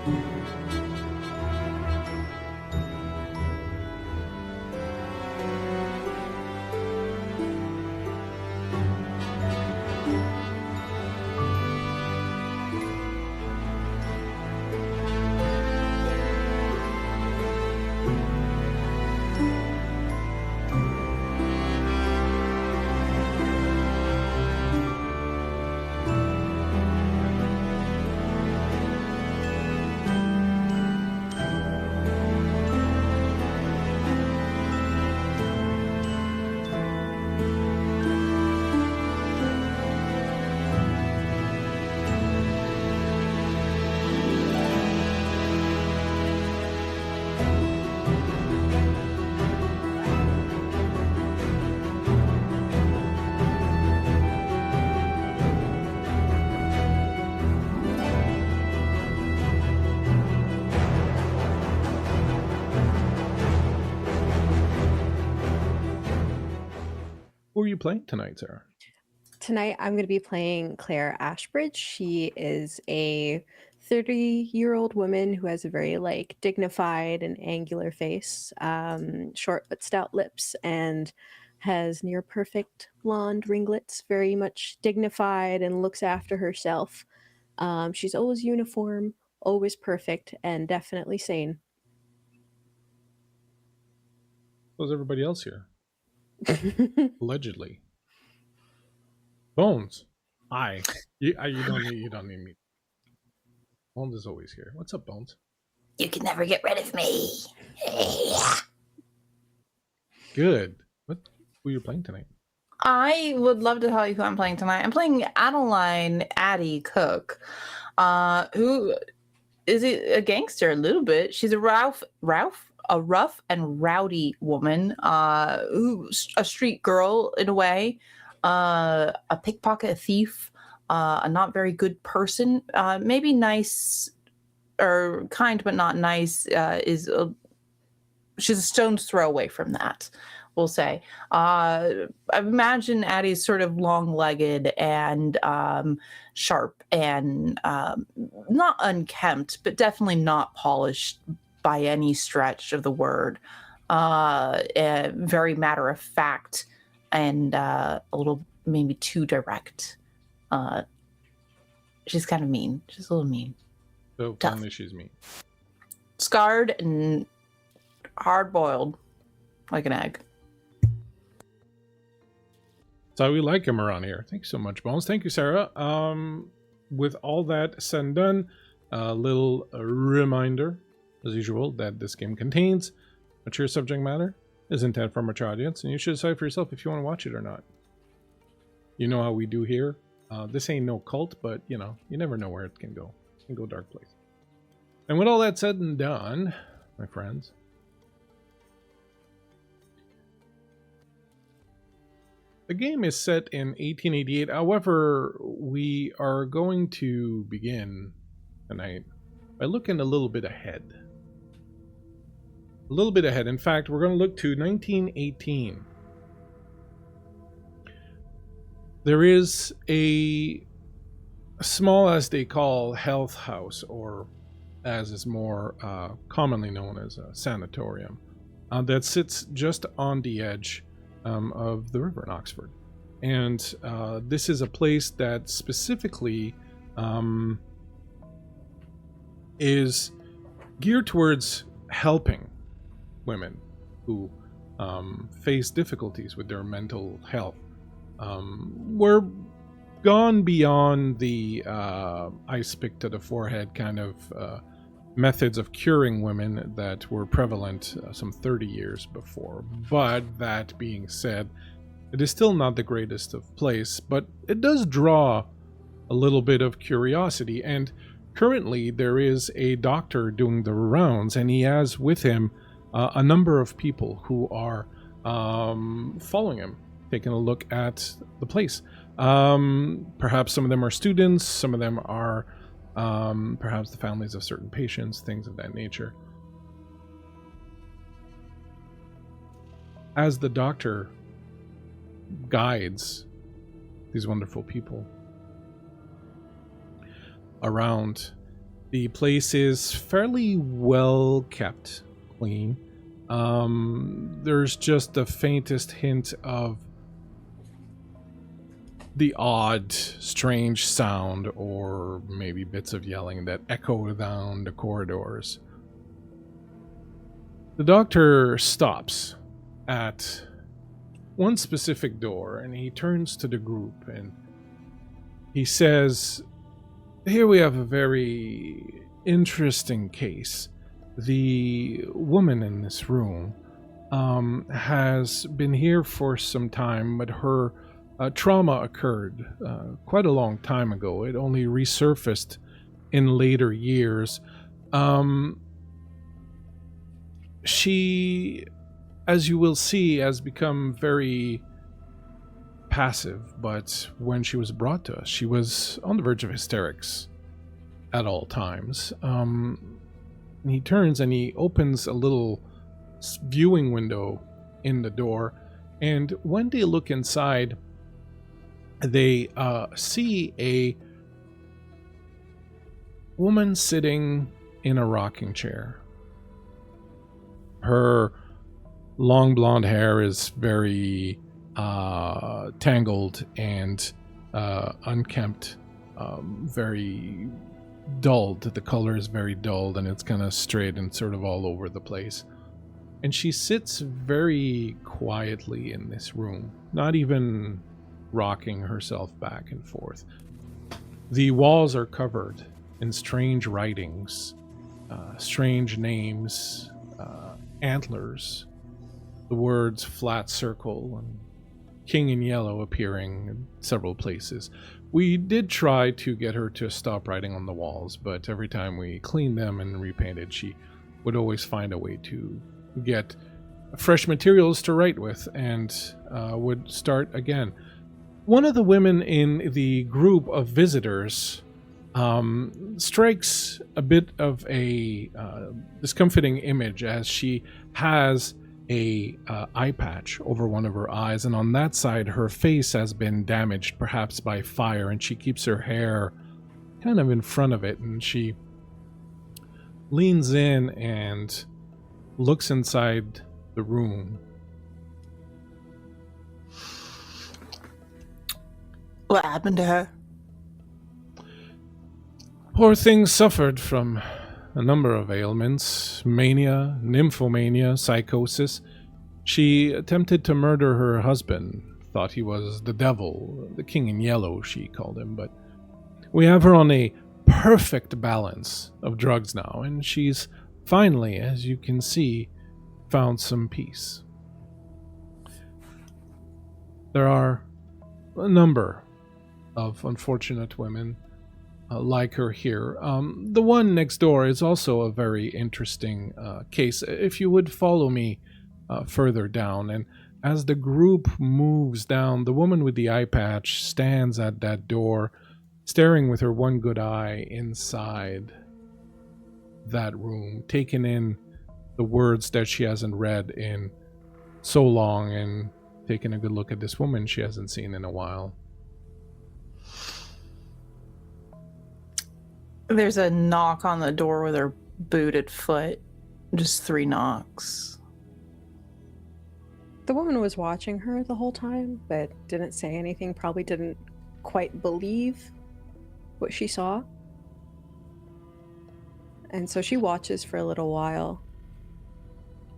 Who are you playing tonight, Sarah? Tonight, I'm going to be playing Claire Ashbridge. She is a 30-year-old woman who has a very dignified and angular face, short but stout lips, and has near perfect blonde ringlets. Very much dignified and looks after herself. She's always uniform, always perfect, and definitely sane. How's everybody else here? Allegedly. Bones. Hi. You don't need me. Bones is always here. What's up, Bones? You can never get rid of me. Good. Who are you playing tonight? I would love to tell you who I'm playing tonight. I'm playing Adeline Addie Cook, who is a gangster a little bit. She's a rough and rowdy woman, who's a street girl in a way, a pickpocket, a thief, a not very good person, maybe nice or kind but not nice. She's a stone's throw away from that, we'll say. I imagine Addie's sort of long-legged and sharp and not unkempt, but definitely not polished by any stretch of the word. Very matter-of-fact and a little maybe too direct. She's kind of mean. She's a little mean. So only she's mean. Scarred and hard-boiled, like an egg. That's how we like him around here. Thank you so much, Bones. Thank you, Sarah. With all that said and done, a little reminder, as usual, that this game contains mature subject matter, is intended for a mature audience, and you should decide for yourself if you want to watch it or not. You know how we do here. This ain't no cult, but, you know, you never know where it can go. It can go dark place. And with all that said and done, my friends, the game is set in 1888. However, we are going to begin tonight by looking a little bit ahead. A little bit ahead. In fact, we're going to look to 1918. There is a small, as they call, health house, or as is more commonly known as a sanatorium, that sits just on the edge of the river in Oxford. And this is a place that specifically is geared towards helping women who face difficulties with their mental health. We're gone beyond the ice pick to the forehead kind of methods of curing women that were prevalent some 30 years before. But that being said, it is still not the greatest of place, but it does draw a little bit of curiosity. And currently there is a doctor doing the rounds, and he has with him a number of people who are following him, taking a look at the place. Perhaps some of them are students, some of them are perhaps the families of certain patients, things of that nature. As the doctor guides these wonderful people around The place is fairly well kept, clean. There's just the faintest hint of the odd, strange sound, or maybe bits of yelling that echo down the corridors. The doctor stops at one specific door and he turns to the group and he says, "Here we have a very interesting case. The woman in this room has been here for some time, but her trauma occurred quite a long time ago. It only resurfaced in later years. She, as you will see, has become very passive, but when she was brought to us, she was on the verge of hysterics at all times." And he turns and he opens a little viewing window in the door, and when they look inside, they see a woman sitting in a rocking chair. Her long blonde hair is very tangled and unkempt, very dulled. The color is very dulled and it's kind of straight and sort of all over the place. And she sits very quietly in this room, not even rocking herself back and forth. The walls are covered in strange writings, strange names, antlers, the words flat circle and king in yellow appearing in several places. We did try to get her to stop writing on the walls, but every time we cleaned them and repainted, she would always find a way to get fresh materials to write with and would start again. One of the women in the group of visitors strikes a bit of a discomforting image as she has a eye patch over one of her eyes, and on that side her face has been damaged, perhaps by fire, and she keeps her hair kind of in front of it, and she leans in and looks inside the room. What happened to her? Poor thing suffered from a number of ailments: mania, nymphomania, psychosis. She attempted to murder her husband, thought he was the devil, the king in yellow, she called him, but we have her on a perfect balance of drugs now, and she's finally, as you can see, found some peace. There are a number of unfortunate women like her here. The one next door is also a very interesting case. If you would follow me further down, and as the group moves down, the woman with the eye patch stands at that door, staring with her one good eye inside that room, taking in the words that she hasn't read in so long, and taking a good look at this woman she hasn't seen in a while. There's a knock on the door with her booted foot. Just 3 knocks. The woman was watching her the whole time, but didn't say anything, probably didn't quite believe what she saw. And so she watches for a little while.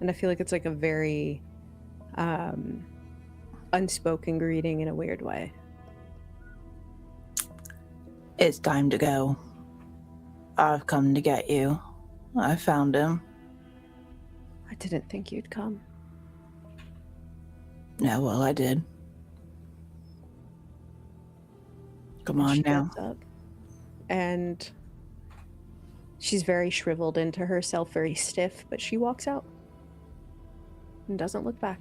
And I feel like it's like a very unspoken greeting in a weird way. It's time to go. I've come to get you. I found him. I didn't think you'd come. Yeah, well, I did. Come on She now. gets up, and she's very shriveled into herself, very stiff, but she walks out and doesn't look back.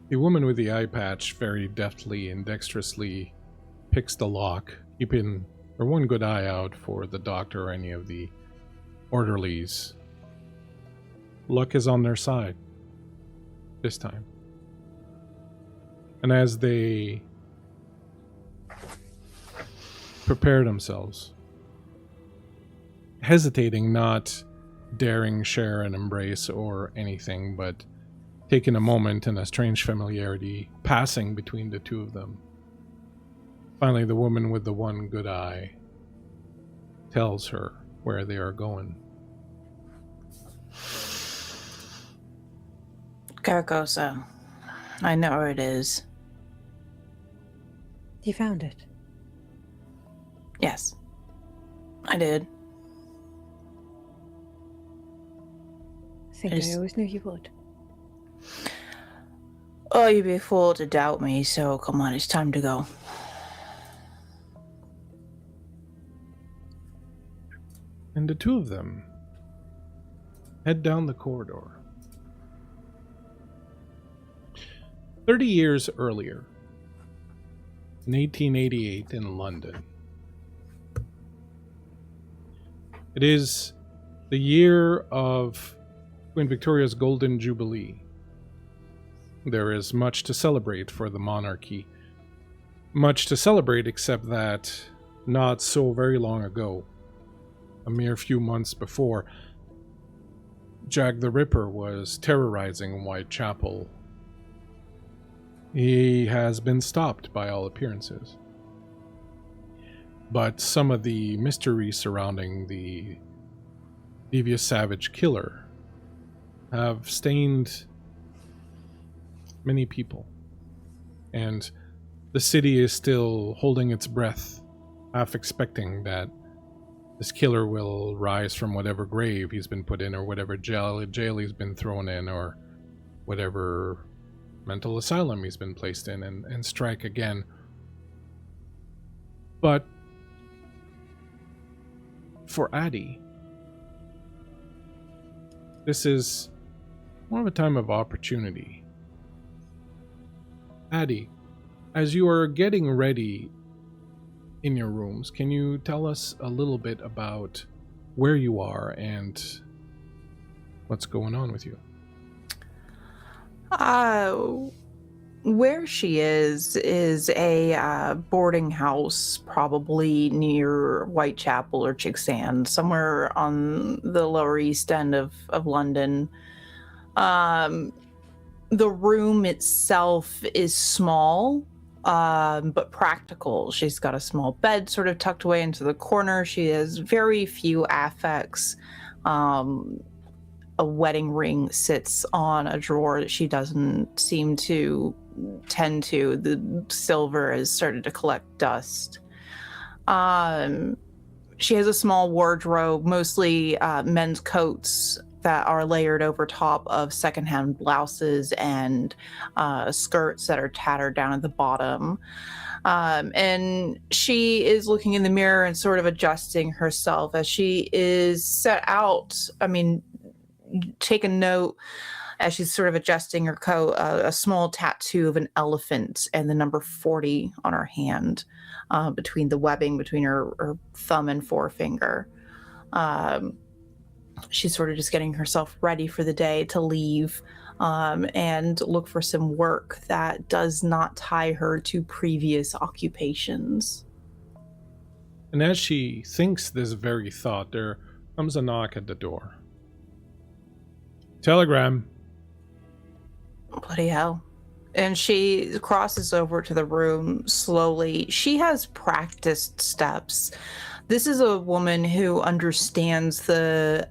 The woman with the eye patch very deftly and dexterously picks the lock, keeping her one good eye out for the doctor or any of the orderlies. Luck is on their side this time. And as they prepare themselves, hesitating, not daring share an embrace or anything, but taking a moment and a strange familiarity passing between the two of them. Finally, the woman with the one good eye tells her where they are going. Caracosa. I know where it is. You found it. Yes. I did. I think I always knew you would. Oh, you'd be a fool to doubt me, so come on, it's time to go. And the two of them head down the corridor. 30 years earlier, in 1888 in London. It is the year of Queen Victoria's Golden Jubilee. There is much to celebrate for the monarchy. Much to celebrate, except that not so very long ago, a mere few months before, Jack the Ripper was terrorizing Whitechapel. He has been stopped by all appearances. But some of the mystery surrounding the devious savage killer have stained many people. And the city is still holding its breath, half expecting that this killer will rise from whatever grave he's been put in, or whatever jail he's been thrown in, or whatever mental asylum he's been placed in, and strike again. But for Addie, this is more of a time of opportunity. Addie, as you are getting ready in your rooms, can you tell us a little bit about where you are and what's going on with you? Where she is a boarding house, probably near Whitechapel or Chicksand, somewhere on the Lower East End of London. The room itself is small, but practical. She's got a small bed sort of tucked away into the corner. She has very few affects. A wedding ring sits on a drawer that she doesn't seem to tend to. The silver has started to collect dust. She has a small wardrobe, mostly men's coats that are layered over top of secondhand blouses and skirts that are tattered down at the bottom. And she is looking in the mirror and sort of adjusting herself as she is set out. I mean, take a note as she's sort of adjusting her coat, a small tattoo of an elephant and the number 40 on her hand, between the webbing between her thumb and forefinger. She's sort of just getting herself ready for the day to leave, and look for some work that does not tie her to previous occupations. And as she thinks this very thought, there comes a knock at the door. Telegram. Bloody hell. And she crosses over to the room slowly. She has practiced steps. This is a woman who understands the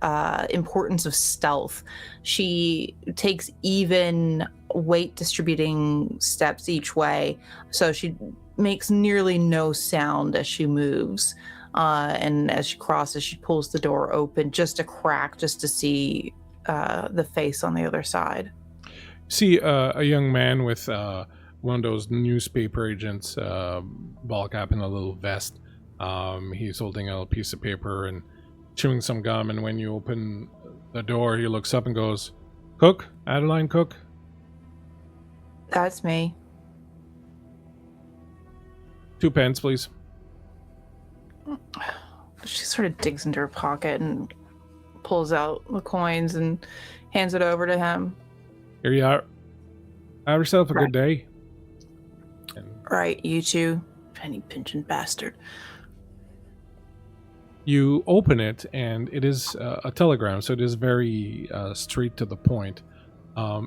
importance of stealth. She takes even weight distributing steps each way, so she makes nearly no sound as she moves. And as she crosses, she pulls the door open just a crack, just to see the face on the other side. See a young man with one of those newspaper agents, ball cap and a little vest. He's holding a piece of paper and chewing some gum, and when you open the door, he looks up and goes, "Cook? Adeline Cook?" That's me. 2 pence, please. She sort of digs into her pocket and pulls out the coins and hands it over to him. Here you are. Have yourself a good day. And Right, you two. Penny pinching bastard. You open it, and it is a telegram, so it is very straight to the point.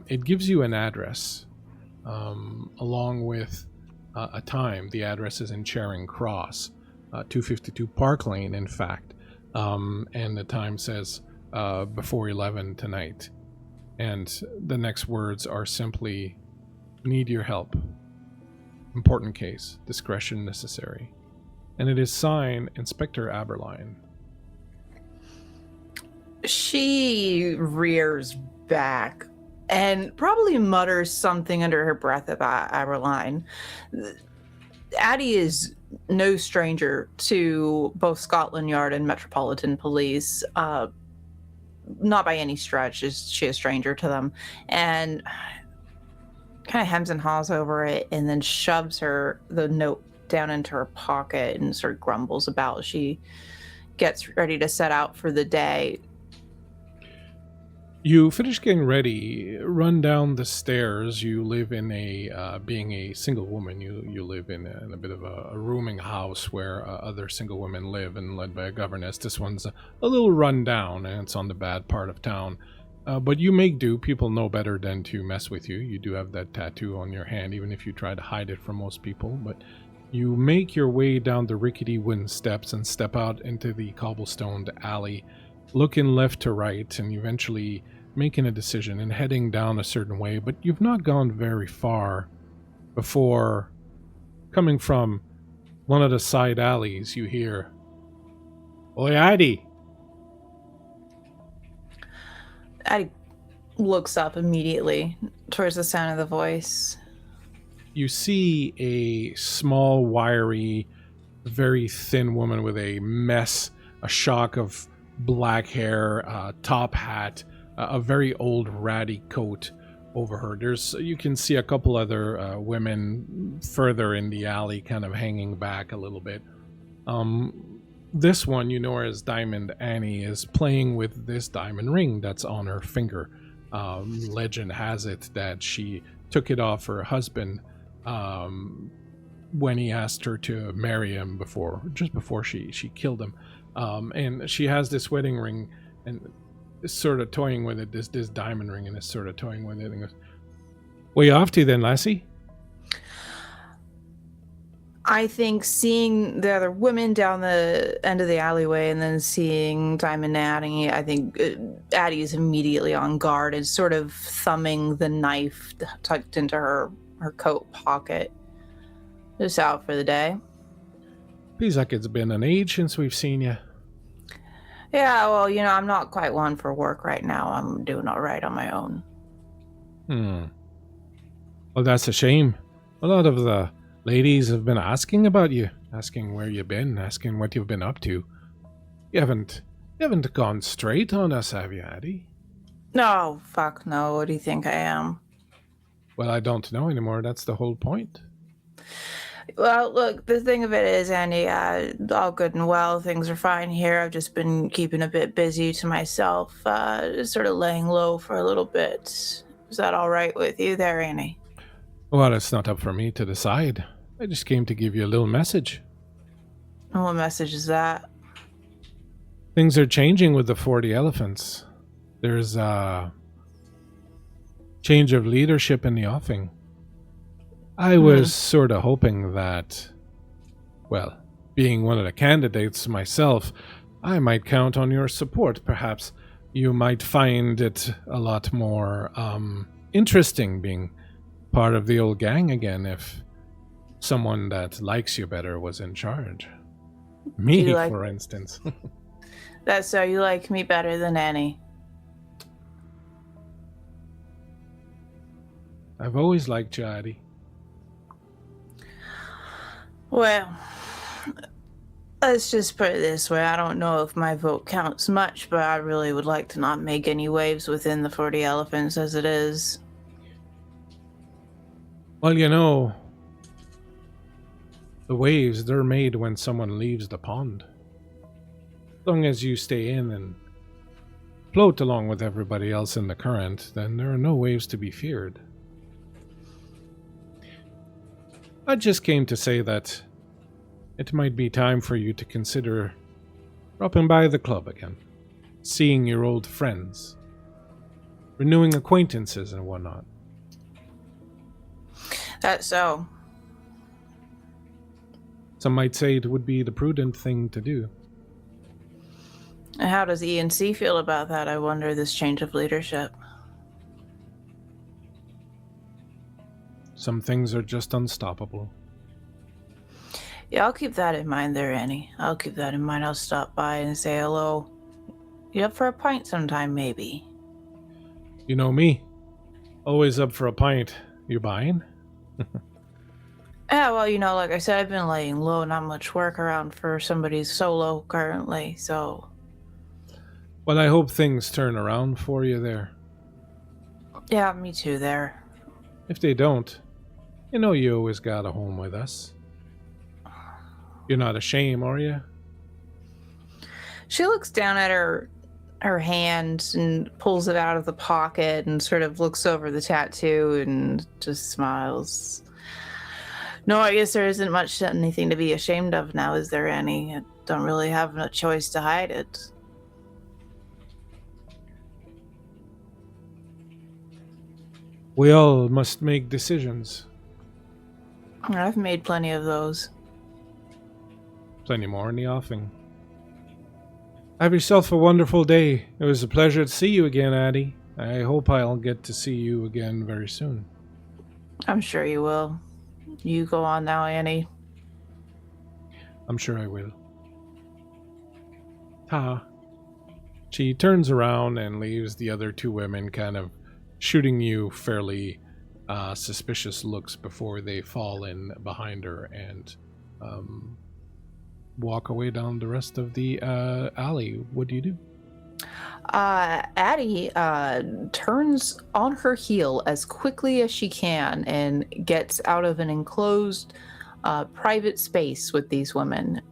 It gives you an address, along with a time. The address is in Charing Cross, 252 Park Lane, in fact. And the time says before 11 tonight. And the next words are simply, need your help. Important case. Discretion necessary. And it is signed Inspector Aberline. She rears back and probably mutters something under her breath about Aberline. Addie is no stranger to both Scotland Yard and Metropolitan Police. Not by any stretch is she a stranger to them. And kind of hems and haws over it and then shoves the note down into her pocket and sort of grumbles about she gets ready to set out for the day. You finish getting ready, run down the stairs. You live in being a single woman, you live in a bit of a rooming house where other single women live and led by a governess. This one's a little run down and it's on the bad part of town. But you make do. People know better than to mess with you. You do have that tattoo on your hand, even if you try to hide it from most people. But you make your way down the rickety wooden steps and step out into the cobblestoned alley, looking left to right, and eventually making a decision and heading down a certain way. But you've not gone very far before, coming from one of the side alleys, you hear, "Oi, Addie!" Addie looks up immediately towards the sound of the voice. You see a small, wiry, very thin woman with a shock of black hair, top hat, a very old ratty coat over her. You can see a couple other women further in the alley, kind of hanging back a little bit. This one, you know her as Diamond Annie, is playing with this diamond ring that's on her finger. Legend has it that she took it off her husband when he asked her to marry him just before she killed him. And she has this wedding ring and is sort of toying with it, this diamond ring, and is sort of toying with it and goes, "Where you off to then, lassie?" I think seeing the other women down the end of the alleyway and then seeing Diamond Addie, I think Addie is immediately on guard and sort of thumbing the knife tucked into her coat pocket. Just out for the day. Feels like it's been an age since we've seen you. Yeah, well, I'm not quite one for work right now. I'm doing all right on my own. Well, that's a shame. A lot of the ladies have been asking about you, asking where you've been, asking what you've been up to. You haven't gone straight on us, have you, Addie? No, fuck no. What do you think I am? Well, I don't know anymore. That's the whole point. Well, look, the thing of it is, Andy, all good and well. Things are fine here. I've just been keeping a bit busy to myself, sort of laying low for a little bit. Is that all right with you there, Annie? Well, it's not up for me to decide. I just came to give you a little message. And what message is that? Things are changing with the 40 elephants. There's a change of leadership in the offing. I was sort of hoping that, well, being one of the candidates myself, I might count on your support. Perhaps you might find it a lot more interesting being part of the old gang again if someone that likes you better was in charge. Me, for instance. That's so you like me better than Annie. I've always liked you, Addie. Well, let's just put it this way. I don't know if my vote counts much, but I really would like to not make any waves within the 40 elephants as it is. Well, the waves, they're made when someone leaves the pond. As long as you stay in and float along with everybody else in the current, then there are no waves to be feared. I just came to say that it might be time for you to consider Dropping by the club again. Seeing your old friends. Renewing acquaintances and whatnot. That's so. Some might say it would be the prudent thing to do. And how does E&C feel about that, I wonder, this change of leadership? Some things are just unstoppable. Yeah, I'll keep that in mind there, Annie. I'll keep that in mind. I'll stop by and say hello. You up for a pint sometime, maybe? You know me. Always up for a pint. You buying? Yeah, well, like I said, I've been laying low, not much work around for somebody solo currently, so... Well, I hope things turn around for you there. Yeah, me too there. If they don't, you always got a home with us. You're not ashamed, are you? She looks down at her hand and pulls it out of the pocket and sort of looks over the tattoo and just smiles. No, I guess there isn't anything to be ashamed of now, is there, Annie? I don't really have a choice to hide it. We all must make decisions. I've made plenty of those. Plenty more in the offing. Have yourself a wonderful day. It was a pleasure to see you again, Addie. I hope I'll get to see you again very soon. I'm sure you will. You go on now, Annie. I'm sure I will. Ta. She turns around and leaves the other two women kind of shooting you fairly suspicious looks before they fall in behind her and walk away down the rest of the alley. What do you do? Addie turns on her heel as quickly as she can and gets out of an enclosed private space with these women.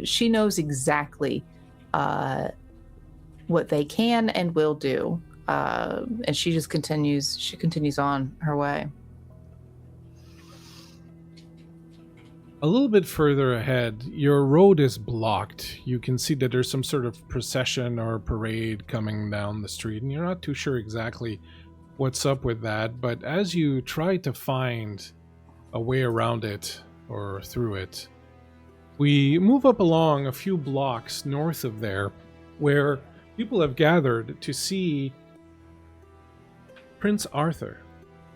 She knows exactly what they can and will do. And she just continues on her way. A little bit further ahead, your road is blocked. You can see that there's some sort of procession or parade coming down the street, and you're not too sure exactly what's up with that. But as you try to find a way around it or through it, we move up along a few blocks north of there, where people have gathered to see Prince Arthur,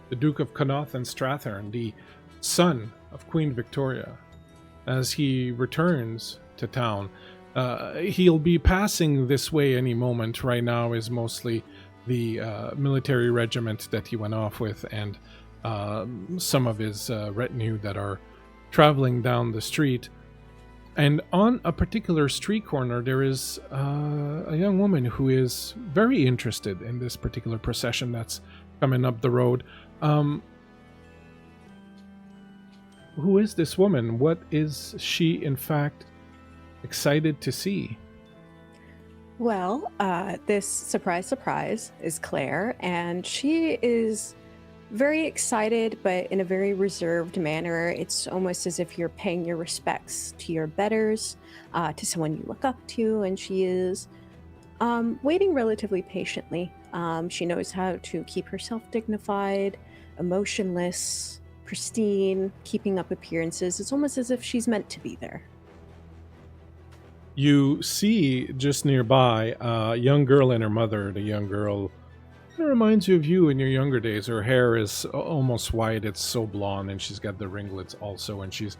the Duke of Connaught and Strathern, the son of Queen Victoria. As he returns to town, he'll be passing this way any moment. Right now is mostly the military regiment that he went off with and some of his retinue that are traveling down the street. And on a particular street corner, there is a young woman who is very interested in this particular procession that's coming up the road. Who is this woman? What is she, in fact, excited to see? Well, this surprise is Claire, and she is very excited, but in a very reserved manner. It's almost as if you're paying your respects to your betters, to someone you look up to, and she is waiting relatively patiently. She knows how to keep herself dignified, emotionless, pristine, keeping up appearances. It's almost as if she's meant to be there. You see just nearby a young girl and her mother. The young girl reminds you of you in your younger days. Her hair is almost white. It's so blonde, and she's got the ringlets also, and she's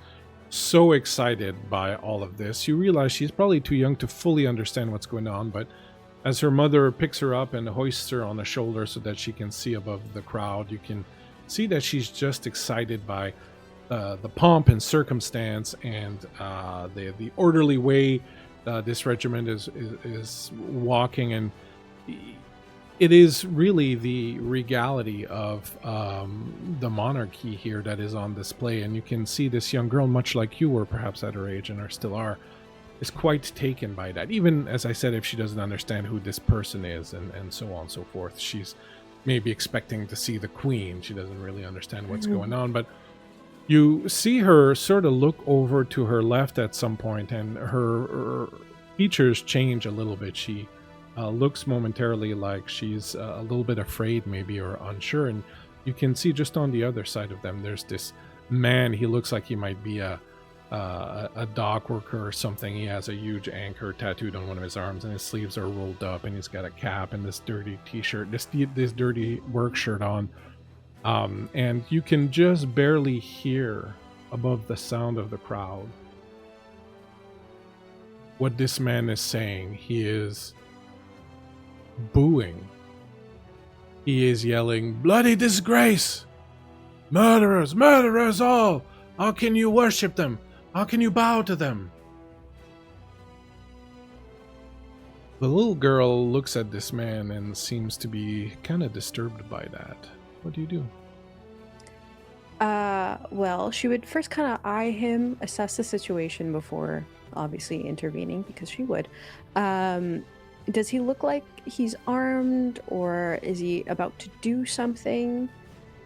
so excited by all of this. You realize she's probably too young to fully understand what's going on, but as her mother picks her up and hoists her on the shoulder so that she can see above the crowd, you can see that she's just excited by the pomp and circumstance and the orderly way this regiment is walking, and it is really the regality of the monarchy here that is on display. And you can see this young girl, much like you were perhaps at her age and are still are, is quite taken by that. Even, as I said, if she doesn't understand who this person is and so on and so forth. She's maybe expecting to see the queen. She doesn't really understand what's going on, but you see her sort of look over to her left at some point, and her features change a little bit. She looks momentarily like she's a little bit afraid, maybe, or unsure. And you can see just on the other side of them, there's this man. He looks like he might be a dock worker or something. He has a huge anchor tattooed on one of his arms, and his sleeves are rolled up, and he's got a cap and this dirty t-shirt, this dirty work shirt on. And you can just barely hear above the sound of the crowd what this man is saying. He is booing. He is yelling, "Bloody disgrace! Murderers, murderers all! How can you worship them? How can you bow to them?" The little girl looks at this man and seems to be kind of disturbed by that. What do you do? Well, she would first kind of eye him, assess the situation before obviously intervening, because she would. Does he look like he's armed, or is he about to do something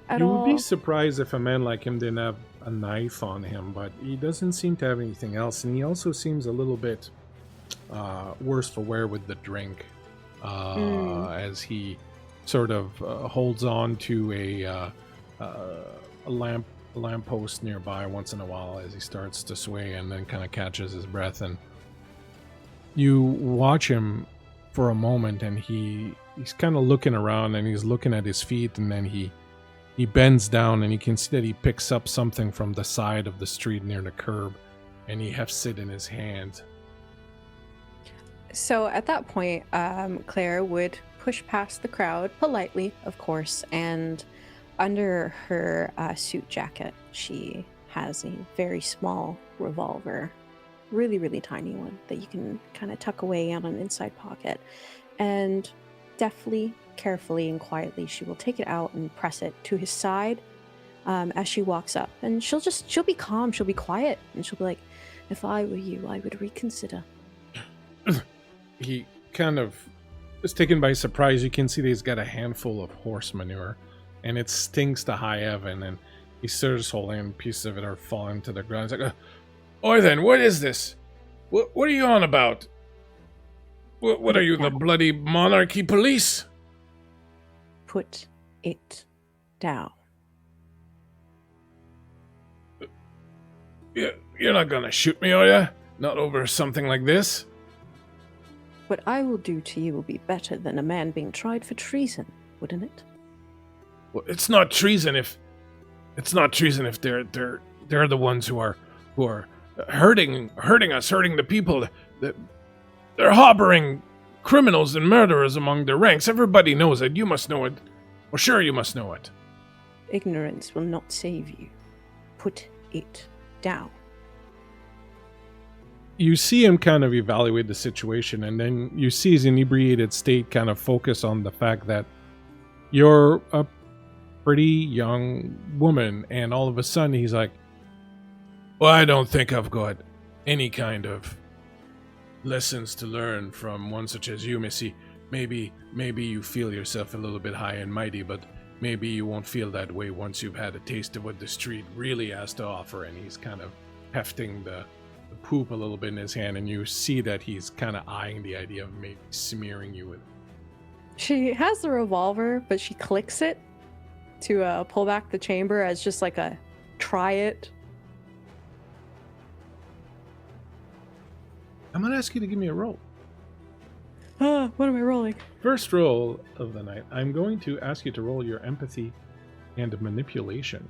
at all? You would be surprised if a man like him didn't have a knife on him, but he doesn't seem to have anything else, and he also seems a little bit worse for wear with the drink, as he sort of holds on to a lamppost nearby once in a while as he starts to sway, and then kind of catches his breath. And you watch him for a moment, and he's kind of looking around, and he's looking at his feet, and then he bends down, and you can see that he picks up something from the side of the street near the curb, and he hefts it in his hand. So at that point, Claire would push past the crowd, politely, of course, and under her suit jacket, she has a very small revolver, really, really tiny one that you can kind of tuck away on an inside pocket. And deftly, carefully, and quietly, she will take it out and press it to his side as she walks up. And she'll be calm, she'll be quiet, and she'll be like, "If I were you, I would reconsider." He kind of is taken by surprise. You can see that he's got a handful of horse manure, and it stinks to high heaven, and he stirs holding, and pieces of it are falling to the ground. He's like, "Oi then, what is this? What are you on about? What are you, the bloody monarchy police?" Put it down. You're not gonna shoot me, are you? Not over something like this? What I will do to you will be better than a man being tried for treason, wouldn't it? Well, it's not treason if they're the ones who are hurting us, hurting the people. They're harboring criminals and murderers among their ranks. Everybody knows it. You must know it. Well, sure, you must know it. Ignorance will not save you. Put it down. You see him kind of evaluate the situation, and then you see his inebriated state kind of focus on the fact that you're a pretty young woman, and all of a sudden he's like, "Well, I don't think I've got any kind of lessons to learn from one such as you, Missy. Maybe you feel yourself a little bit high and mighty, but maybe you won't feel that way once you've had a taste of what the street really has to offer." And he's kind of hefting the poop a little bit in his hand, and you see that he's kind of eyeing the idea of maybe smearing you with it. She has the revolver, but she clicks it to pull back the chamber as just like a try it. I'm gonna ask you to give me a roll. What am I rolling? First roll of the night. I'm going to ask you to roll your empathy and manipulation.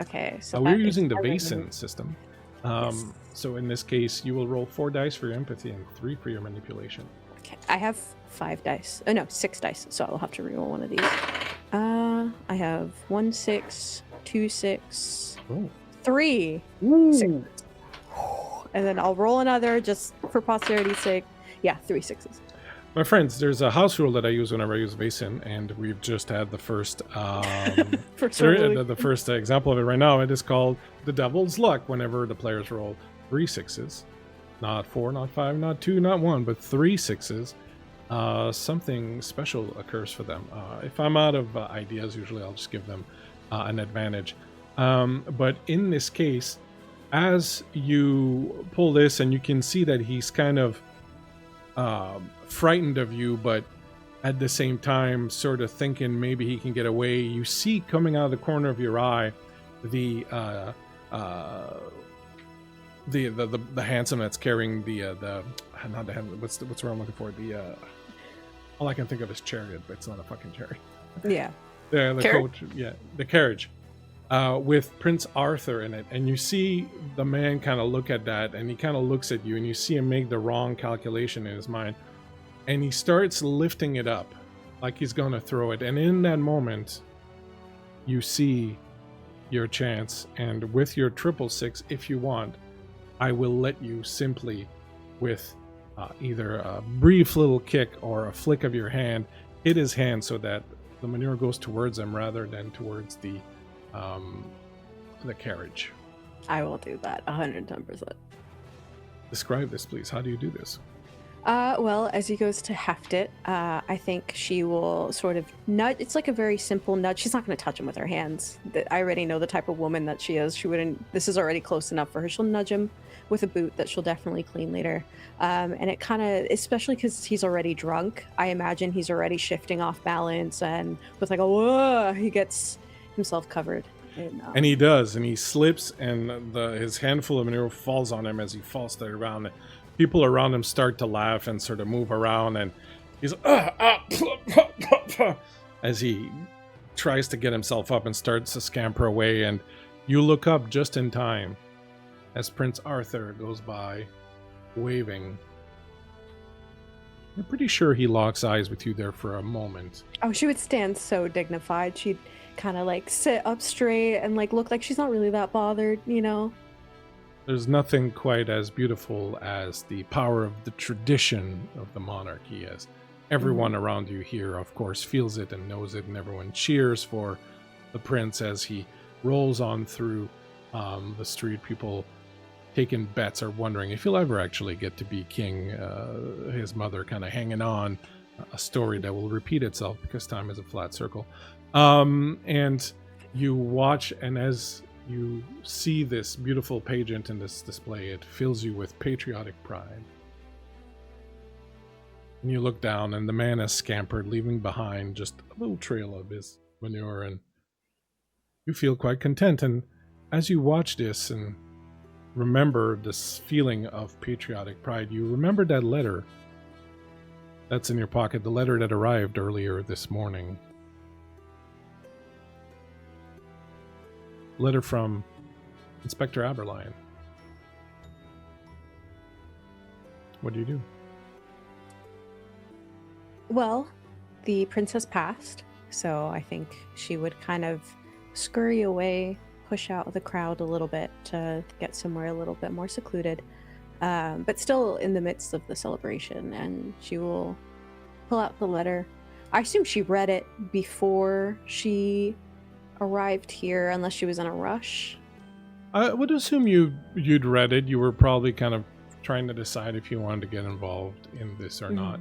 Okay, so we're using the Vason system. Yes. So in this case, you will roll 4 dice for your empathy and 3 for your manipulation. Okay, I have 5 dice. Oh no, 6 dice. So I'll have to reroll one of these. I have 1 6, 2 6, 3 6. And then I'll roll another just for posterity's sake. Yeah, 3 6s. My friends, there's a house rule that I use whenever I use Vason, and we've just had the first the first example of it right now. It is called the Devil's Luck. Whenever the players roll 3 6s, not 4, not 5, not 2, not 1, but 3 6s, something special occurs for them. If I'm out of ideas, usually I'll just give them an advantage. But in this case, as you pull this, and you can see that he's kind of frightened of you, but at the same time sort of thinking maybe he can get away. You see coming out of the corner of your eye the handsome that's carrying the not the what's the word I'm looking for, the all I can think of is chariot, but it's not a fucking chariot. Yeah. The coach, yeah, the carriage with Prince Arthur in it, and you see the man kind of look at that, and he kind of looks at you, and you see him make the wrong calculation in his mind, and he starts lifting it up like he's going to throw it, and in that moment, you see your chance, and with your 666, if you want, I will let you simply, with either a brief little kick or a flick of your hand, hit his hand so that the manure goes towards him rather than towards the carriage. I will do that 110%. Describe this, please. How do you do this? Well, as he goes to heft it, I think she will sort of nudge. It's like a very simple nudge. She's not going to touch him with her hands. I already know the type of woman that she is. She wouldn't. This is already close enough for her. She'll nudge him with a boot that she'll definitely clean later. And it kind of, especially because he's already drunk, I imagine he's already shifting off balance, and with like a whoa, he gets himself covered. And he does, and he slips, and his handful of manure falls on him as he falls to the ground. People around him start to laugh and sort of move around, and he's as he tries to get himself up and starts to scamper away. And you look up just in time as Prince Arthur goes by, waving. You're pretty sure he locks eyes with you there for a moment. Oh, she would stand so dignified. She'd kind of like sit up straight and like look like she's not really that bothered, you know? There's nothing quite as beautiful as the power of the tradition of the monarchy, as everyone around you here, of course, feels it and knows it, and everyone cheers for the prince as he rolls on through the street. People taking bets are wondering if he'll ever actually get to be king. His mother kind of hanging on, a story that will repeat itself because time is a flat circle. And you watch, and as you see this beautiful pageant and this display, it fills you with patriotic pride. And you look down, and the man has scampered, leaving behind just a little trail of his manure, and you feel quite content. And as you watch this and remember this feeling of patriotic pride, you remember that letter that's in your pocket, the letter that arrived earlier this morning. Letter from Inspector Aberline. What do you do? Well, the princess passed, so I think she would kind of scurry away, push out the crowd a little bit to get somewhere a little bit more secluded, but still in the midst of the celebration, and she will pull out the letter. I assume she read it before she arrived here, unless she was in a rush. I would assume you'd read it. You were probably kind of trying to decide if you wanted to get involved in this or not.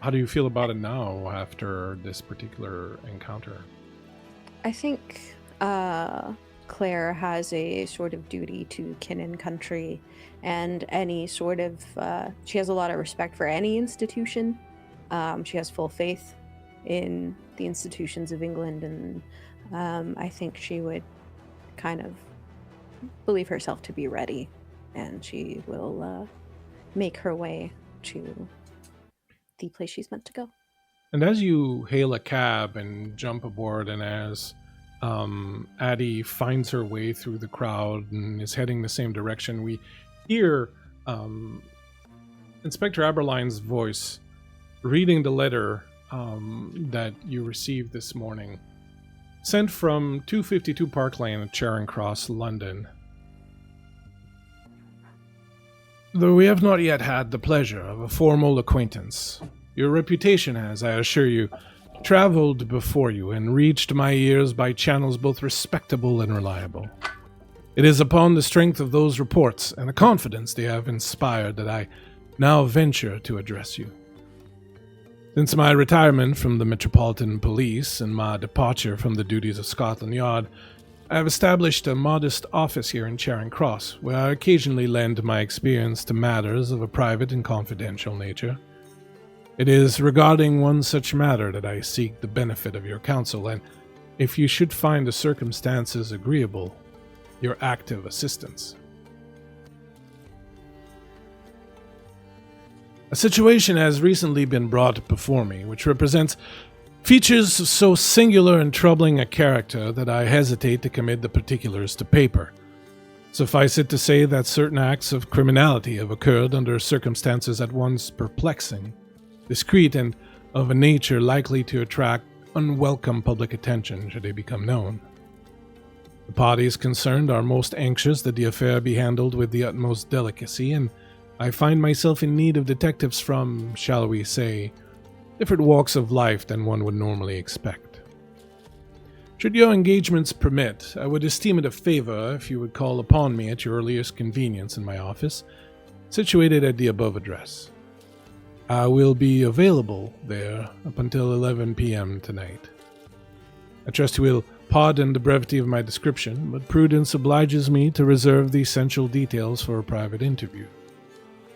How do you feel about it now after this particular encounter? I think Claire has a sort of duty to kin and country, and any sort of she has a lot of respect for any institution. She has full faith in the institutions of England, and I think she would kind of believe herself to be ready, and she will make her way to the place she's meant to go. And as you hail a cab and jump aboard, and as Addie finds her way through the crowd and is heading the same direction, we hear Inspector Aberline's voice reading the letter that you received this morning, sent from 252 Park Lane at Charing Cross, London. Though we have not yet had the pleasure of a formal acquaintance, your reputation has, I assure you, traveled before you and reached my ears by channels both respectable and reliable. It is upon the strength of those reports and the confidence they have inspired that I now venture to address you. Since my retirement from the Metropolitan Police and my departure from the duties of Scotland Yard, I have established a modest office here in Charing Cross, where I occasionally lend my experience to matters of a private and confidential nature. It is regarding one such matter that I seek the benefit of your counsel, and if you should find the circumstances agreeable, your active assistance. A situation has recently been brought before me, which represents features of so singular and troubling a character that I hesitate to commit the particulars to paper. Suffice it to say that certain acts of criminality have occurred under circumstances at once perplexing, discreet, and of a nature likely to attract unwelcome public attention should they become known. The parties concerned are most anxious that the affair be handled with the utmost delicacy, and I find myself in need of detectives from, shall we say, different walks of life than one would normally expect. Should your engagements permit, I would esteem it a favor if you would call upon me at your earliest convenience in my office, situated at the above address. I will be available there up until 11 p.m. tonight. I trust you will pardon the brevity of my description, but prudence obliges me to reserve the essential details for a private interview.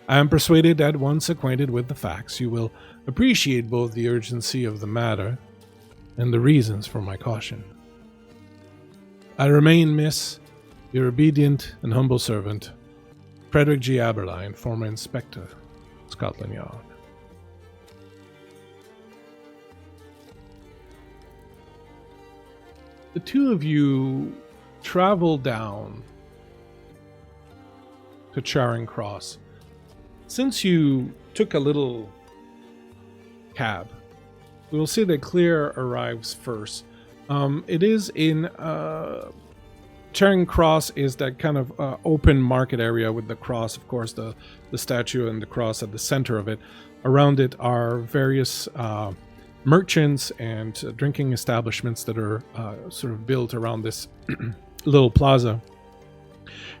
I am persuaded that once acquainted with the facts, you will appreciate both the urgency of the matter and the reasons for my caution. I remain, Miss, your obedient and humble servant, Frederick G. Aberline, former Inspector, Scotland Yard. The two of you travel down to Charing Cross. Since you took a little cab, we'll say that Claire arrives first. It is in Charing Cross is that kind of open market area with the cross, of course, the statue and the cross at the center of it. Around it are various merchants and drinking establishments that are sort of built around this little plaza.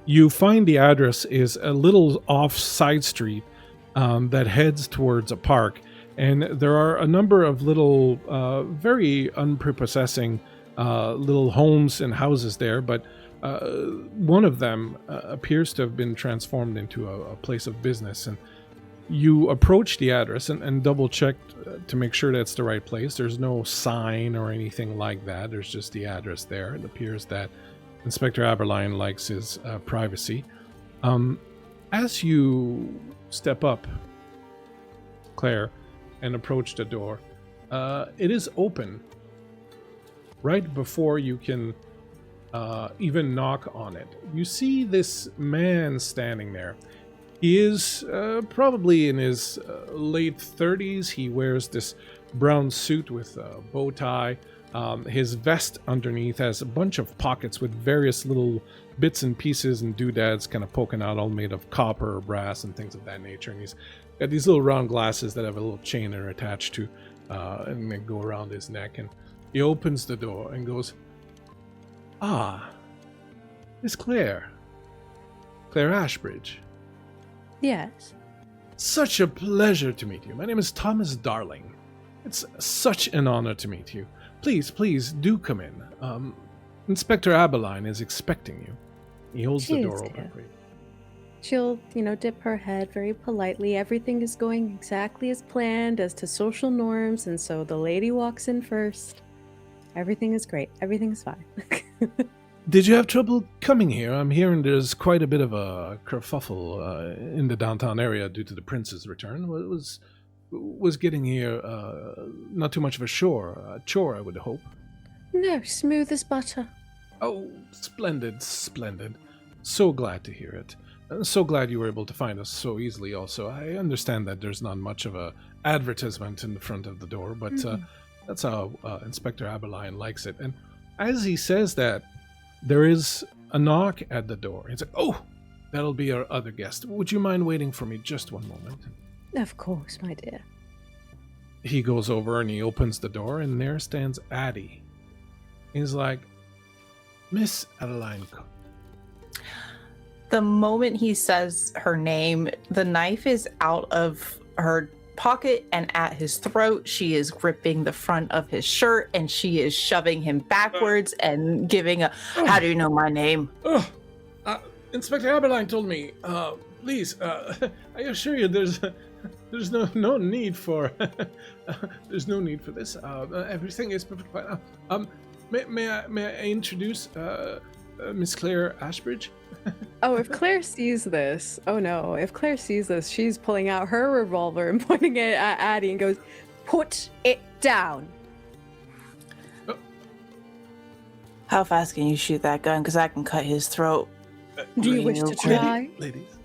You find the address is a little off side street that heads towards a park, and there are a number of little, very unprepossessing little homes and houses there, but one of them appears to have been transformed into a place of business, and you approach the address and double-check to make sure that's the right place. There's no sign or anything like that. There's just the address there. It appears that Inspector Aberline likes his privacy. As you step up, Claire, and approach the door, it is open right before you can even knock on it. You see this man standing there. He is probably in his late 30s. He wears this brown suit with a bow tie. His vest underneath has a bunch of pockets with various little bits and pieces and doodads kind of poking out, all made of copper or brass and things of that nature. And he's got these little round glasses that have a little chain that are attached to and they go around his neck. And he opens the door and goes, "Ah, Miss Claire. Claire Ashbridge. Yes. Such a pleasure to meet you. My name is Thomas Darling. It's such an honor to meet you. Please, do come in. Inspector Aberline is expecting you." He holds the door open for you. She'll, dip her head very politely. Everything is going exactly as planned as to social norms, and so the lady walks in first. Everything is great. Everything is fine. Did you have trouble coming here? I'm hearing there's quite a bit of a kerfuffle in the downtown area due to the prince's return. Was getting here not too much of a chore, I would hope. No, smooth as butter. Oh, splendid. So glad to hear it. So glad you were able to find us so easily also. I understand that there's not much of a advertisement in the front of the door, but that's how Inspector Aberline likes it. And as he says that, there is a knock at the door. He's like, "Oh, that'll be our other guest. Would you mind waiting for me just one moment?" Of course, my dear. He goes over and he opens the door, and there stands Addie. He's like, "Miss Adeline." The moment he says her name, the knife is out of her pocket and at his throat. She is gripping the front of his shirt, and she is shoving him backwards and giving a, how do you know my name? Oh, Inspector Aberline told me. Please, I assure you, there's no need for there's no need for this. Everything is perfectly fine. May I introduce Miss Claire Ashbridge? Oh, if Claire sees this, oh no, if Claire sees this, she's pulling out her revolver and pointing it at Addie and goes, "Put it down." How fast can you shoot that gun? Because I can cut his throat. Do you wish to try? Ladies.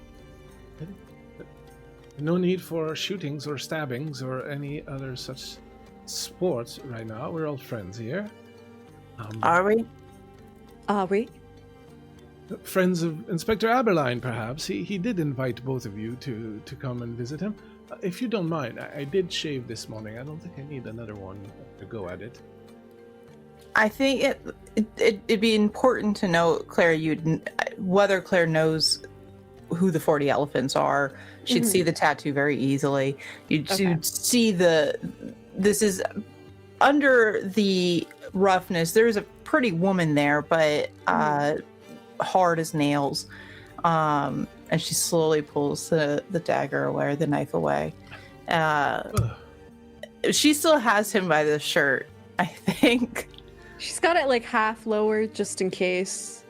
No need for shootings or stabbings or any other such sports right now. We're all friends here. Are we? Are we? Friends of Inspector Aberline, perhaps. He did invite both of you to come and visit him. If you don't mind, I did shave this morning. I don't think I need another one to go at it. I think it'd be important to know, Claire, whether Claire knows who the 40 elephants are. She'd see the tattoo very easily. You'd see this is under the roughness. There's a pretty woman there, but hard as nails. And she slowly pulls the dagger away, or the knife away. She still has him by the shirt, I think. She's got it like half lowered just in case.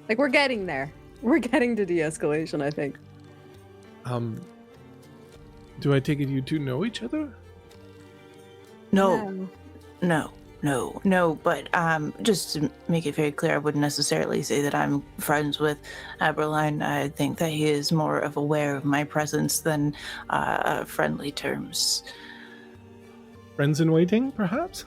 Like, we're getting there. We're getting to de-escalation, I think. Do I take it you two know each other? No, but just to make it very clear, I wouldn't necessarily say that I'm friends with Aberline. I think that he is more of aware of my presence than friendly terms. Friends in waiting, perhaps?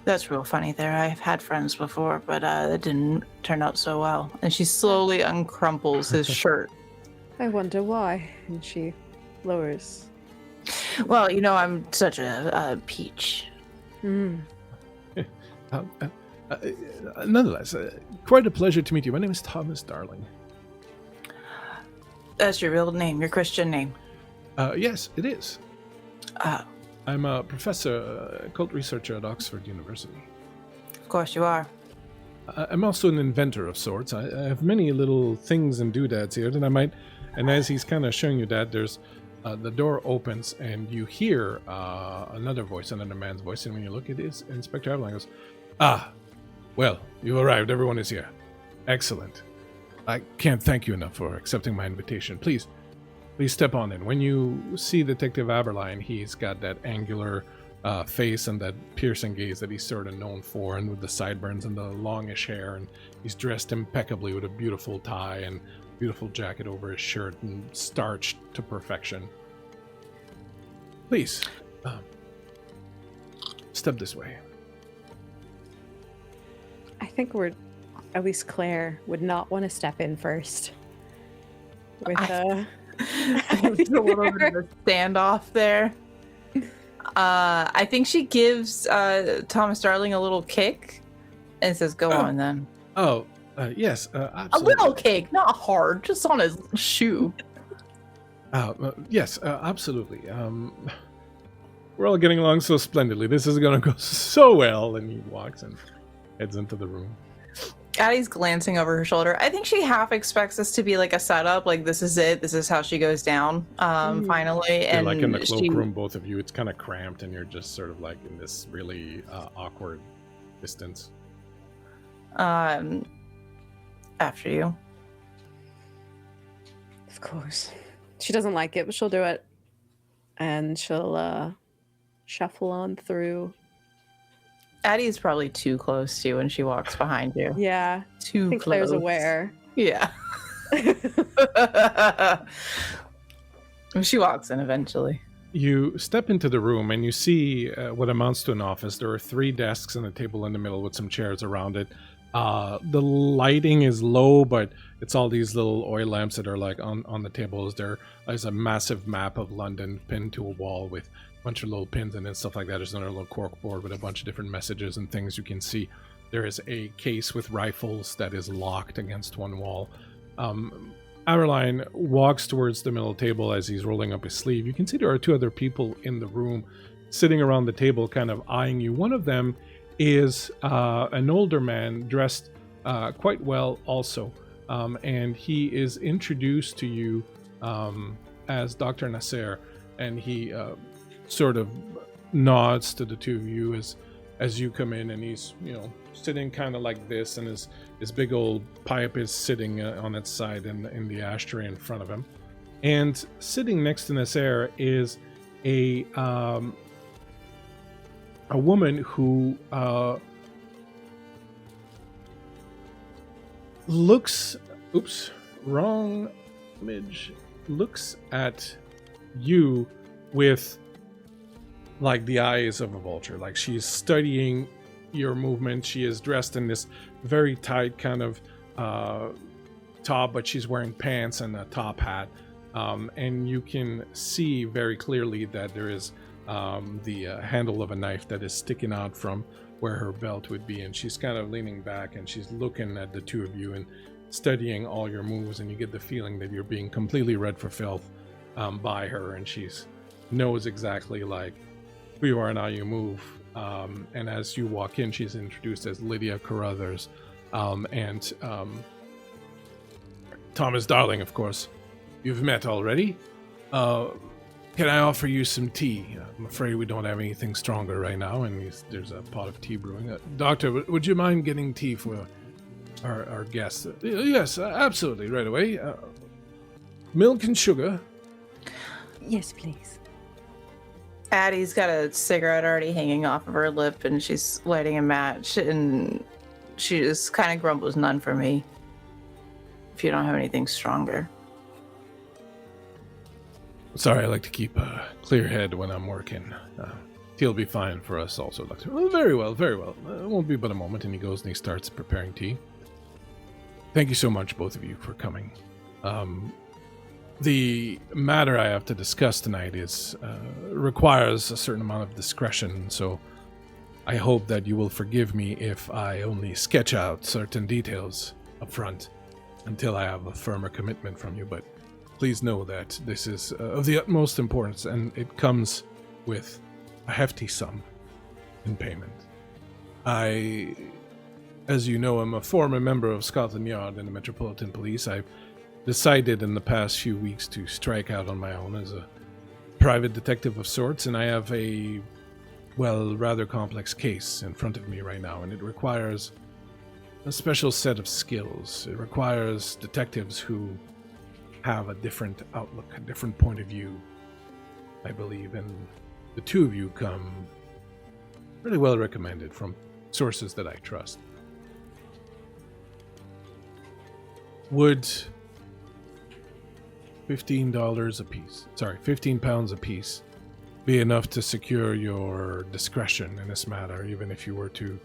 That's real funny there. I've had friends before, but it didn't turn out so well. And she slowly uncrumples his shirt. I wonder why. And she lowers. Well, I'm such a peach. Nonetheless, quite a pleasure to meet you. My name is Thomas Darling. That's your real name, your Christian name? Yes, it is. Oh. I'm a professor, a cult researcher at Oxford University. Of course you are. I'm also an inventor of sorts. I have many little things and doodads here that I might... And as he's kind of showing you that, there's... the door opens and you hear another voice, another man's voice, and when you look, it is Inspector Aberline. Goes, well, you arrived. Everyone is here. Excellent. I can't thank you enough for accepting my invitation. Please step on in. When you see Detective Aberline, he's got that angular face and that piercing gaze that he's sort of known for, and with the sideburns and the longish hair, and he's dressed impeccably with a beautiful tie and beautiful jacket over his shirt and starched to perfection. Please, step this way. I think at least Claire would not want to step in first. With There's a little bit of a standoff there. I think she gives Thomas Darling a little kick and says, go on then. Yes, absolutely. A little kick, not hard, just on his shoe. Yes, absolutely. We're all getting along so splendidly. This is going to go so well. And he walks and heads into the room. Addie's glancing over her shoulder. I think she half expects this to be like a setup. Like, this is it. This is how she goes down, finally. You're and like in the cloakroom, both of you. It's kind of cramped, and you're just sort of like in this really awkward distance. After you. Of course. She doesn't like it, but she'll do it. And she'll shuffle on through. Addie's probably too close to you when she walks behind you. Yeah. Too I think close. Claire's aware. Yeah. She walks in eventually. You step into the room and you see what amounts to an office. There are 3 desks and a table in the middle with some chairs around it. The lighting is low, but it's all these little oil lamps that are like on the tables. There is a massive map of London pinned to a wall with a bunch of little pins in it and stuff like that. There's another little cork board with a bunch of different messages and things you can see. There is a case with rifles that is locked against one wall. Aberline walks towards the middle table as he's rolling up his sleeve. You can see there are two other people in the room sitting around the table kind of eyeing you. One of them is an older man dressed quite well also. And he is introduced to you as Dr. Nasser, and he sort of nods to the two of you as you come in, and he's, sitting kind of like this, and his big old pipe is sitting on its side in the ashtray in front of him. And sitting next to Nasser is a woman who looks at you with like the eyes of a vulture. Like she's studying your movement. She is dressed in this very tight kind of top, but she's wearing pants and a top hat. And you can see very clearly that there is the handle of a knife that is sticking out from where her belt would be, and she's kind of leaning back and she's looking at the two of you and studying all your moves, and you get the feeling that you're being completely read for filth by her, and she's knows exactly like who you are and how you move. And as you walk in, she's introduced as Lydia Carruthers, and Thomas Darling, of course. You've met already. Can I offer you some tea? I'm afraid we don't have anything stronger right now, and there's a pot of tea brewing. Doctor, would you mind getting tea for our guests? Yes, absolutely, right away. Milk and sugar. Yes, please. Addie's got a cigarette already hanging off of her lip, and she's lighting a match, and she just kind of grumbles, "None for me, if you don't have anything stronger." Sorry, I like to keep a clear head when I'm working. Tea'll be fine for us also, Doctor. Oh, very well, very well. It won't be but a moment, and he goes and he starts preparing tea. Thank you so much, both of you, for coming. The matter I have to discuss tonight requires a certain amount of discretion, so I hope that you will forgive me if I only sketch out certain details up front until I have a firmer commitment from you, but please know that this is of the utmost importance, and it comes with a hefty sum in payment. I, as you know, am a former member of Scotland Yard and the Metropolitan Police. I've decided in the past few weeks to strike out on my own as a private detective of sorts, and I have a, rather complex case in front of me right now, and it requires a special set of skills. It requires detectives who have a different outlook, a different point of view, I believe, and the two of you come really well recommended from sources that I trust. Would $15 a piece, 15 pounds a piece, be enough to secure your discretion in this matter, even if you were to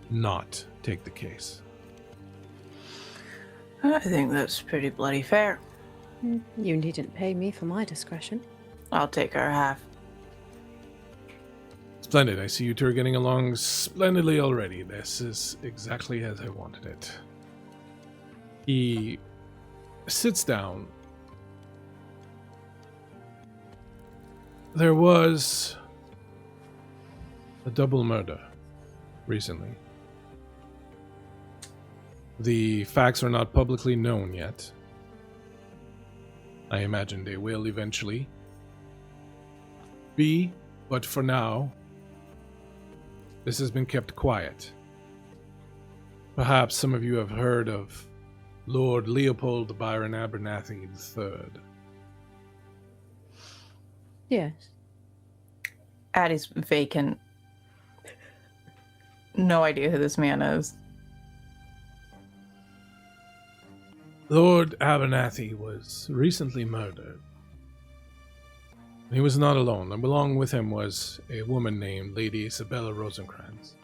not take the case? I think that's pretty bloody fair. You needn't pay me for my discretion. I'll take our half. Splendid. I see you two are getting along splendidly already. This is exactly as I wanted it. He sits down. There was a double murder recently. The facts are not publicly known yet. I imagine they will eventually be, but for now, this has been kept quiet. Perhaps some of you have heard of Lord Leopold Byron Abernathy III. Yes. Addie's vacant. No idea who this man is. Lord Abernathy was recently murdered. He was not alone. Along with him was a woman named Lady Isabella Rosencrantz.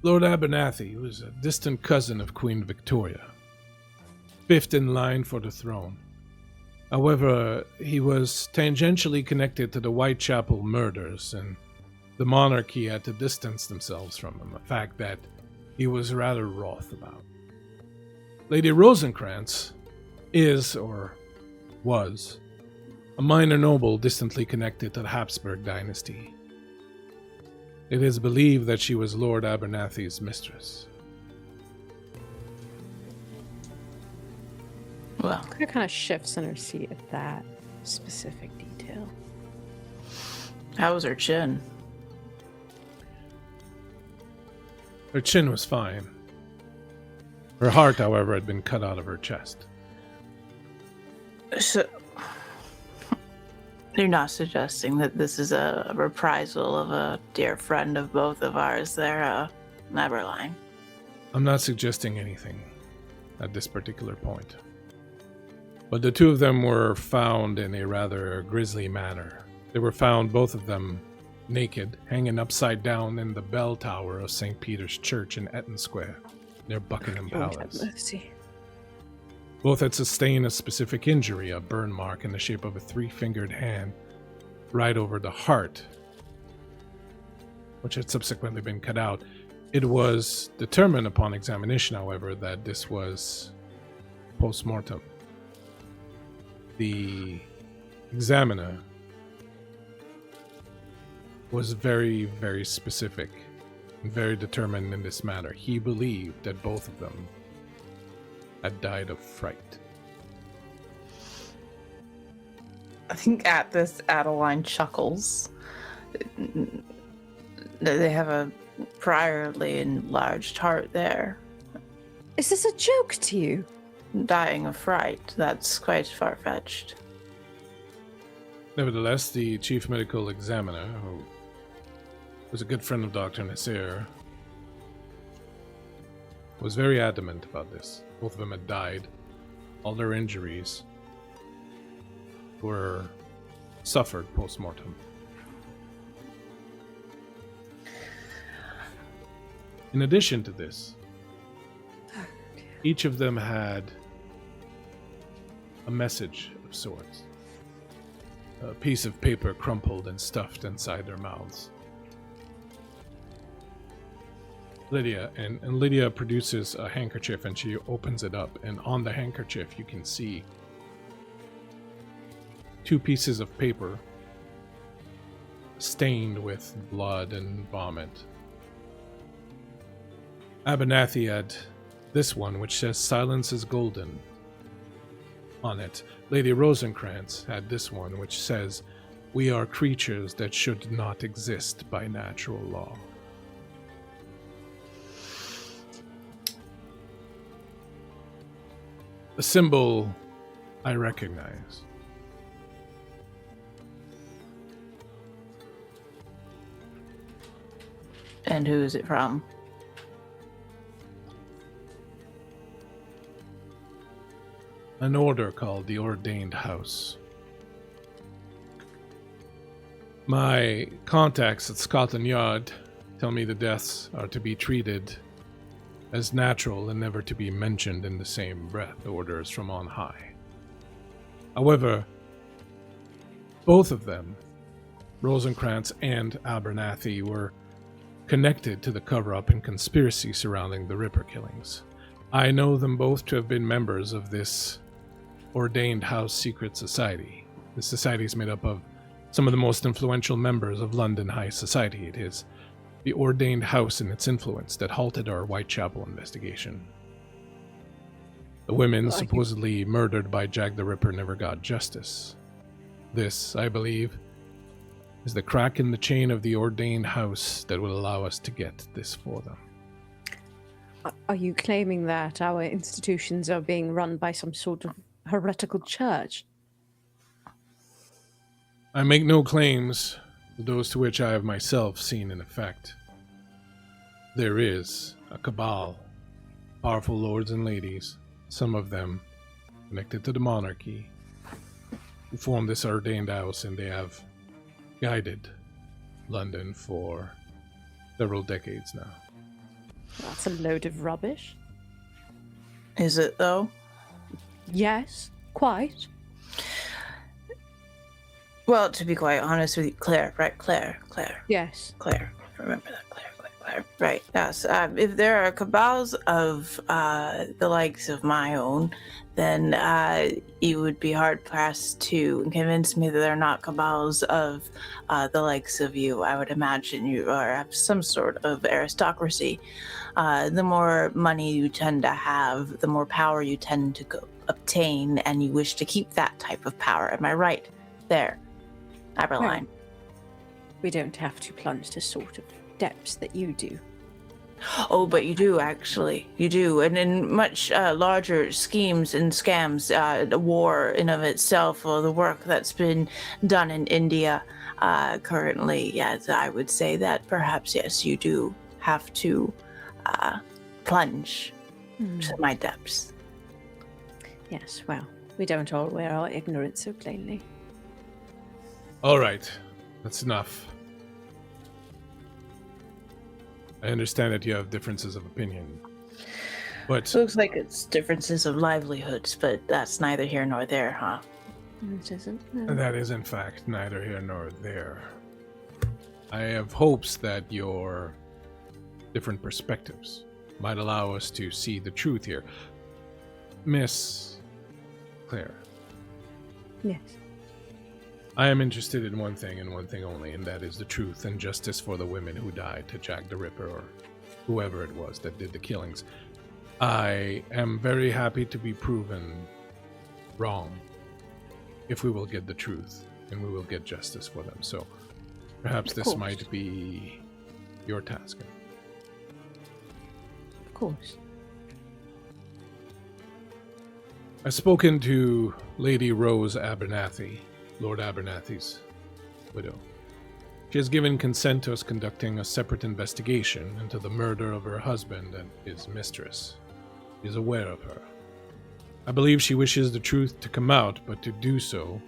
Lord Abernathy was a distant cousin of Queen Victoria, fifth in line for the throne. However, he was tangentially connected to the Whitechapel murders, and the monarchy had to distance themselves from him, a fact that he was rather wroth about. Lady Rosencrantz is, or was, a minor noble distantly connected to the Habsburg dynasty. It is believed that she was Lord Abernathy's mistress. Well, Claire kind of shifts in her seat at that specific detail. how was her chin? Her chin was fine. Her heart, however, had been cut out of her chest. So, you're not suggesting that this is a reprisal of a dear friend of both of ours there, Aberline? I'm not suggesting anything at this particular point. But the two of them were found in a rather grisly manner. They were found, both of them, naked, hanging upside down in the bell tower of St. Peter's Church in Eton Square, near Buckingham Lord have Palace. mercy. Both had sustained a specific injury, a burn mark in the shape of a three-fingered hand right over the heart, which had subsequently been cut out. It was determined upon examination, however, that this was post-mortem. The examiner was very, very specific and very determined in this matter. He believed that both of them had died of fright. I think at this, Adeline chuckles. They have a priorly enlarged heart there. Is this a joke to you? Dying of fright, that's quite far-fetched. Nevertheless, the chief medical examiner, who was a good friend of Dr. Nasir, was very adamant about this. Both of them had died. All their injuries were suffered post-mortem. In addition to this, each of them had a message of sorts. A piece of paper crumpled and stuffed inside their mouths. Lydia, and Lydia produces a handkerchief and she opens it up, and on the handkerchief you can see two pieces of paper stained with blood and vomit. Abernathy had this one, which says "Silence is golden" on it. Lady Rosencrantz had this one, which says, "We are creatures that should not exist by natural law." A symbol I recognize. And who is it from? An order called the Ordained House. My contacts at Scotland Yard tell me the deaths are to be treated as natural and never to be mentioned in the same breath. Orders from on high. However, both of them, Rosencrantz and Abernathy, were connected to the cover-up and conspiracy surrounding the Ripper killings. I know them both to have been members of this Ordained House secret society. This society is made up of some of the most influential members of London high society. It is the Ordained House and its influence that halted our Whitechapel investigation. The women supposedly murdered by Jack the Ripper never got justice. This, I believe, is the crack in the chain of the Ordained House that will allow us to get this for them. Are you claiming that our institutions are being run by some sort of heretical church? I make no claims, those to which I have myself seen in effect. There is a cabal, powerful lords and ladies, some of them connected to the monarchy, who formed this Ordained House, and they have guided London for several decades now. That's a load of rubbish. Is it, though? Yes, quite. Well, to be quite honest with you, Claire, right? Claire. Yes. Remember that, Claire. right. Yes. If there are cabals of the likes of my own, then you would be hard pressed to convince me that they're not cabals of the likes of you. I would imagine you are have some sort of aristocracy. The more money you tend to have, the more power you tend to obtain, and you wish to keep that type of power. Am I right? There, Aberline. Right. We don't have to plunge the sort of depths that you do. Oh, but you do, actually. You do. And in much larger schemes and scams, the war in of itself, or the work that's been done in India currently, yes, I would say that perhaps, yes, you do have to plunge to my depths. Yes, well, we don't all wear our ignorance so plainly. All right, that's enough. I understand that you have differences of opinion, but Looks like it's differences of livelihoods, but that's neither here nor there, huh? It isn't. No. that is in fact neither here nor there. I have hopes that your different perspectives might allow us to see the truth here. Miss Claire, Yes. I am interested in one thing and one thing only, and that is the truth and justice for the women who died to Jack the Ripper or whoever it was that did the killings. I am very happy to be proven wrong if we will get the truth and we will get justice for them. So perhaps this might be your task. Of course. I've spoken to Lady Rose Abernathy, Lord Abernathy's widow. She has given consent to us conducting a separate investigation into the murder of her husband and his mistress. She is aware of her. I believe she wishes the truth to come out, but to do so,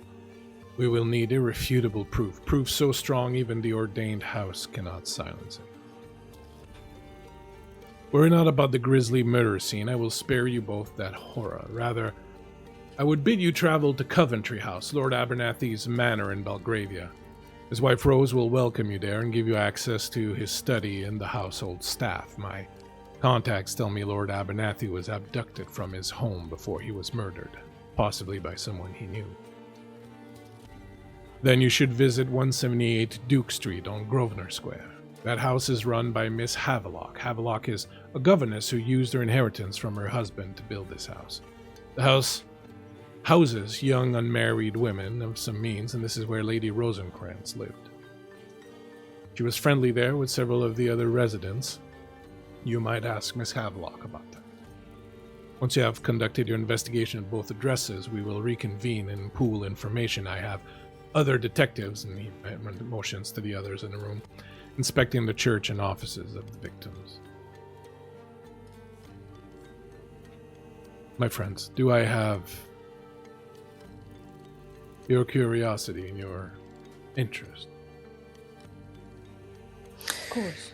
we will need irrefutable proof. Proof so strong even the ordained house cannot silence it. Were it not about the grisly murder scene, I will spare you both that horror. Rather, I would bid you travel to Coventry House, Lord Abernathy's manor in Belgravia. His wife Rose will welcome you there and give you access to his study and the household staff. My contacts tell me Lord Abernathy was abducted from his home before he was murdered, possibly by someone he knew. Then you should visit 178 Duke Street on Grosvenor Square. That house is run by Miss Havelock. Havelock is a governess who used her inheritance from her husband to build this house. The house houses young unmarried women of some means, and this is where Lady Rosencrantz lived. She was friendly there with several of the other residents. You might ask Miss Havelock about that. Once you have conducted your investigation at both addresses, we will reconvene and pool information. I have other detectives, and he motions to the others in the room, inspecting the church and offices of the victims. My friends, do I have your curiosity and your interest? Of course.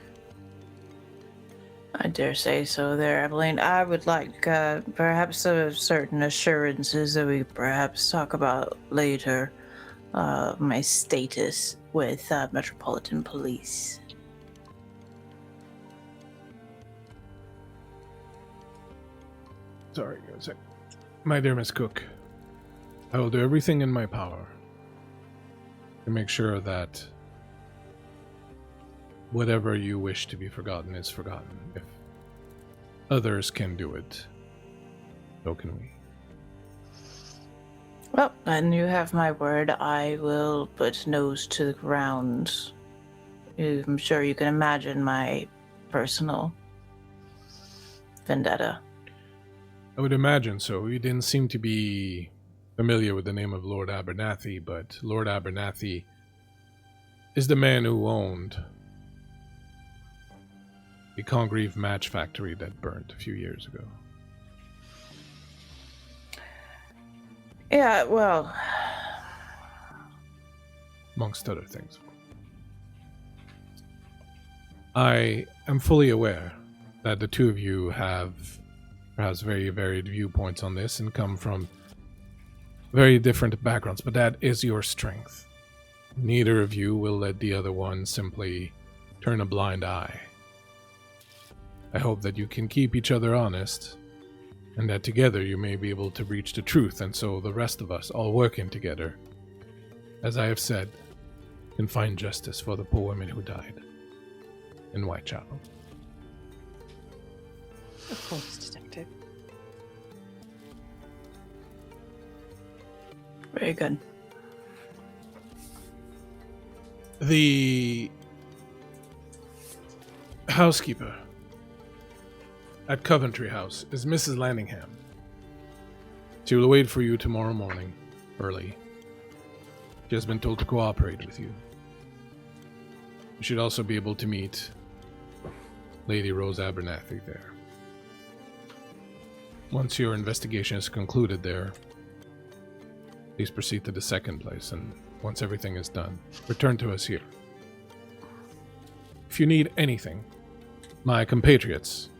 I dare say so there, Aberline. I would like perhaps certain assurances that we perhaps talk about later. My status with Metropolitan Police. Sorry, guys. My dear Miss Cook, I will do everything in my power to make sure that whatever you wish to be forgotten is forgotten. If others can do it, so can we. Well, then you have my word. I will put nose to the ground. I'm sure you can imagine my personal vendetta. I would imagine so. You didn't seem to be familiar with the name of Lord Abernathy, but Lord Abernathy is the man who owned the Congreve match factory that burnt a few years ago. Yeah, well, amongst other things. I am fully aware that the two of you have perhaps very varied viewpoints on this and come from very different backgrounds, but that is your strength. Neither of you will let the other one simply turn a blind eye I hope that you can keep each other honest, and that together you may be able to reach the truth, and so the rest of us, all working together, as I have said, can find justice for the poor women who died in Whitechapel. Of course, Detective. Very good. The housekeeper at Coventry House is Mrs. Landingham. She will wait for you tomorrow morning, early. She has been told to cooperate with you. You should also be able to meet Lady Rose Abernathy there. Once your investigation is concluded there, please proceed to the second place, and once everything is done, return to us here. If you need anything, my compatriots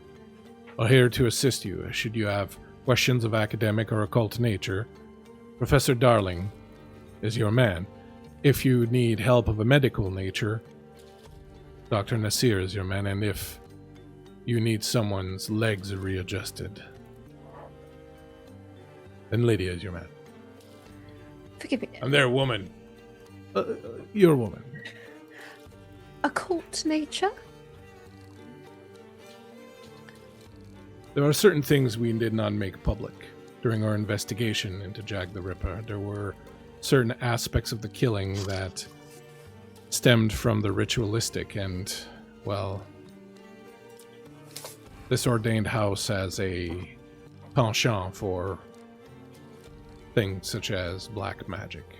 are here to assist you. Should you have questions of academic or occult nature, Professor Darling is your man. If you need help of a medical nature, Dr. Nasir is your man, and if you need someone's legs readjusted, then Lydia is your man. Forgive me. I'm their woman. Your woman. Occult nature? There are certain things we did not make public during our investigation into Jack the Ripper. There were certain aspects of the killing that stemmed from the ritualistic, and, well, this ordained house has a penchant for things such as black magic.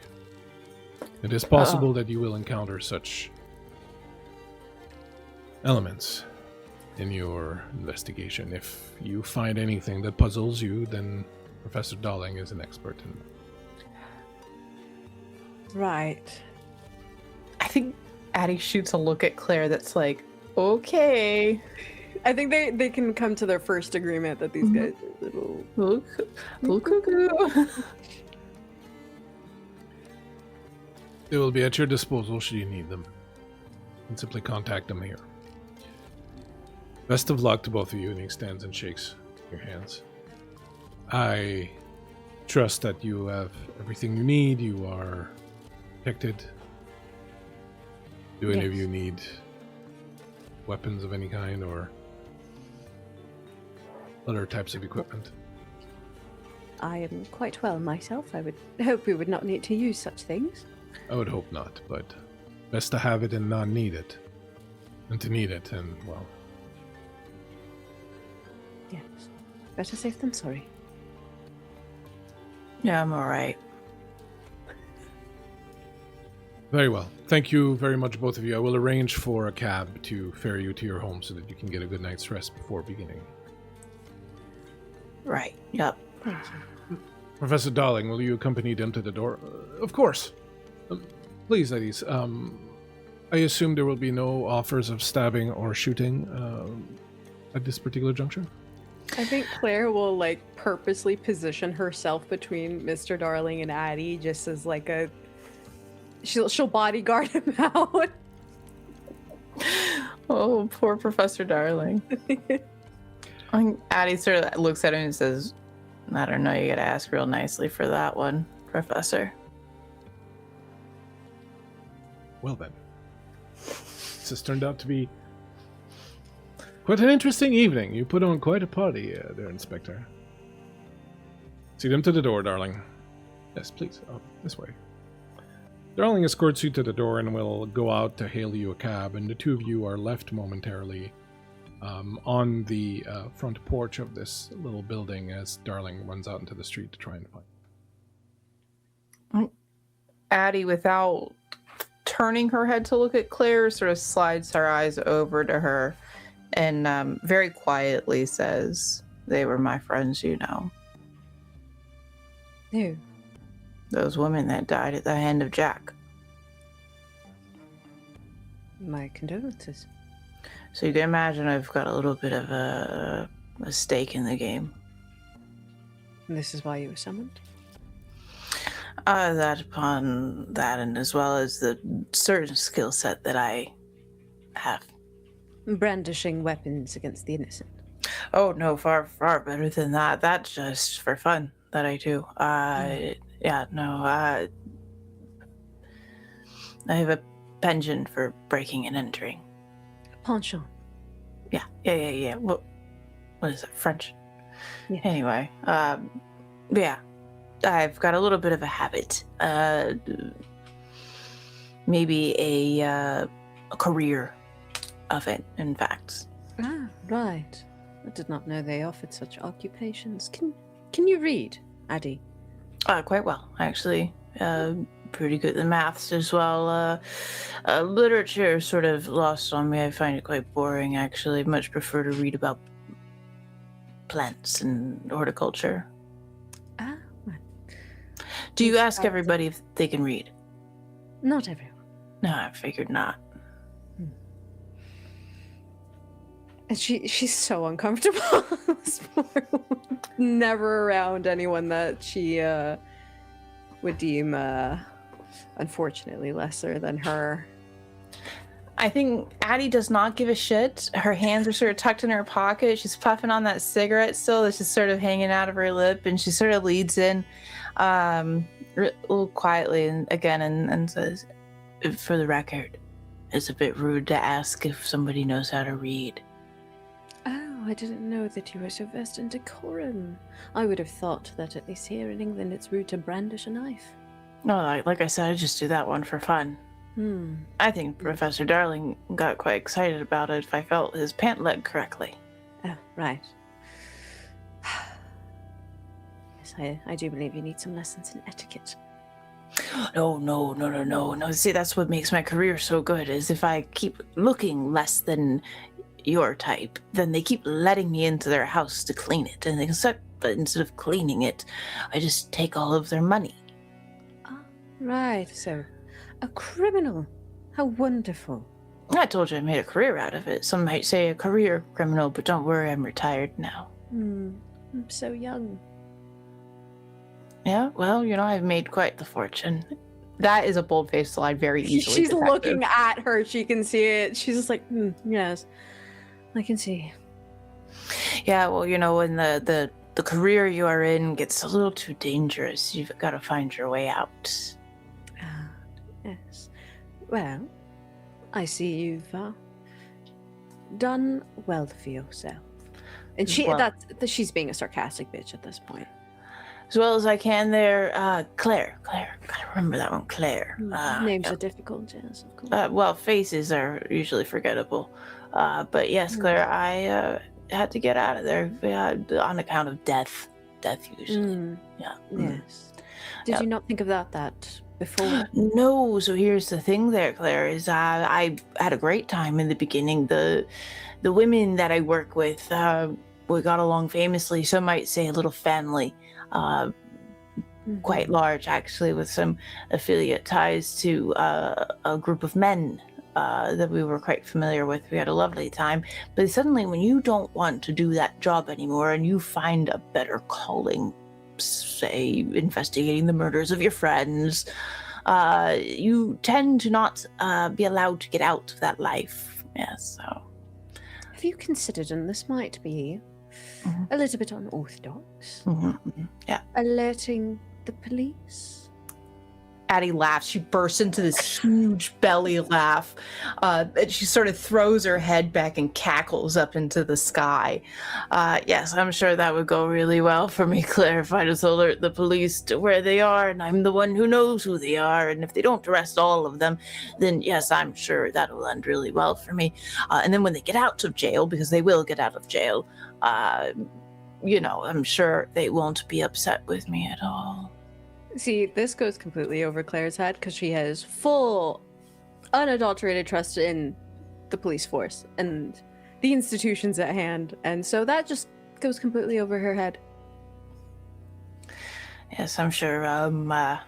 It is possible that you will encounter such elements in your investigation. If you find anything that puzzles you, then Professor Darling is an expert in that. Right. I think Addie shoots a look at Claire that's like, okay. I think they can come to their first agreement that these guys are little Cuckoo. They will be at your disposal should you need them. And simply contact them here. Best of luck to both of you, and he stands and shakes your hands. I trust that you have everything you need. You are protected. Do any of Yes. you need weapons of any kind or other types of equipment? I am quite well myself. I would hope we would not need to use such things. I would hope not, but best to have it and not need it. And to need it, and, well, Yes. Better safe than sorry. Yeah, I'm alright. very well. Thank you very much, both of you. I will arrange for a cab to ferry you to your home so that you can get a good night's rest before beginning. Right. Yep. Thank you. Professor Darling, will you accompany them to the door? Of course. Please, ladies. I assume there will be no offers of stabbing or shooting at this particular juncture? I think Claire will like purposely position herself between Mr. Darling and Addie just as like a she'll bodyguard him out. Oh, poor Professor Darling. Addie sort of looks at him and says, I don't know, you gotta ask real nicely for that one, Professor. Well then. This has turned out to be quite an interesting evening. You put on quite a party there, Inspector. See them to the door, darling. Yes, please. Oh, this way. Darling escorts you to the door and will go out to hail you a cab, and the two of you are left momentarily on the front porch of this little building as Darling runs out into the street to try and find. Addie, without turning her head to look at Claire, sort of slides her eyes over to her and very quietly says, they were my friends, you know. No. Those women that died at the hand of Jack. My condolences. So you can imagine I've got a little bit of a stake in the game. And this is why you were summoned? That and as well as the certain skill set that I have. brandishing weapons against the innocent. Oh no, far far better than that. That's just for fun that I do. Yeah, no. I have a penchant for breaking and entering. Penchant. Yeah. What is it? French. Yeah. Anyway, yeah, I've got a little bit of a habit. Maybe a career of it, in fact. Ah, right. I did not know they offered such occupations. Can you read, Addie? Quite well, actually. Pretty good at the maths as well. Literature sort of lost on me. I find it quite boring, actually. I much prefer to read about plants and horticulture. Ah, well, Do you ask everybody if they can read? not everyone. No, I figured not. And she's so uncomfortable. This poor woman. Never around anyone that she would deem unfortunately lesser than her. I think Addie does not give a shit. Her hands are sort of tucked in her pocket. She's puffing on that cigarette still that's just sort of hanging out of her lip, and she sort of leads in a little quietly and says, "For the record, it's a bit rude to ask if somebody knows how to read." Oh, I didn't know that you were so versed in decorum. I would have thought that at least here in England it's rude to brandish a knife. No, like I said, I just do that one for fun. I think Professor Darling got quite excited about it if I felt his pant leg correctly. Oh, right. Yes, I do believe you need some lessons in etiquette. No. See, that's what makes my career so good, is if I keep looking less than your type, then they keep letting me into their house to clean it. And but instead of cleaning it, I just take all of their money. Ah, right. So, a criminal. How wonderful. I told you I made a career out of it. Some might say a career criminal, but don't worry, I'm retired now. I'm so young. Yeah, well, I've made quite the fortune. That is a bold-faced lie, very easily She's detected. looking at her. She can see it. She's just like, yes, I can see. Yeah, well, when the career you are in gets a little too dangerous, you've got to find your way out. Ah, yes. Well, I see you've done well for yourself. And she's being a sarcastic bitch at this point. As well as I can there, Claire. Gotta remember that one, Claire. Names are difficult, yes, of course. Well, faces are usually forgettable. But yes, Claire, I had to get out of there on account of death. Death, usually. Yeah. Yes. Did you not think of that before? No, so here's the thing there, Claire, is I had a great time in the beginning. The women that I work with, we got along famously, some might say a little family. Quite large, actually, with some affiliate ties to a group of men that we were quite familiar with. We had a lovely time. But suddenly, when you don't want to do that job anymore and you find a better calling, say, investigating the murders of your friends, you tend to not be allowed to get out of that life. Yes, so. Have you considered, and this might be a little bit unorthodox, Yeah. alerting the police? Addie laughs. She bursts into this huge belly laugh. And she sort of throws her head back and cackles up into the sky. Yes, I'm sure that would go really well for me, Claire, if I just alert the police to where they are, and I'm the one who knows who they are, and if they don't arrest all of them, then yes, I'm sure that'll end really well for me. And then when they get out of jail, because they will get out of jail, I'm sure they won't be upset with me at all. See, this goes completely over Claire's head because she has full, unadulterated trust in the police force and the institutions at hand, and so that just goes completely over her head. Yes, I'm sure. I'm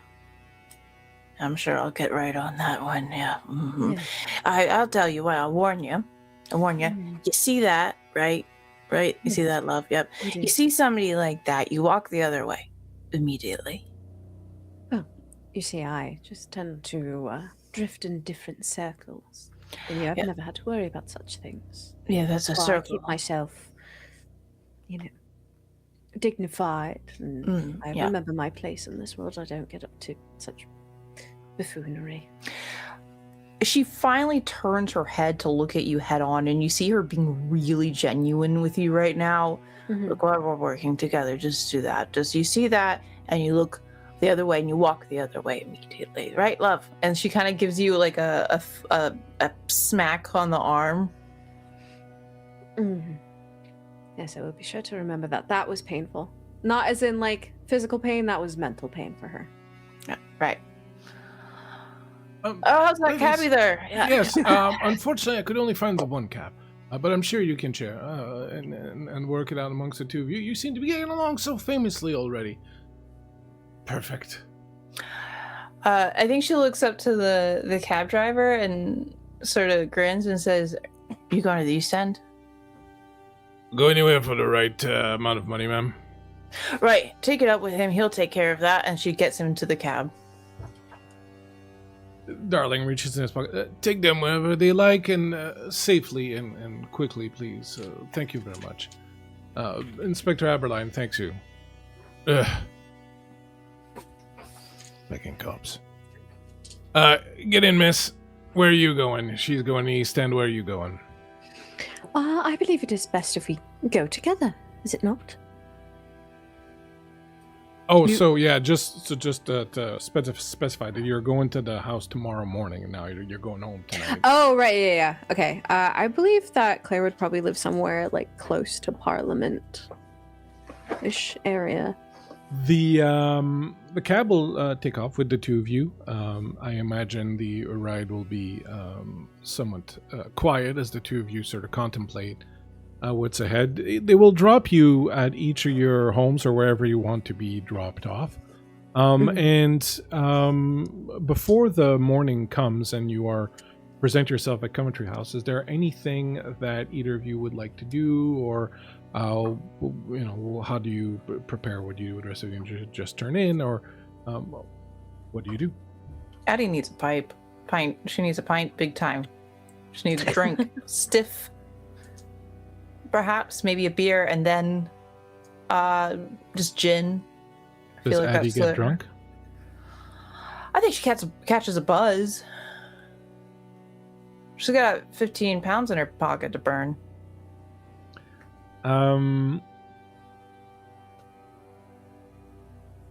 sure I'll get right on that one. Yeah. Mm-hmm. Yeah. I'll tell you what. I'll warn you. You see that, right? Right. You see that, love? Yep. Indeed. You see somebody like that, you walk the other way immediately. You see, I just tend to drift in different circles. And I've Yeah. never had to worry about such things. Yeah, that's a Well, I circle. keep myself, dignified, and I remember my place in this world. I don't get up to such buffoonery. She finally turns her head to look at you head on, and you see her being really genuine with you right now. Look, while we're working together, just do that. Just you see that, and you look the other way, and you walk the other way immediately, right, love? And she kind of gives you like a smack on the arm. Yes, I will be sure to remember that. That was painful. Not as in like physical pain, that was mental pain for her. Yeah, right. How's that cabbie there? Yeah. Yes, unfortunately, I could only find the one cab. But I'm sure you can share and work it out amongst the two of you. You seem to be getting along so famously already. Perfect. I think she looks up to the cab driver and sort of grins and says, "You going to the East End?" Go anywhere for the right amount of money, ma'am. Right. Take it up with him. He'll take care of that. And she gets him into the cab. Darling reaches in his pocket. Take them wherever they like and safely and quickly, please. Thank you very much. Inspector Aberline, thanks you. Making cops. Get in, miss. Where are you going? She's going east end. Where are you going? I believe it is best if we go together, is it not? Oh, just to specify that you're going to the house tomorrow morning, and now you're going home tonight. Oh, right, yeah. Okay. I believe that Claire would probably live somewhere like close to Parliament-ish area. The cab will take off with the two of you. I imagine the ride will be somewhat quiet as the two of you sort of contemplate what's ahead. They will drop you at each of your homes or wherever you want to be dropped off. And before the morning comes and you present yourself at Coventry House, is there anything that either of you would like to do, or how do you prepare? Would you, the rest of you, just turn in, or what do you do? Addie needs a pint. She needs a pint big time. She needs a drink. Stiff. Perhaps maybe a beer, and then just gin. Does Addie get drunk? I think she catches a buzz. She's got 15 pounds in her pocket to burn.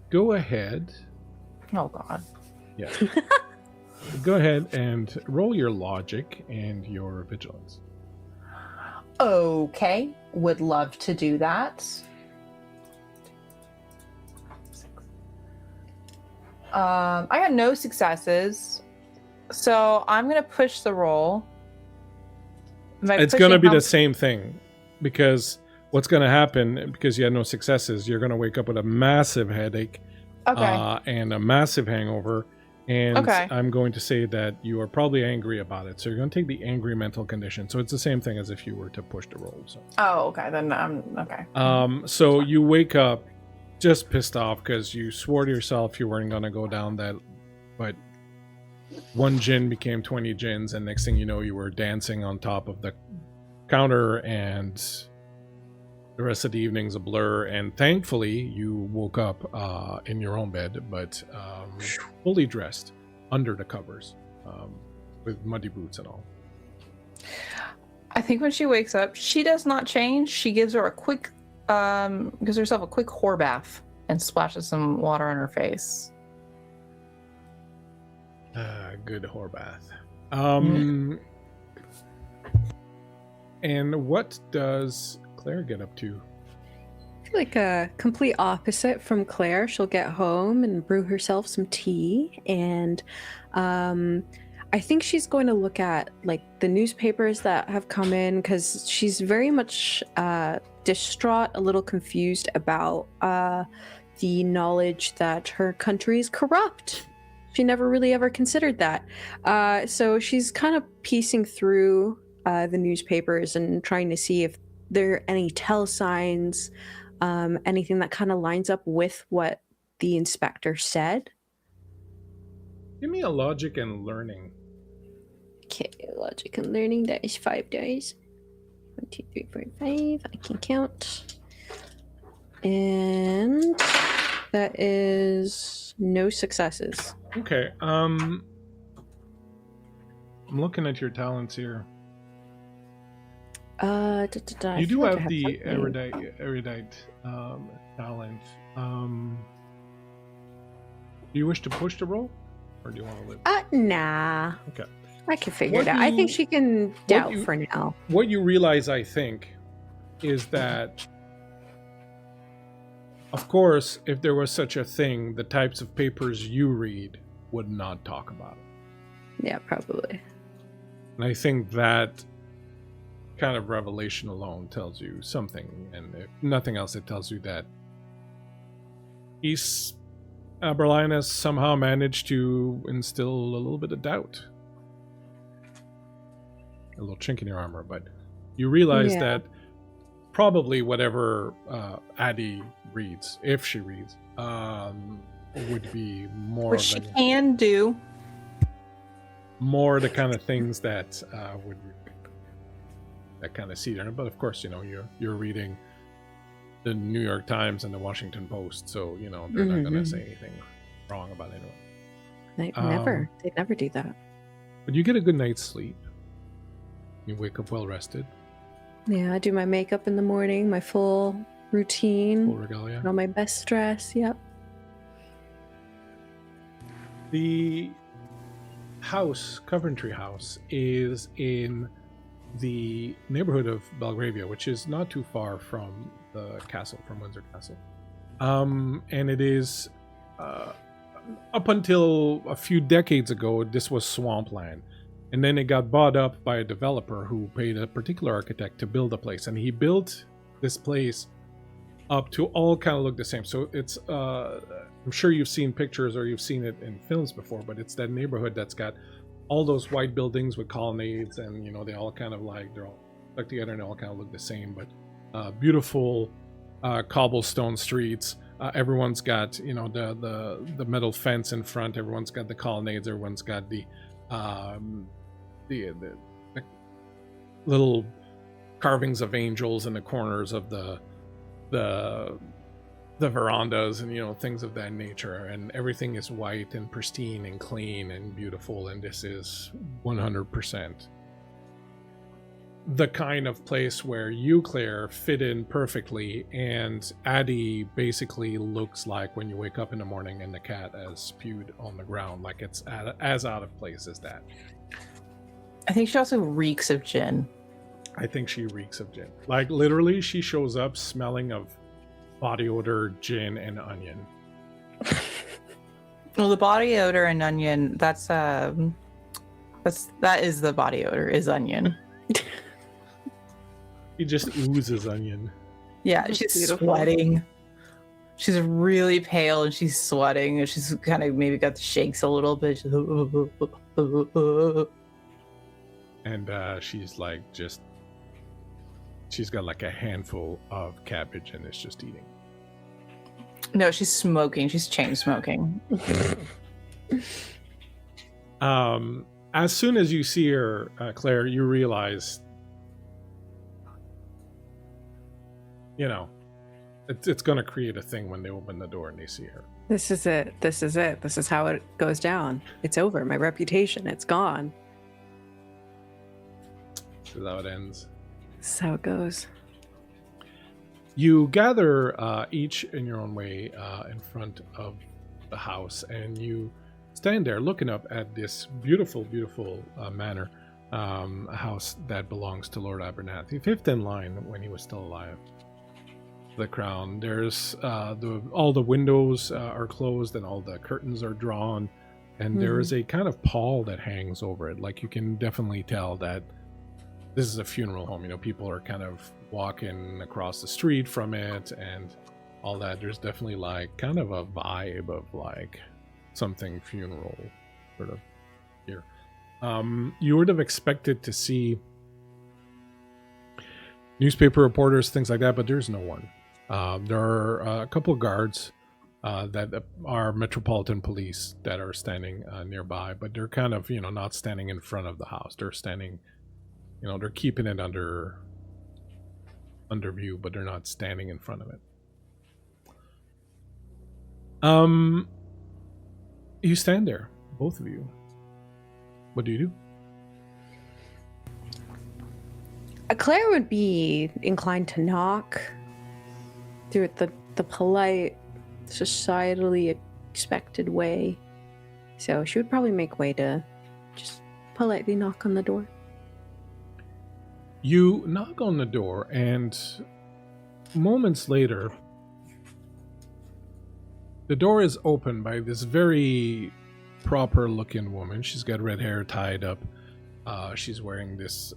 Go ahead. Oh, God. Yeah. Go ahead and roll your logic and your vigilance. Okay. Would love to do that. I got no successes, so I'm going to push the roll. It's going to be the same thing, because what's going to happen, because you had no successes, you're going to wake up with a massive headache and a massive hangover, and I'm going to say that you are probably angry about it, so you're going to take the angry mental condition. So it's the same thing as if you were to push the roll. So. Oh, okay. Then I'm okay. So you wake up just pissed off because you swore to yourself you weren't going to go down that, but one gin became 20 gins, and next thing you know, you were dancing on top of the counter, and the rest of the evening's a blur. And thankfully, you woke up in your own bed, but fully dressed under the covers, with muddy boots and all. I think when she wakes up, she does not change. She gives herself a quick whore bath and splashes some water on her face. Good whore bath. And what does Claire get up to? Like a complete opposite from Claire. She'll get home and brew herself some tea, and I think she's going to look at like the newspapers that have come in, because she's very much distraught, a little confused about the knowledge that her country is corrupt. She never really ever considered that. So she's kind of piecing through the newspapers and trying to see if there are any tell signs, anything that kind of lines up with what the inspector said. Give me a logic and learning. Okay, logic and learning. That is 5 dice. 1, 2, 3, 4, 5. I can count. And that is no successes. Okay. I'm looking at your talents here. I You do feel like I have the something. erudite talent. Do you wish to push the roll, or do you want to live? Nah. Okay. I can figure What it out. I think you- she can doubt for now. What you realize, I think, is that, of course, if there was such a thing, the types of papers you read would not talk about it. Yeah, probably. And I think that kind of revelation alone tells you something, and if nothing else, it tells you that Aberline has somehow managed to instill a little bit of doubt. A little chink in your armor, but you realize that probably whatever Addie reads, if she reads, would be more Which she can do. more the kind of things that would that kind of seed in it. But of course, you know, you're reading the New York Times and the Washington Post, so you know they're not going to say anything wrong about anyone. They never do that. But you get a good night's sleep. You wake up well rested. Yeah, I do my makeup in the morning, my full routine, Full regalia. put on my best dress. Yep. The house, Coventry House, is in the neighborhood of Belgravia, which is not too far from the castle, from Windsor Castle. And it is, up until a few decades ago, this was swampland. And then it got bought up by a developer who paid a particular architect to build a place. And he built this place up to all kind of look the same. So it's, I'm sure you've seen pictures or you've seen it in films before, but it's that neighborhood that's got all those white buildings with colonnades, and you know they all kind of like they're all stuck together and they all kind of look the same. But beautiful cobblestone streets. Everyone's got, you know, the metal fence in front. Everyone's got the colonnades. Everyone's got the little carvings of angels in the corners of the verandas, and you know, things of that nature, and everything is white and pristine and clean and beautiful. And this is 100% the kind of place where you, Claire, fit in perfectly, and Addie basically looks like when you wake up in the morning and the cat has spewed on the ground, like it's as out of place as that. I think she also reeks of gin. I think she reeks of gin. Like literally, she shows up smelling of body odor, gin, and onion. Well, the body odor and onion, that is the body odor, is onion. He just oozes onion. Yeah, That's she's beautiful. sweating. She's really pale and she's sweating, and she's kind of maybe got the shakes a little bit. And she's like she's got like a handful of cabbage and is just eating. No, she's smoking. She's chain smoking. As soon as you see her, Claire, you realize, you know, it's going to create a thing when they open the door and they see her. This is it. This is it. This is how it goes down. It's over. My reputation, it's gone. This is how it ends. This is how it goes. You gather each in your own way in front of the house, and you stand there looking up at this beautiful, beautiful manor, a house that belongs to Lord Abernathy, fifth in line when he was still alive. The crown. There's all the windows are closed and all the curtains are drawn, and there is a kind of pall that hangs over it. Like you can definitely tell that this is a funeral home. You know, people are kind of walking across the street from it and all that. There's definitely like kind of a vibe of like something funeral sort of here. You would have expected to see newspaper reporters, things like that, but there's no one. There are a couple of guards that are Metropolitan Police that are standing nearby, but they're kind of, not standing in front of the house. They're standing, they're keeping it under view, but they're not standing in front of it. You stand there, both of you. What do you do? Claire would be inclined to knock, do it the polite, societally expected way. So she would probably make way to just politely knock on the door. You knock on the door, and moments later, the door is opened by this very proper-looking woman. She's got red hair tied up. She's wearing this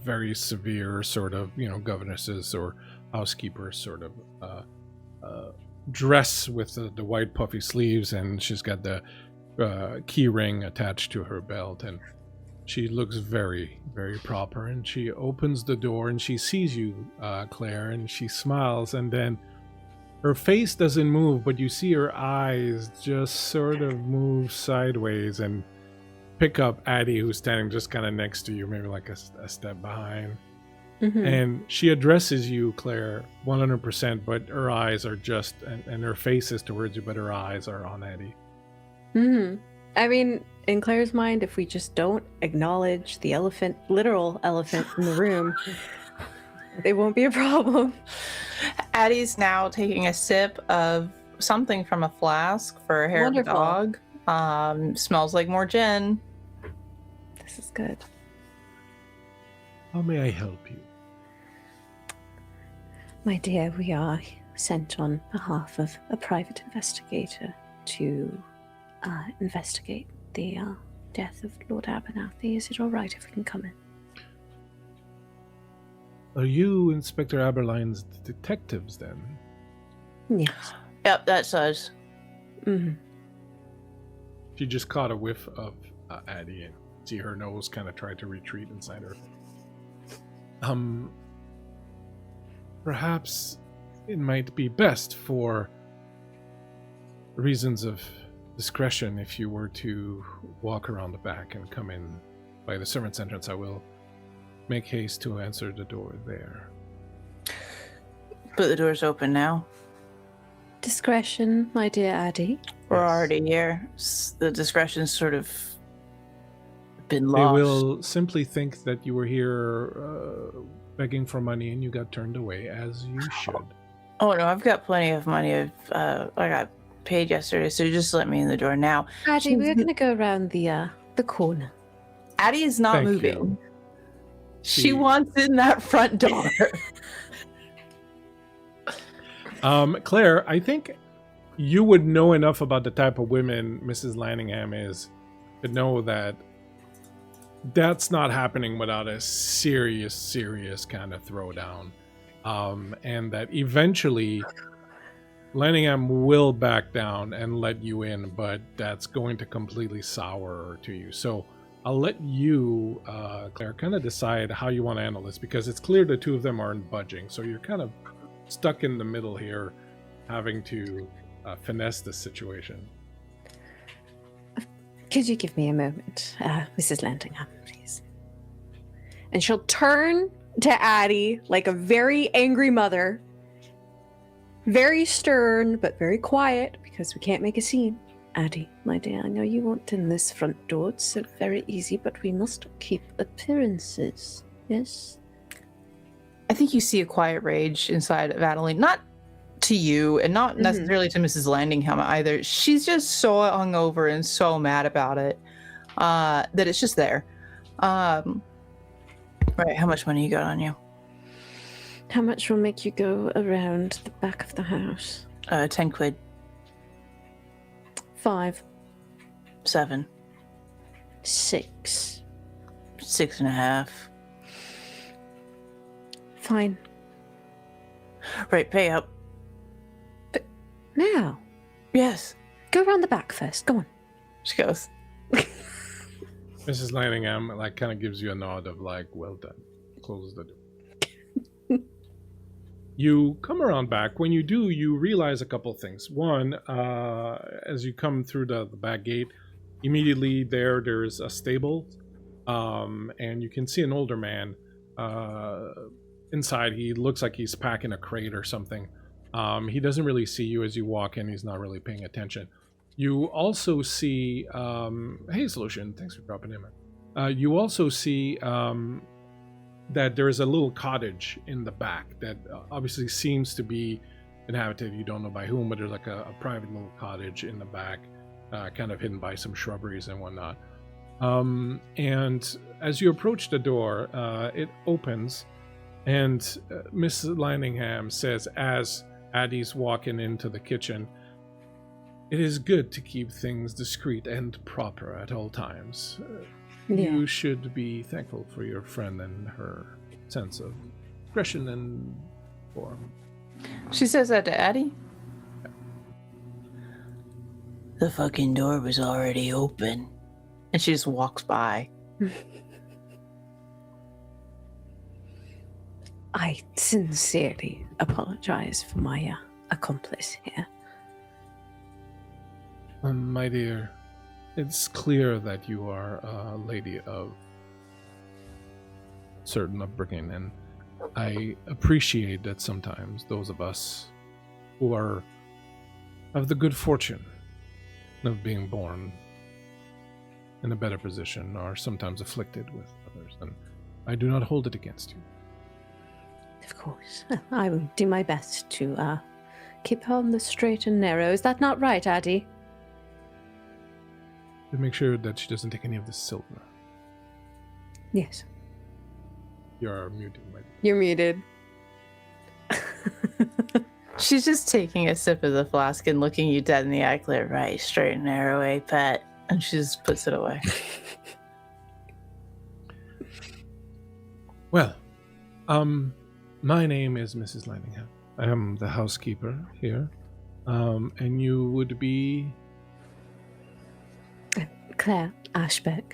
very severe sort of, governess's or housekeeper's sort of dress with the white puffy sleeves, and she's got the key ring attached to her belt, and she looks very, very proper. And she opens the door, and she sees you, Claire, and she smiles, and then her face doesn't move, but you see her eyes just sort of move sideways and pick up Addie, who's standing just kind of next to you, maybe like a step behind. Mm-hmm. And she addresses you, Claire, 100%, but her eyes are just, and her face is towards you, but her eyes are on Addie. Mm-hmm. I mean, in Claire's mind, if we just don't acknowledge the literal elephant in the room, it won't be a problem. Addie's now taking a sip of something from a flask for a hair of a Wonderful. dog. Smells like more gin. This is good. How may I help you? My dear, we are sent on behalf of a private investigator to investigate the death of Lord Abernathy. Is it all right if we can come in? Are you Inspector Aberline's detectives, then? Yes. Yep, that's us. Mm-hmm. She just caught a whiff of Addie and see her nose kind of try to retreat inside her. Perhaps it might be best for reasons of discretion if you were to walk around the back and come in by the servant's entrance. I will make haste to answer the door there. But the door's open now. Discretion, my dear Addie. We're Yes. already here. The discretion's sort of been They lost. will simply think that you were here begging for money and you got turned away, as you should. Oh no, I've got plenty of money. I got paid yesterday, so just let me in the door now. Addie, we're going to go around the corner. Addie is not Thank moving. you. She wants in that front door. Claire, I think you would know enough about the type of women Mrs. Lanningham is to know that that's not happening without a serious kind of throwdown. And that eventually Lanningham will back down and let you in, but that's going to completely sour to you. So I'll let you, Claire, kind of decide how you want to handle this, because it's clear the two of them aren't budging. So you're kind of stuck in the middle here, having to finesse this situation. Could you give me a moment, Mrs. Landingham, please? And she'll turn to Addie like a very angry mother. Very stern, but very quiet, because we can't make a scene. Addie, my dear, I know you want in this front door. It's so very easy, but we must keep appearances. Yes? I think you see a quiet rage inside of Adeline. Not to you, and not necessarily to Mrs. Landingham either. She's just so hungover and so mad about it that it's just there. Right, how much money you got on you? How much will make you go around the back of the house? 10 quid. 5. 7. 6. 6.5. Fine. Right, pay up. Now, Yes. go around the back first. Go on. She goes. Mrs. Lanningham kind of gives you a nod of well done. Closes the door. You come around back. When you do, you realize a couple things. One, as you come through the back gate, immediately there's a stable, and you can see an older man inside. He looks like he's packing a crate or something. He doesn't really see you as you walk in. He's not really paying attention. You also see, hey, Solution, thanks for dropping in, man. You also see that there is a little cottage in the back that obviously seems to be inhabited. You don't know by whom, but there's like a private little cottage in the back, kind of hidden by some shrubberies and whatnot. And as you approach the door, it opens, and Miss Lanningham says, as Addie's walking into the kitchen, "It is good to keep things discreet and proper at all times. You should be thankful for your friend and her sense of discretion and form." She says that to Addie? The fucking door was already open. And she just walks by. I sincerely apologize for my accomplice here. My dear, it's clear that you are a lady of certain upbringing, and I appreciate that sometimes those of us who have the good fortune of being born in a better position are sometimes afflicted with others, and I do not hold it against you. Of course. I will do my best to keep on the straight and narrow. Is that not right, Addie? To make sure that she doesn't take any of the silver. Yes. You're muted, my dear. You're muted. She's just taking a sip of the flask and looking you dead in the eye, Claire. Right, straight and narrow, eh, pet? And she just puts it away. Well, my name is Mrs. Lanningham. I am the housekeeper here. And you would be... Claire Ashbeck.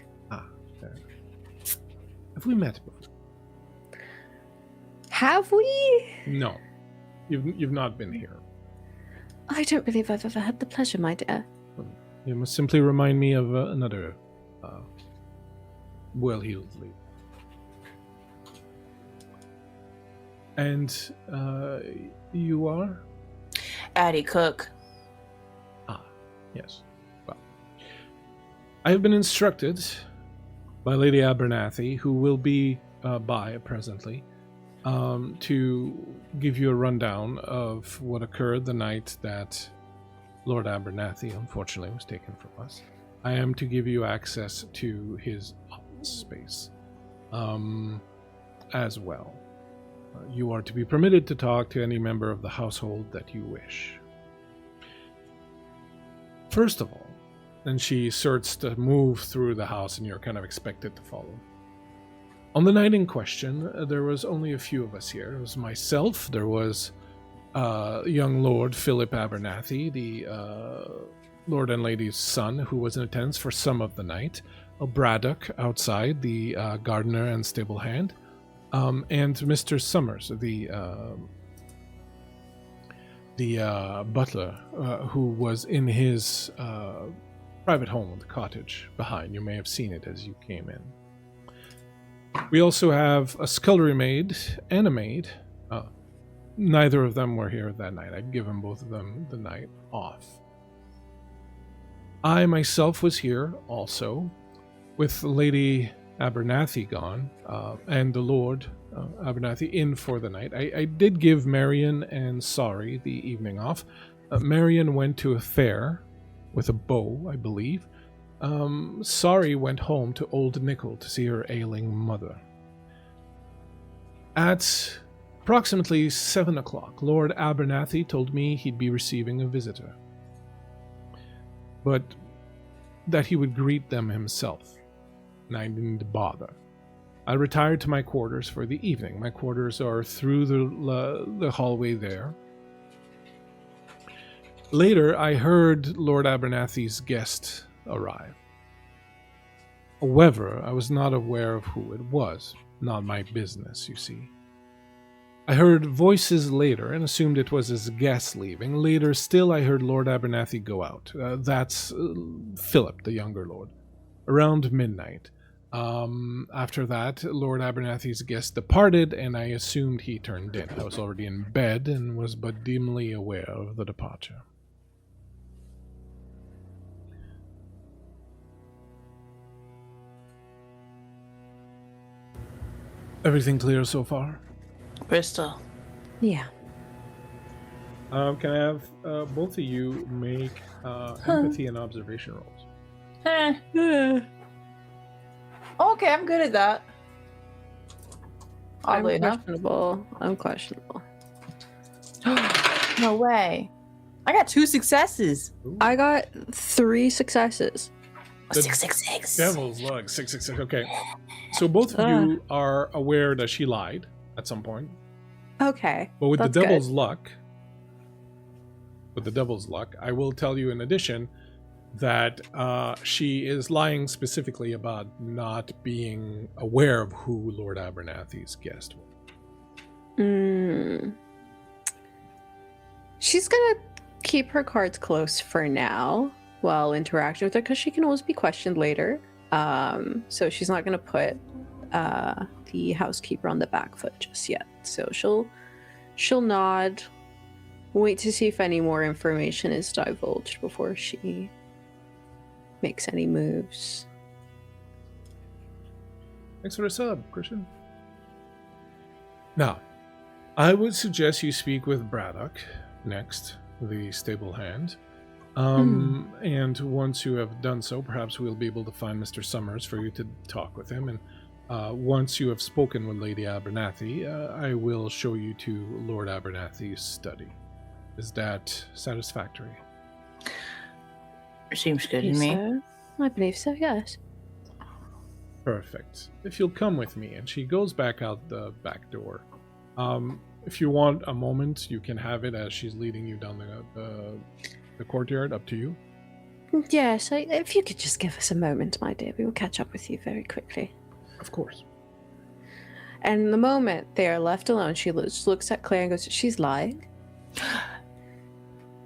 There. Have we met before? Have we? No. You've not been here. I don't believe I've ever had the pleasure, my dear. You must simply remind me of another well-heeled lady. And you are? Addie Cook. Yes. Well, I have been instructed by Lady Abernathy, who will be by presently, to give you a rundown of what occurred the night that Lord Abernathy unfortunately was taken from us. I am to give you access to his office space as well. You are to be permitted to talk to any member of the household that you wish. First of all, and she starts to move through the house, and you're kind of expected to follow. On the night in question, there was only a few of us here. It was myself, there was young Lord Philip Abernathy, the Lord and Lady's son, who was in attendance for some of the night, Braddock outside, the gardener and stable hand, and Mr. Summers, the butler, who was in his private home, the cottage behind. You may have seen it as you came in. We also have a scullery maid and a maid. Neither of them were here that night. I'd given both of them the night off. I myself was here also, with Lady Abernathy gone, and the Lord Abernathy in for the night. I did give Marion and Sorry the evening off. Marion went to a fair with a bow, I believe. Sorry went home to Old Nickel to see her ailing mother. At approximately 7 o'clock, Lord Abernathy told me he'd be receiving a visitor, but that he would greet them himself, and I didn't bother. I retired to my quarters for the evening. My quarters are through the hallway there. Later, I heard Lord Abernathy's guest arrive. However, I was not aware of who it was. Not my business, you see. I heard voices later and assumed it was his guest leaving. Later still, I heard Lord Abernathy go out. That's Philip, the younger lord. Around midnight. After that, Lord Abernathy's guest departed, and I assumed he turned in. I was already in bed and was but dimly aware of the departure. Everything clear so far? Bristol. Yeah. Can I have both of you make empathy and observation rolls? Okay, I'm good at that. Oddly I'm enough. questionable. I'm questionable. No way. I got 2 successes. I got 3 successes. The 666. Devil's luck, 666. Okay. So both of you are aware that she lied at some point. Okay. But with that's the devil's luck, I will tell you in addition that she is lying specifically about not being aware of who Lord Abernathy's guest was. She's gonna keep her cards close for now while interacting with her, because she can always be questioned later. So she's not gonna put the housekeeper on the back foot just yet. So she'll nod, wait to see if any more information is divulged before she makes any moves. Thanks for the sub, Christian. Now, I would suggest you speak with Braddock next, the stable hand. And once you have done so, perhaps we'll be able to find Mr. Summers for you to talk with him. And once you have spoken with Lady Abernathy, I will show you to Lord Abernathy's study. Is that satisfactory? Seems good to me. So, I believe so, yes. Perfect. If you'll come with me. And she goes back out the back door. If you want a moment, you can have it as she's leading you down the courtyard. Up to you. Yes, if you could just give us a moment, my dear, we will catch up with you very quickly. Of course. And the moment they are left alone, she looks at Claire and goes, "She's lying."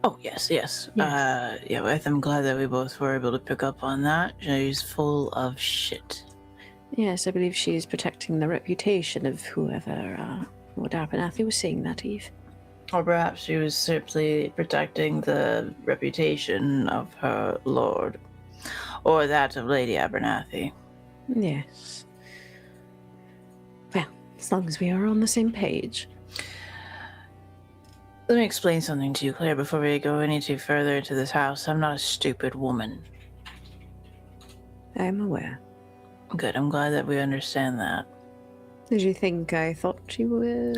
Oh, yes. Yes. I'm glad that we both were able to pick up on that. She's full of shit. Yes, I believe she is protecting the reputation of whoever Lord Abernathy was seeing that eve. Or perhaps she was simply protecting the reputation of her lord. Or that of Lady Abernathy. Yes. Well, as long as we are on the same page. Let me explain something to you, Claire, before we go any too further into this house. I'm not a stupid woman. I'm aware. Good, I'm glad that we understand that. Did you think I thought you were?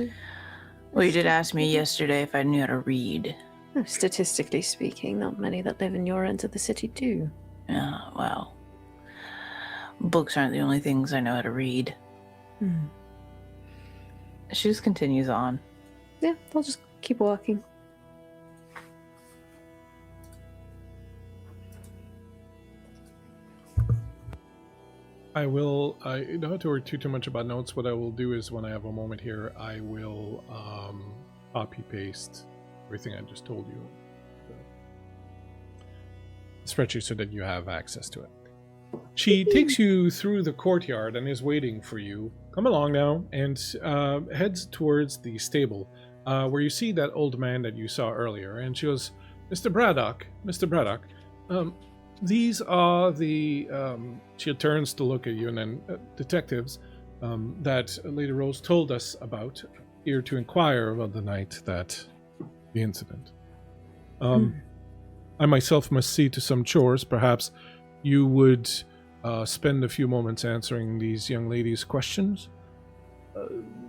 Well, you did ask me yesterday if I knew how to read. Oh, statistically speaking, not many that live in your end of the city do. Yeah, well, books aren't the only things I know how to read. She just continues on. Yeah, I'll just keep walking. I don't have to worry too much about notes. What I will do is when I have a moment here, I will copy paste everything I just told you. The spreadsheet so that you have access to it. She takes you through the courtyard and is waiting for you. Come along now, and heads towards the stable, where you see that old man that you saw earlier. And she goes, Mr. Braddock, these are the, she turns to look at you, and then detectives that Lady Rose told us about, here to inquire about the night that the incident. I myself must see to some chores. Perhaps you would spend a few moments answering these young ladies' questions.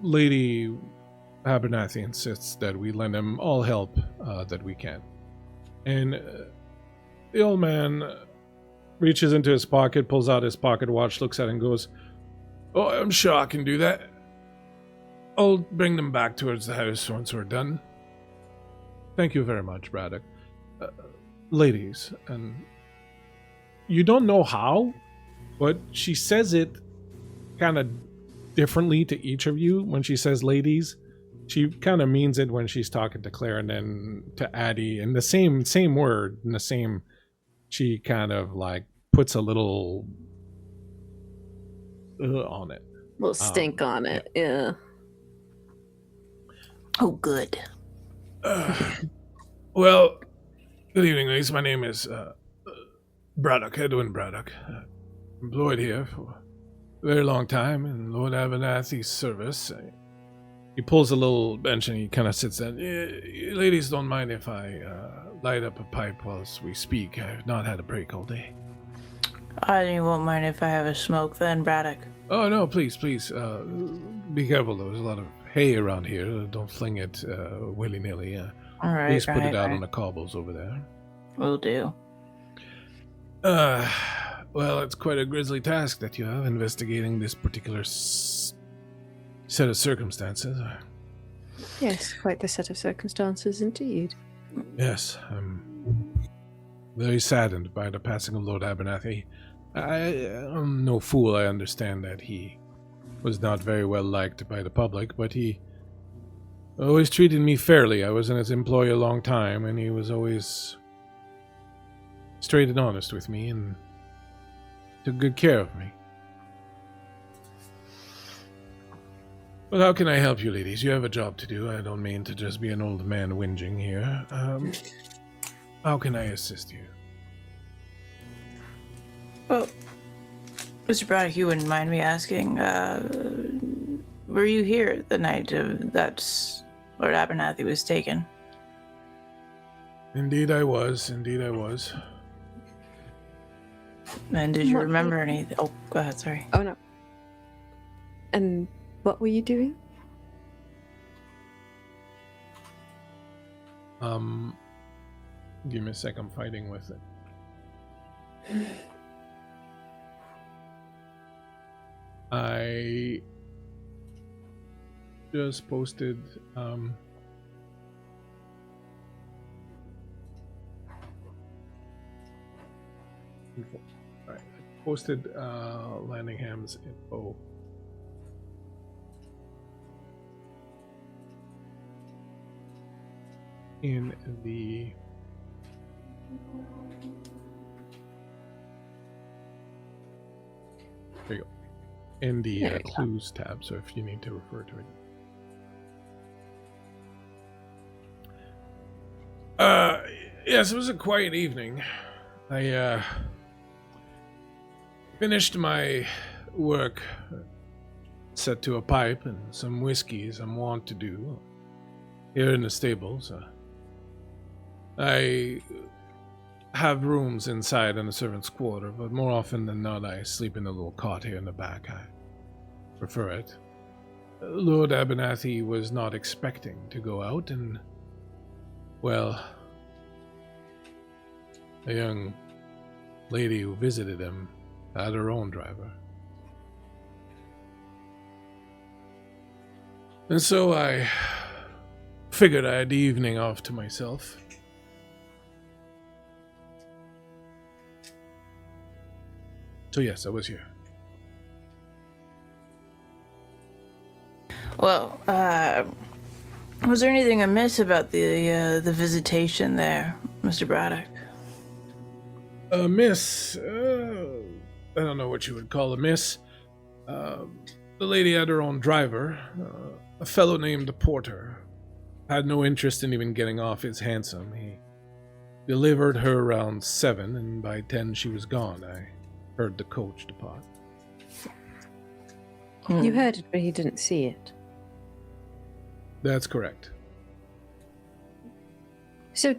Lady Abernathy insists that we lend them all help that we can. And the old man reaches into his pocket, pulls out his pocket watch, looks at it and goes, "Oh, I'm sure I can do that. I'll bring them back towards the house once we're done." Thank you very much, Braddock. Ladies, and you don't know how, but she says it kind of differently to each of you when she says ladies. she kind of means it when she's talking to Claire, and then to Addie in the same word, in the same, she kind of like puts a little on it. Little stink on it, yeah. Oh, good. Well, good evening, ladies. My name is Braddock, Edwin Braddock. Employed here for a very long time in Lord Abernathy's service. He pulls a little bench and he kind of sits down. Ladies, don't mind if I light up a pipe whilst we speak. I've not had a break all day. I won't mind if I have a smoke then, Braddock. Oh, no, please. Be careful, though. There's a lot of hay around here. Don't fling it willy-nilly. All right, please put it out on the cobbles over there. Will do. Well, it's quite a grisly task that you have, investigating this particular set of circumstances. Yes, quite the set of circumstances indeed. Yes, I'm very saddened by the passing of Lord Abernathy. I'm no fool. I understand that he was not very well liked by the public, but he always treated me fairly. I was in his employ a long time, and he was always straight and honest with me and took good care of me. Well, how can I help you, ladies? You have a job to do. I don't mean to just be an old man whinging here. How can I assist you? Well, Mr. Braddock, you wouldn't mind me asking, were you here the night that Lord Abernathy was taken? Indeed I was. And did you remember anything? Oh, go ahead, sorry. Oh, no. And what were you doing? Give me a sec, I'm fighting with it. I just posted info. Right. I posted Landingham's info in the there you go. In the clues tab, so if you need to refer to it. Yes, it was a quiet evening. I finished my work, set to a pipe and some whiskey, as I'm wont to do here in the stables. I have rooms inside in the servants' quarter, but more often than not I sleep in the little cot here in the back. I prefer it. Lord Abernathy was not expecting to go out, and, well, a young lady who visited him had her own driver. And so I figured I had the evening off to myself. So yes, I was here. Well, was there anything amiss about the visitation there, Mr. Braddock? Miss, I don't know what you would call a miss. The lady had her own driver, a fellow named Porter. Had no interest in even getting off his hansom. He delivered her around 7, and by 10 she was gone. I heard the coach depart. You heard it, but he didn't see it. That's correct. So,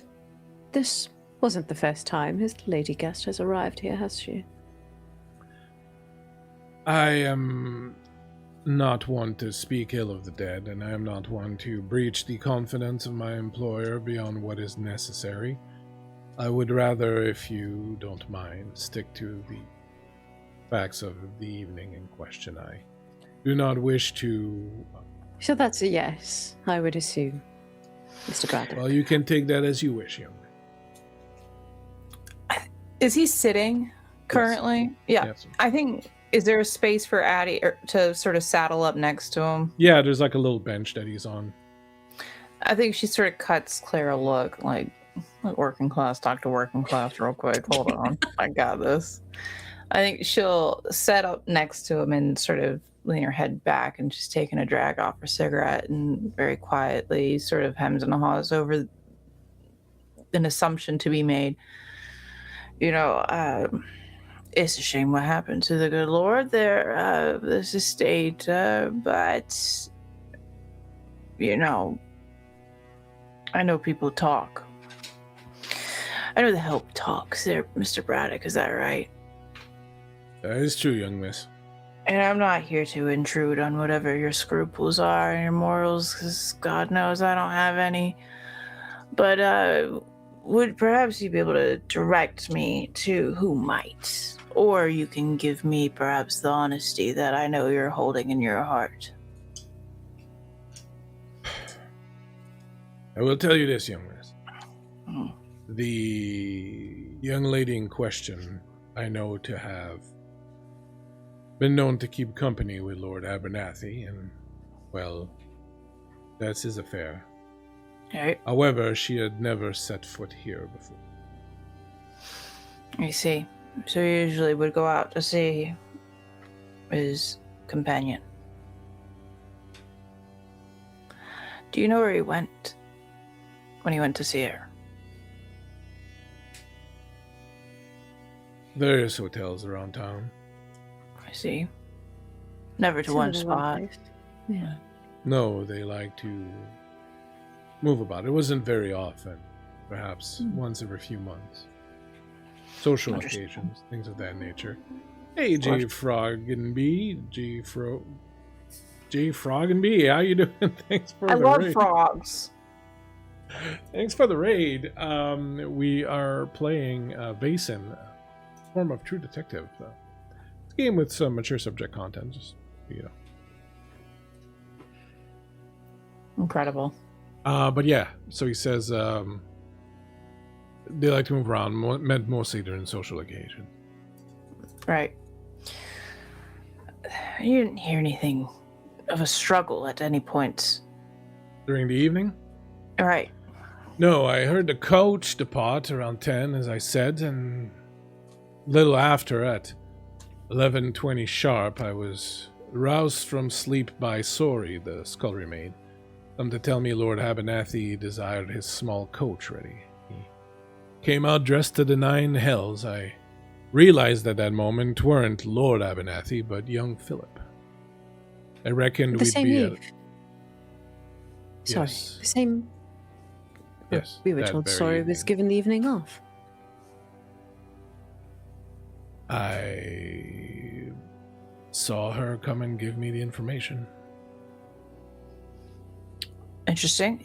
this wasn't the first time his lady guest has arrived here, has she? I am not one to speak ill of the dead, and I am not one to breach the confidence of my employer beyond what is necessary. I would rather, if you don't mind, stick to the facts of the evening in question. I do not wish to... So that's a yes, I would assume, Mr. Braddock. Well, you can take that as you wish, young man. Is he sitting currently? Yes. Yeah. Yes. I think, is there a space for Addie to sort of saddle up next to him? Yeah, there's like a little bench that he's on. I think she sort of cuts Claire a look, like working class, talk to working class real quick. Hold on. I got this. I think she'll set up next to him and sort of lean her head back and just taking a drag off her cigarette and very quietly sort of hems and haws over an assumption to be made. You know, it's a shame what happened to the good Lord there, this estate, but, you know, I know people talk. I know the help talks there, Mr. Braddock, is that right? That is true, young miss. And I'm not here to intrude on whatever your scruples are and your morals, because God knows I don't have any. But would perhaps you be able to direct me to who might? Or you can give me perhaps the honesty that I know you're holding in your heart. I will tell you this, young miss. The young lady in question I know to have been known to keep company with Lord Abernathy, and, well, that's his affair. Right. However, she had never set foot here before. I see. So he usually would go out to see his companion. Do you know where he went when he went to see her? Various hotels around town. I see. Never to one spot. Yeah. No, they like to move about. It wasn't very often. Perhaps once every few months. Social occasions, things of that nature. Hey, G Frog and B. G Frog and B, how you doing? Thanks for the love raid. frogs. Thanks for the raid. We are playing Basin, form of True Detective. It's a game with some mature subject content, just, you know. Incredible. But yeah, so he says they like to move around, meant mostly during social occasion. Right. You didn't hear anything of a struggle at any point. During the evening? Right. No, I heard the coach depart around 10, as I said, and little after, at 11:20 sharp, I was roused from sleep by Sori, the scullery maid. Come to tell me Lord Abernathy desired his small coach ready. He came out dressed to the nine hells. I realized at that moment 'tweren't Lord Abernathy, but young Philip. I reckoned The we'd same be Eve. at... Sorry. Yes. The same. Yes. We were that told very Sorry was evening. given the evening off. I saw her come and give me the information. Interesting,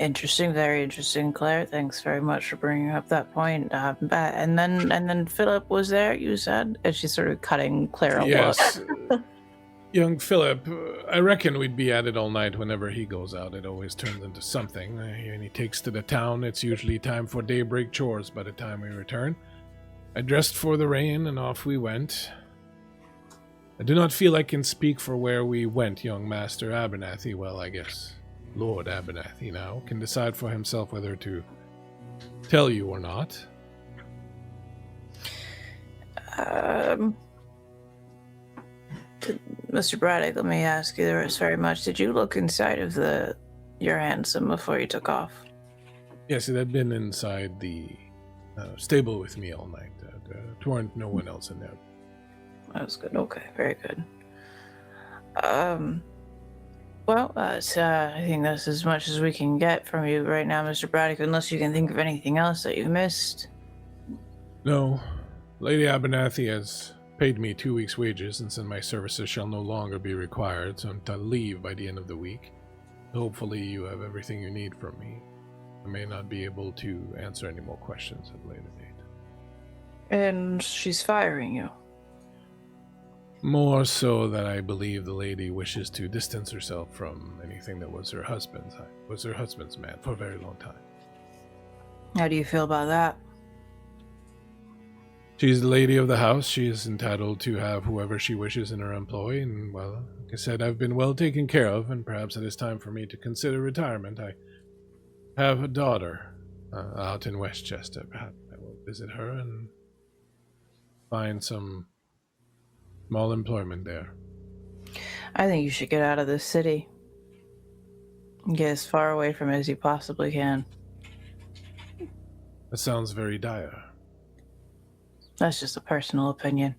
very interesting, Claire. Thanks very much for bringing up that point. And then Philip was there, you said, and she's sort of cutting Claire a look. Yes. Young Philip, I reckon we'd be at it all night. Whenever he goes out, it always turns into something. And he takes to the town. It's usually time for daybreak chores by the time we return. I dressed for the rain, and off we went. I do not feel I can speak for where we went, young Master Abernathy. Well, I guess Lord Abernathy now can decide for himself whether to tell you or not. Mr. Braddock, let me ask you this very much. Did you look inside of your hansom before you took off? Yes, it had been inside the stable with me all night. There weren't no one else in there. That was good. Okay, very good. Well, I think that's as much as we can get from you right now, Mr. Braddock, unless you can think of anything else that you've missed. No. Lady Abernathy has paid me 2 weeks' wages and said my services shall no longer be required, so I'm to leave by the end of the week. Hopefully you have everything you need from me. I may not be able to answer any more questions at a later date. And she's firing you. More so that I believe the lady wishes to distance herself from anything that was her husband's. I was her husband's man for a very long time. How do you feel about that? She's the lady of the house. She is entitled to have whoever she wishes in her employ, and, well, like I said, I've been well taken care of, and perhaps it is time for me to consider retirement. I have a daughter out in Westchester. Perhaps I will visit her and find some small employment there. I think you should get out of this city. Get as far away from it as you possibly can. That sounds very dire. That's just a personal opinion.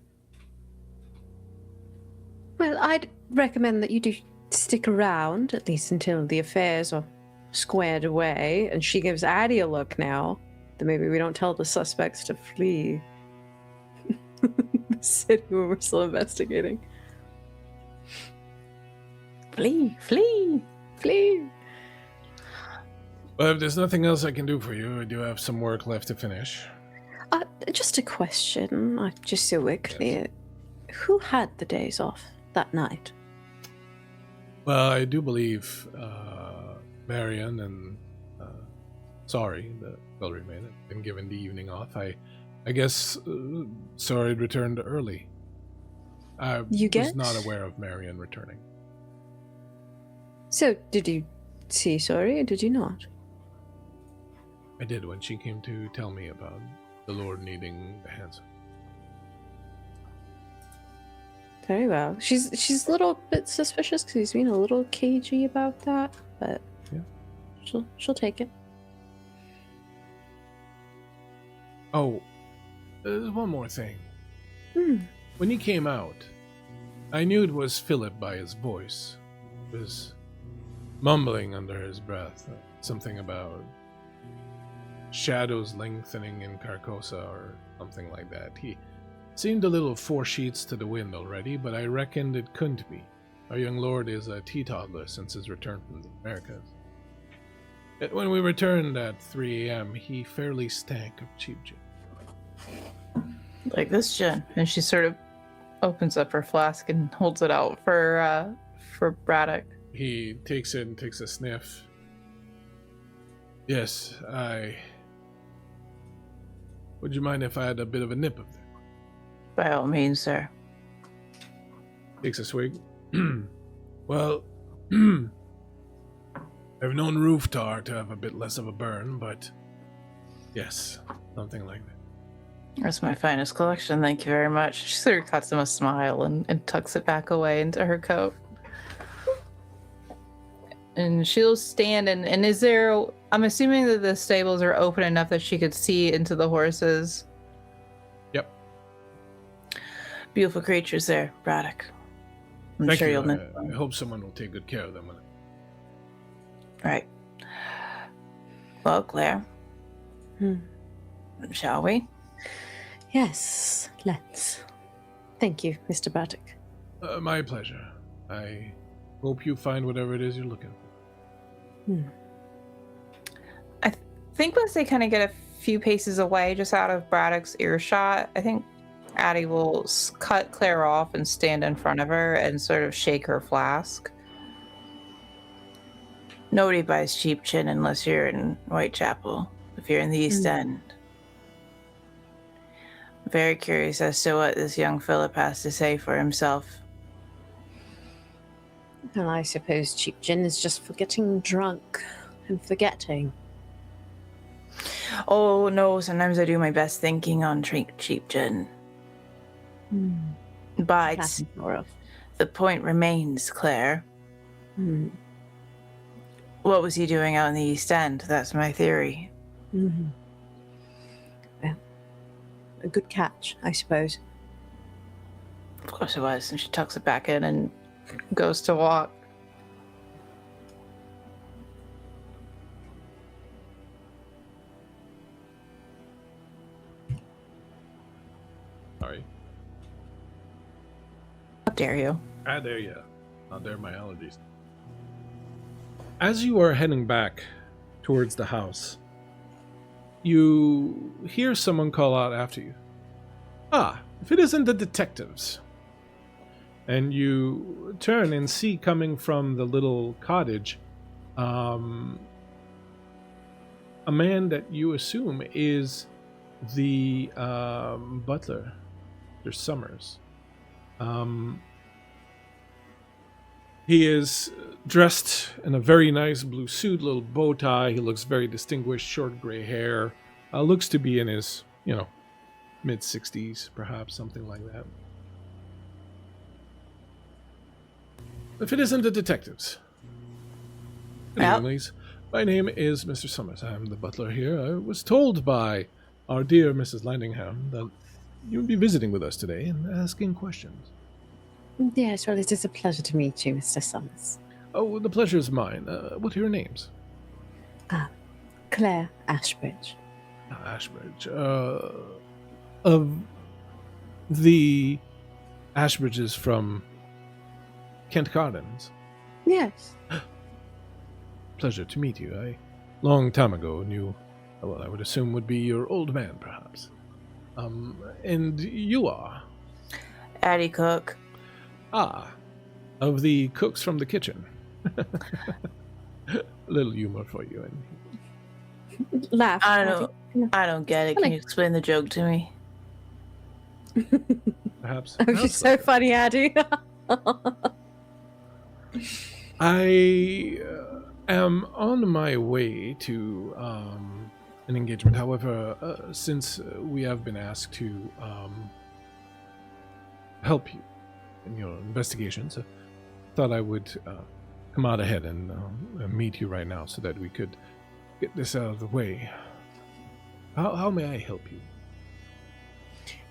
Well, I'd recommend that you do stick around, at least until the affairs are squared away. And she gives Addie a look now, that maybe we don't tell the suspects to flee the city where we're still investigating. Flee, flee, Flee! Well, if there's nothing else I can do for you, I do have some work left to finish. Just a question, just so we're clear. Yes. Who had the days off that night? Well, I do believe Marion and Sorry, the Bellary maid, have been given the evening off. I guess Sorry returned early. I was not aware of Marion returning. So, did you see Sorry, or did you not? I did when she came to tell me about the Lord needing the hands. Very well. She's a little bit suspicious because he's being a little cagey about that, but yeah, she'll take it. Oh, there's one more thing. Hmm. When he came out, I knew it was Philip by his voice. He was mumbling under his breath, something about shadows lengthening in Carcosa or something like that. He seemed a little 4 sheets to the wind already, but I reckoned it couldn't be. Our young lord is a teetotaler since his return from the Americas. Yet when we returned at 3 a.m., he fairly stank of cheap gin. like this gin. And she sort of opens up her flask and holds it out for Braddock. He takes it and takes a sniff. Yes, would you mind if I had a bit of a nip of that? By all means, sir. Takes a swig. Well, I've known roof tar to have a bit less of a burn, but yes, something like that. That's my finest collection, thank you very much. She sort of cuts him a smile and tucks it back away into her coat. And she'll stand and is there... I'm assuming that the stables are open enough that she could see into the horses. Yep. Beautiful creatures there, Braddock. I'm Thank sure you. you'll know. I hope someone will take good care of them. Right. Well, Claire. Shall we? Yes, let's. Thank you, Mr. Braddock. My pleasure. I hope you find whatever it is you're looking for. I think once they kind of get a few paces away, just out of Braddock's earshot, I think Addie will cut Claire off and stand in front of her and sort of shake her flask. Nobody buys cheap gin unless you're in Whitechapel. If you're in the East End. Very curious as to what this young Philip has to say for himself. Well, I suppose cheap gin is just for getting drunk and forgetting. Oh, no, sometimes I do my best thinking on cheap gin. But the point remains, Claire. What was he doing out in the East End? That's my theory. Well, a good catch, I suppose. Of course it was. And she tucks it back in and goes to walk. Sorry. How dare you? Ah, there you are. How dare my allergies. As you are heading back towards the house, you hear someone call out after you. Ah, if it isn't the detectives. And you turn and see coming from the little cottage a man that you assume is the butler, Mr. Summers. He is dressed in a very nice blue suit, little bow tie. He looks very distinguished, short gray hair. Looks to be in his, mid-60s, perhaps, something like that. If it isn't the detectives. Good Yep. evening, ladies. My name is Mr. Summers. I'm the butler here. I was told by our dear Mrs. Landingham that you would be visiting with us today and asking questions. Yes, well, it is a pleasure to meet you, Mr. Summers. Oh, the pleasure is mine. What are your names? Claire Ashbridge. Ashbridge. Of the Ashbridges from Kent Gardens. Yes. Pleasure to meet you. I, long time ago, knew, well, I would assume would be your old man, perhaps. And you are? Addie Cook. Ah, of the cooks from the kitchen. A little humor for you. And Laugh. I Addie. don't get it. Can you explain the joke to me? perhaps. Oh, you're perhaps so funny, Addie. I am on my way to an engagement. However, since we have been asked to help you in your investigations, I thought I would come out ahead and meet you right now so that we could get this out of the way. How may I help you?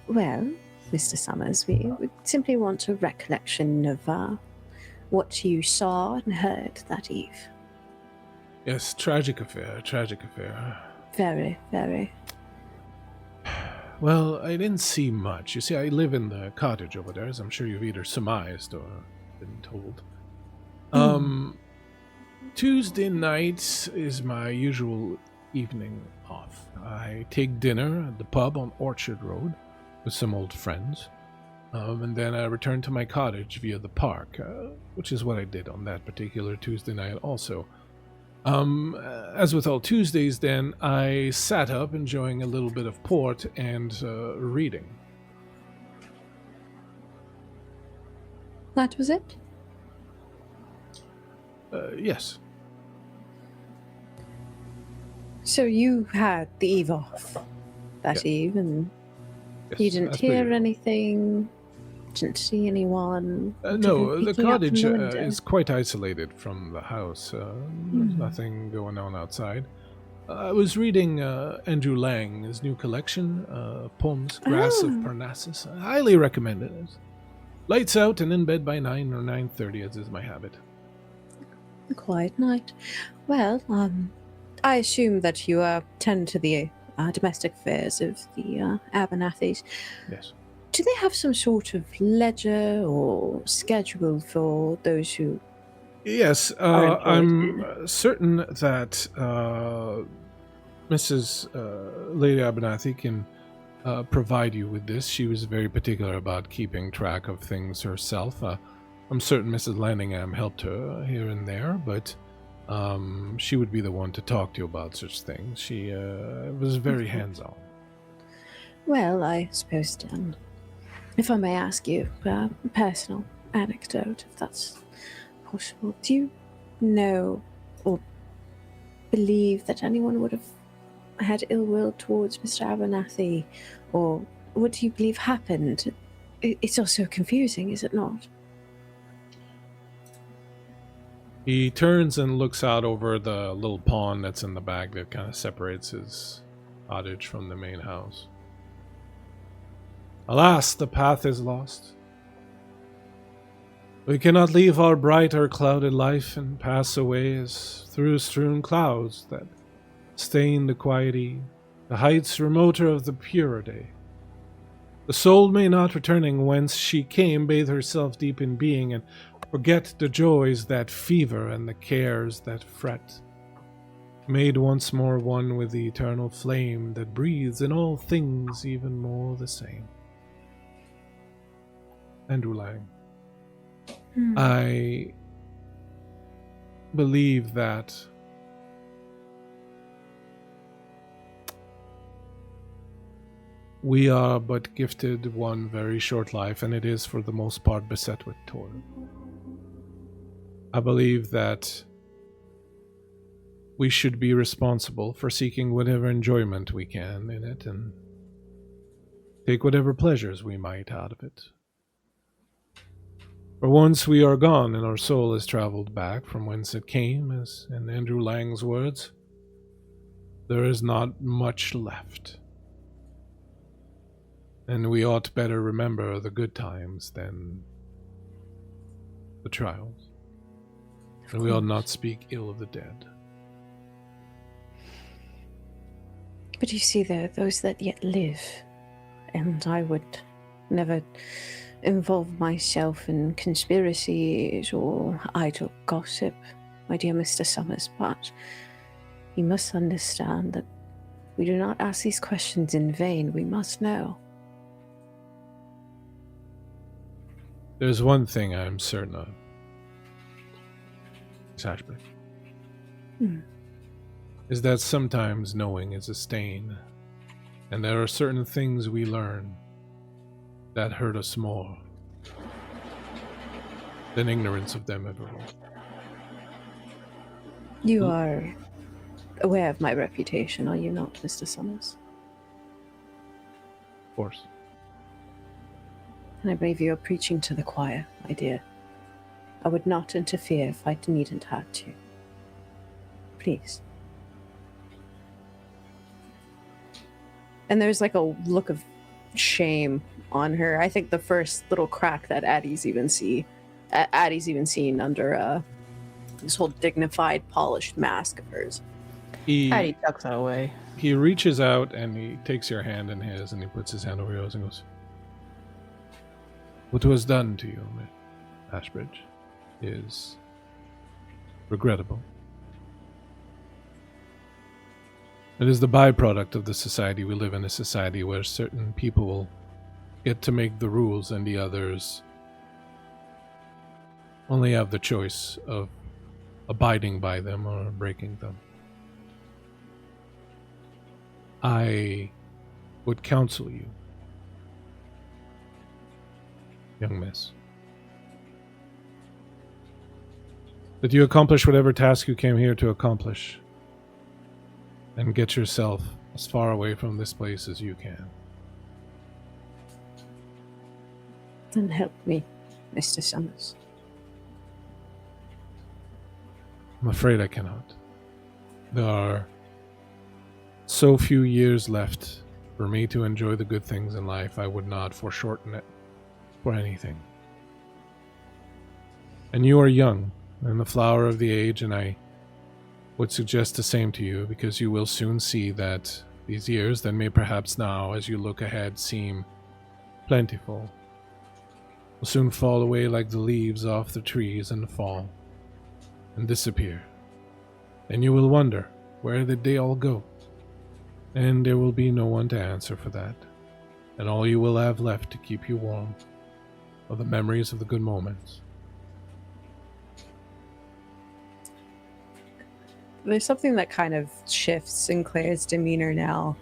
Well, Mr. Summers, we would simply want a recollection of what you saw and heard that eve. Yes, tragic affair, tragic affair. Very, very. Well, I didn't see much. You see, I live in the cottage over there, as I'm sure you've either surmised or been told. Tuesday nights is my usual evening off. I take dinner at the pub on Orchard Road with some old friends, and then I return to my cottage via the park, which is what I did on that particular Tuesday night also. As with all Tuesdays, then, I sat up enjoying a little bit of port and reading. That was it? Yes. So you had the eve off that Yeah. eve, and Yes, you didn't that's hear pretty- anything, didn't see anyone? No, the peeking out from cottage the window? is quite isolated from the house. There's nothing going on outside. I was reading Andrew Lang, his new collection, Poems, Grass of Oh. Parnassus. I highly recommend it. It's lights out and in bed by 9 or 9:30, as is my habit. A quiet night. Well, I assume that you tend to the domestic affairs of the Abernathys. Yes. Do they have some sort of ledger or schedule for those who... Yes, Are employed I'm certain that Mrs. Lady Abernathy can provide you with this. She was very particular about keeping track of things herself. I'm certain Mrs. Landingham helped her here and there, but she would be the one to talk to you about such things. She was very hands-on. Well, I suppose, if I may ask you a personal anecdote, if that's possible. Do you know or believe that anyone would have had ill will towards Mr. Abernathy? Or what do you believe happened? It's all so confusing, is it not? He turns and looks out over the little pond that's in the back that kind of separates his cottage from the main house. Alas, the path is lost. We cannot leave our bright or clouded life and pass away as through strewn clouds that stain the quiet eve, the heights remoter of the purer day. The soul may not, returning whence she came, bathe herself deep in being and forget the joys that fever and the cares that fret. Made once more one with the eternal flame that breathes in all things even more the same. Andrew Lang. I believe that we are but gifted one very short life, and it is for the most part beset with toil. I believe that we should be responsible for seeking whatever enjoyment we can in it and take whatever pleasures we might out of it. For once we are gone and our soul has traveled back from whence it came, as in Andrew Lang's words, there is not much left. And we ought better remember the good times than the trials. And we ought not speak ill of the dead. But you see, there are those that yet live, and I would never involve myself in conspiracies or idle gossip, my dear Mr. Summers, but you must understand that we do not ask these questions in vain. We must know. There's one thing I am certain of. Miss Ashbury. Is that sometimes knowing is a stain, and there are certain things we learn that hurt us more than ignorance of them ever will. You are aware of my reputation, are you not, Mr. Summers? Of course. And I believe you are preaching to the choir, my dear. I would not interfere if I needn't have to. Please. And there's like a look of shame on her. I think the first little crack that Addie's even seen under this whole dignified, polished mask of hers. Patty tucks that away. He reaches out and he takes your hand in his and he puts his hand over yours and goes, "What was done to you, Miss Ashbridge, is regrettable. It is the byproduct of the society we live in, a society where certain people will get to make the rules and the others only have the choice of abiding by them or breaking them. I would counsel you, young miss, that you accomplish whatever task you came here to accomplish, and get yourself as far away from this place as you can." Then help me, Mr. Summers. I'm afraid I cannot. There are so few years left for me to enjoy the good things in life, I would not foreshorten it for anything. And you are young, and the flower of the age, and I would suggest the same to you, because you will soon see that these years that may perhaps now, as you look ahead, seem plentiful, will soon fall away like the leaves off the trees in the fall and disappear. And you will wonder, where did they all go? And there will be no one to answer for that. And all you will have left to keep you warm are the memories of the good moments. There's something that kind of shifts in Claire's demeanor now.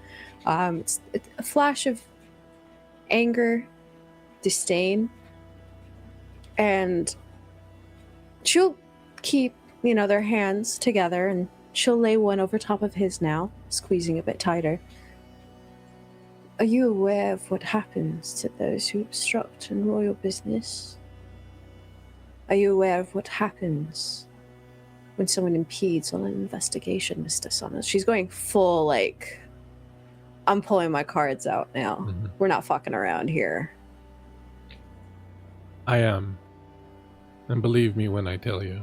It's a flash of anger, disdain, and she'll keep, their hands together, and she'll lay one over top of his now, squeezing a bit tighter. Are you aware of what happens to those who obstruct in royal business? Are you aware of what happens when someone impedes on an investigation, Mr. Summers? She's going full, I'm pulling my cards out now. Mm-hmm. We're not fucking around here. I am. And believe me when I tell you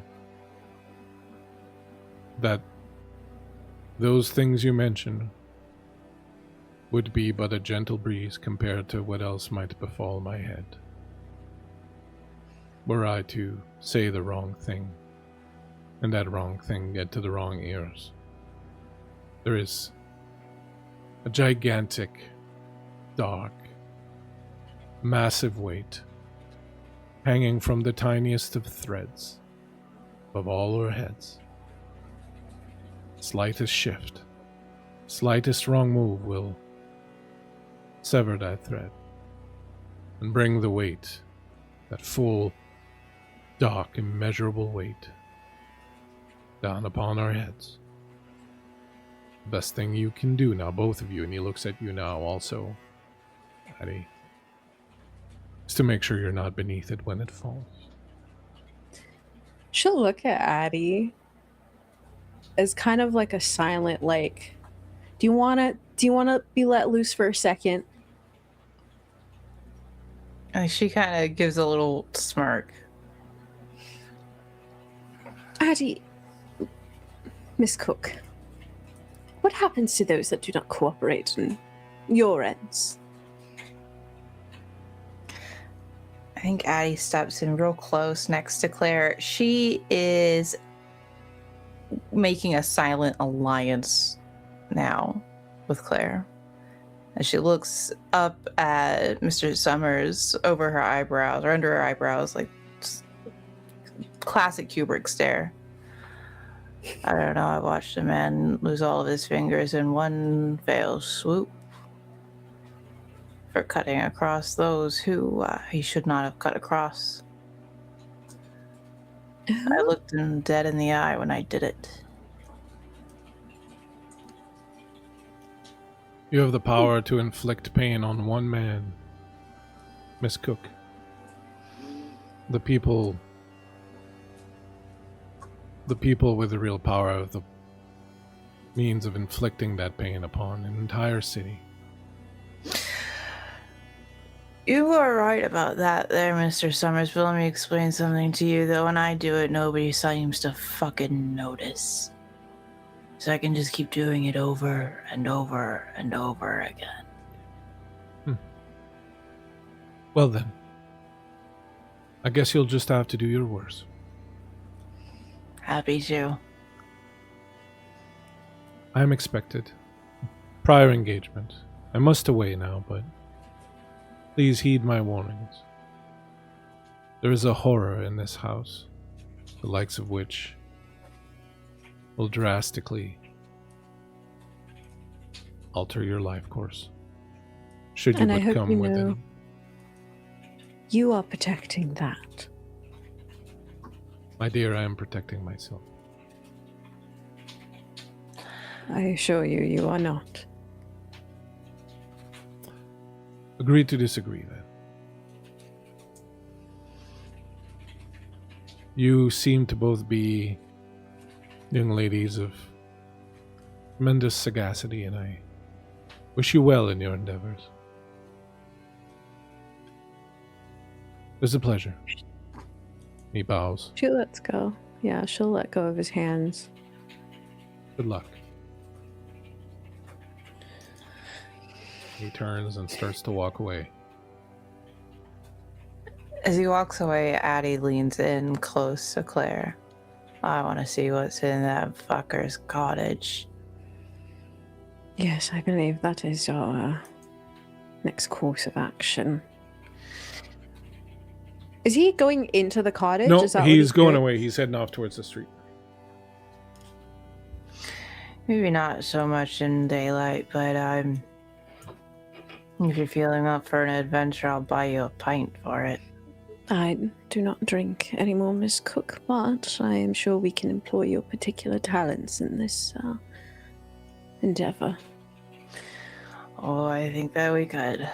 that those things you mentioned would be but a gentle breeze compared to what else might befall my head, were I to say the wrong thing, and that wrong thing get to the wrong ears. There is a gigantic, dark, massive weight hanging from the tiniest of threads above all our heads. Slightest shift, slightest wrong move will sever that thread and bring the weight, that full dark, immeasurable weight down upon our heads. The best thing you can do now, both of you, and he looks at you now also, Addie, is to make sure you're not beneath it when it falls. She'll look at Addie as kind of like a silent, like, do you wanna be let loose for a second? And she kind of gives a little smirk. Addie, Miss Cook, what happens to those that do not cooperate on your ends? I think Addie steps in real close next to Claire. She is making a silent alliance now with Claire. As she looks up at Mr. Summers over her eyebrows, or under her eyebrows, like classic Kubrick stare. I don't know, I watched a man lose all of his fingers in one fell swoop for cutting across those who he should not have cut across. I looked him dead in the eye when I did it. You have the power to inflict pain on one man, Miss Cook. The people with the real power have the means of inflicting that pain upon an entire city. You are right about that there, Mr. Summers, but let me explain something to you, though. When I do it, nobody seems to fucking notice. So I can just keep doing it over and over and over again. Well then, I guess you'll just have to do your worst. Happy to. I am expected. Prior engagement. I must away now, but please heed my warnings. There is a horror in this house, the likes of which will drastically alter your life course, should you And I but hope come you within. know you are protecting that. My dear, I am protecting myself. I assure you, you are not. Agree to disagree, then. You seem to both be young ladies of tremendous sagacity, and I wish you well in your endeavors. It was a pleasure. He bows. She lets go. Yeah, she'll let go of his hands. Good luck. He turns and starts to walk away. As he walks away, Addie leans in close to Claire. I want to see what's in that fucker's cottage. Yes, I believe that is our next course of action. Is he going into the cottage? No, Is that what he's going doing? away. He's heading off towards the street. Maybe not so much in daylight, but if you're feeling up for an adventure, I'll buy you a pint for it. I do not drink anymore, Miss Cook, but I am sure we can employ your particular talents in this endeavor. Oh, I think that we could.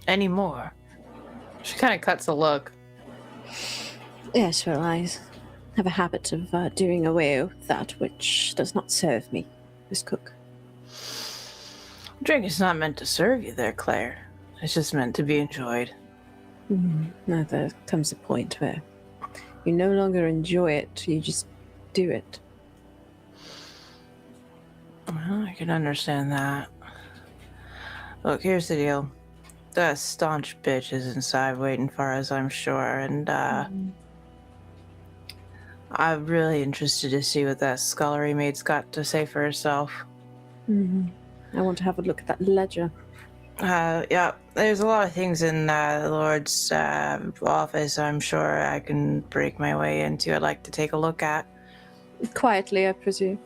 Any more? She kind of cuts a look. Yes, well, I have a habit of doing away with that which does not serve me, Miss Cook. Drink is not meant to serve you there, Claire. It's just meant to be enjoyed. Now there comes a point where you no longer enjoy it, you just do it. Well, I can understand that. Look, here's the deal. That staunch bitch is inside waiting for us, I'm sure, and I'm really interested to see what that scullery maid's got to say for herself. I want to have a look at that ledger. Yeah, there's a lot of things in the Lord's office I'm sure I can break my way into. I'd like to take a look at. Quietly, I presume.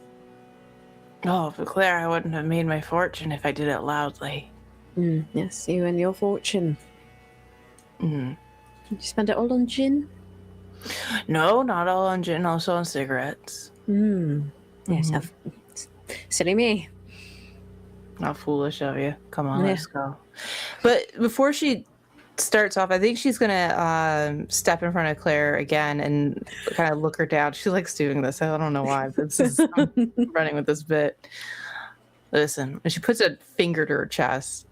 Oh, but Claire, I wouldn't have made my fortune if I did it loudly. Yes, you and your fortune. Did you spend it all on gin? No, not all on gin, also on cigarettes. Yes, Mhm. silly me. Not foolish of you. Come on, Yeah. let's go. But before she starts off, I think she's gonna step in front of Claire again and kind of look her down. She likes doing this. I don't know why, but I'm running with this bit. Listen, and she puts a finger to her chest.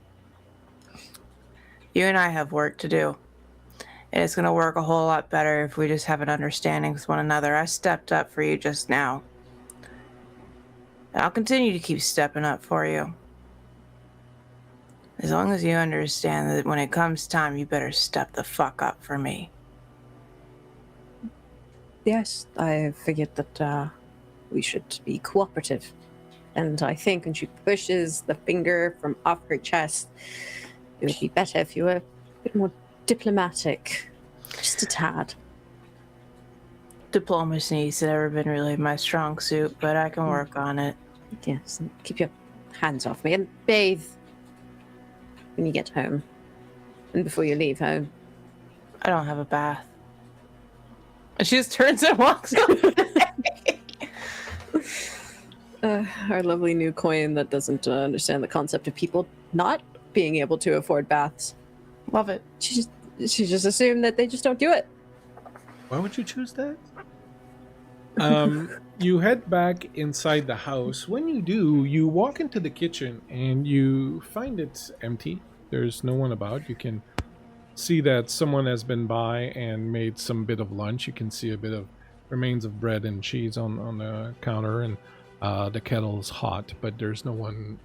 You and I have work to do. And it's gonna work a whole lot better if we just have an understanding with one another. I stepped up for you just now. And I'll continue to keep stepping up for you. As long as you understand that when it comes time, you better step the fuck up for me. Yes, I figured that we should be cooperative. And I think when she pushes the finger from off her chest, it would be better if you were a bit more diplomatic. Just a tad. Diplomacy's never been really my strong suit, but I can work on it. Yes, and keep your hands off me and bathe when you get home. And before you leave home. I don't have a bath. And she just turns and walks away. Our lovely new coin that doesn't understand the concept of people not being able to afford baths. Love it. She just assumed that they just don't do it. Why would you choose that? You head back inside the house. When you do, you walk into the kitchen and you find it empty. There's no one about. You can see that someone has been by and made some bit of lunch. You can see a bit of remains of bread and cheese on the counter, and the kettle's hot, but there's no one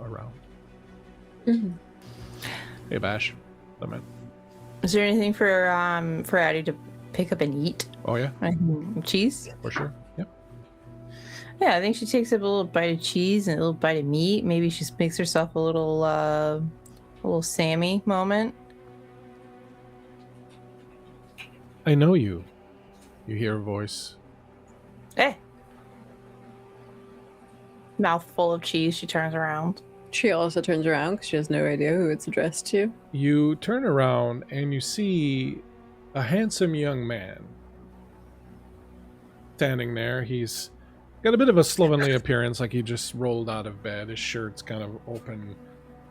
around. Mm-hmm. Hey, Bash. Come in. Is there anything for Addie to pick up and eat? Oh, yeah, Cheese? for sure. Yep. Yeah, I think she takes up a little bite of cheese and a little bite of meat. Maybe she makes herself a little Sammy moment. I know you. You hear a voice. Hey. Mouthful of cheese, she turns around. She also turns around because she has no idea who it's addressed to. You turn around and you see a handsome young man standing there. He's got a bit of a slovenly appearance, like he just rolled out of bed. His shirt's kind of open,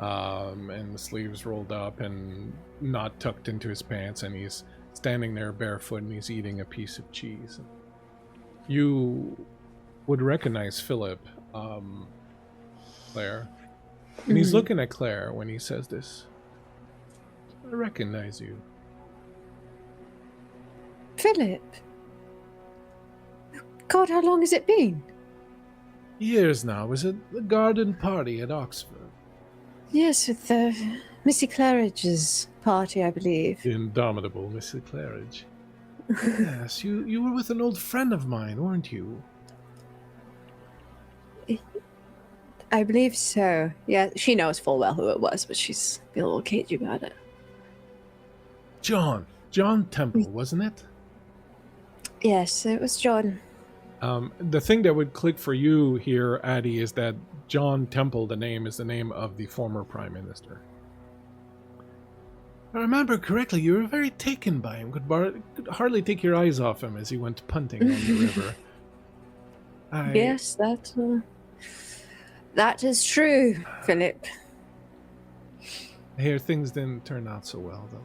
and the sleeves rolled up and not tucked into his pants, and he's standing there barefoot and he's eating a piece of cheese. You would recognize Philip, Claire. And he's looking at Claire when he says this. I recognize you. Philip. God, how long has it been? Years now. Was it the garden party at Oxford? Yes, with Missy Claridge's party, I believe. The indomitable Missy Claridge. Yes, you were with an old friend of mine, weren't you? I believe so. Yeah, she knows full well who it was, but she's a little cagey about it. John Temple, wasn't it? Yes, it was John. The thing that would click for you here, Addie, is that John Temple, the name, is the name of the former Prime Minister. If I remember correctly, you were very taken by him. Could hardly take your eyes off him as he went punting on the river. Yes, that is true, Philip. I hear things didn't turn out so well, though.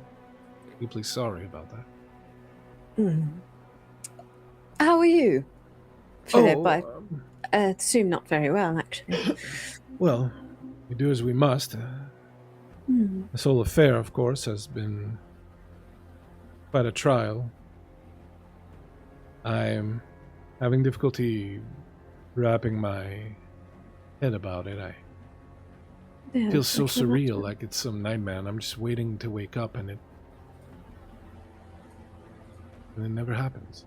Deeply sorry about that. How are you, Philip? Oh, I assume not very well, actually. well, we do as we must. This whole affair, of course, has been quite a trial. I'm having difficulty wrapping my head about it. I feel so surreal, like it's some nightmare, and I'm just waiting to wake up, and it never happens.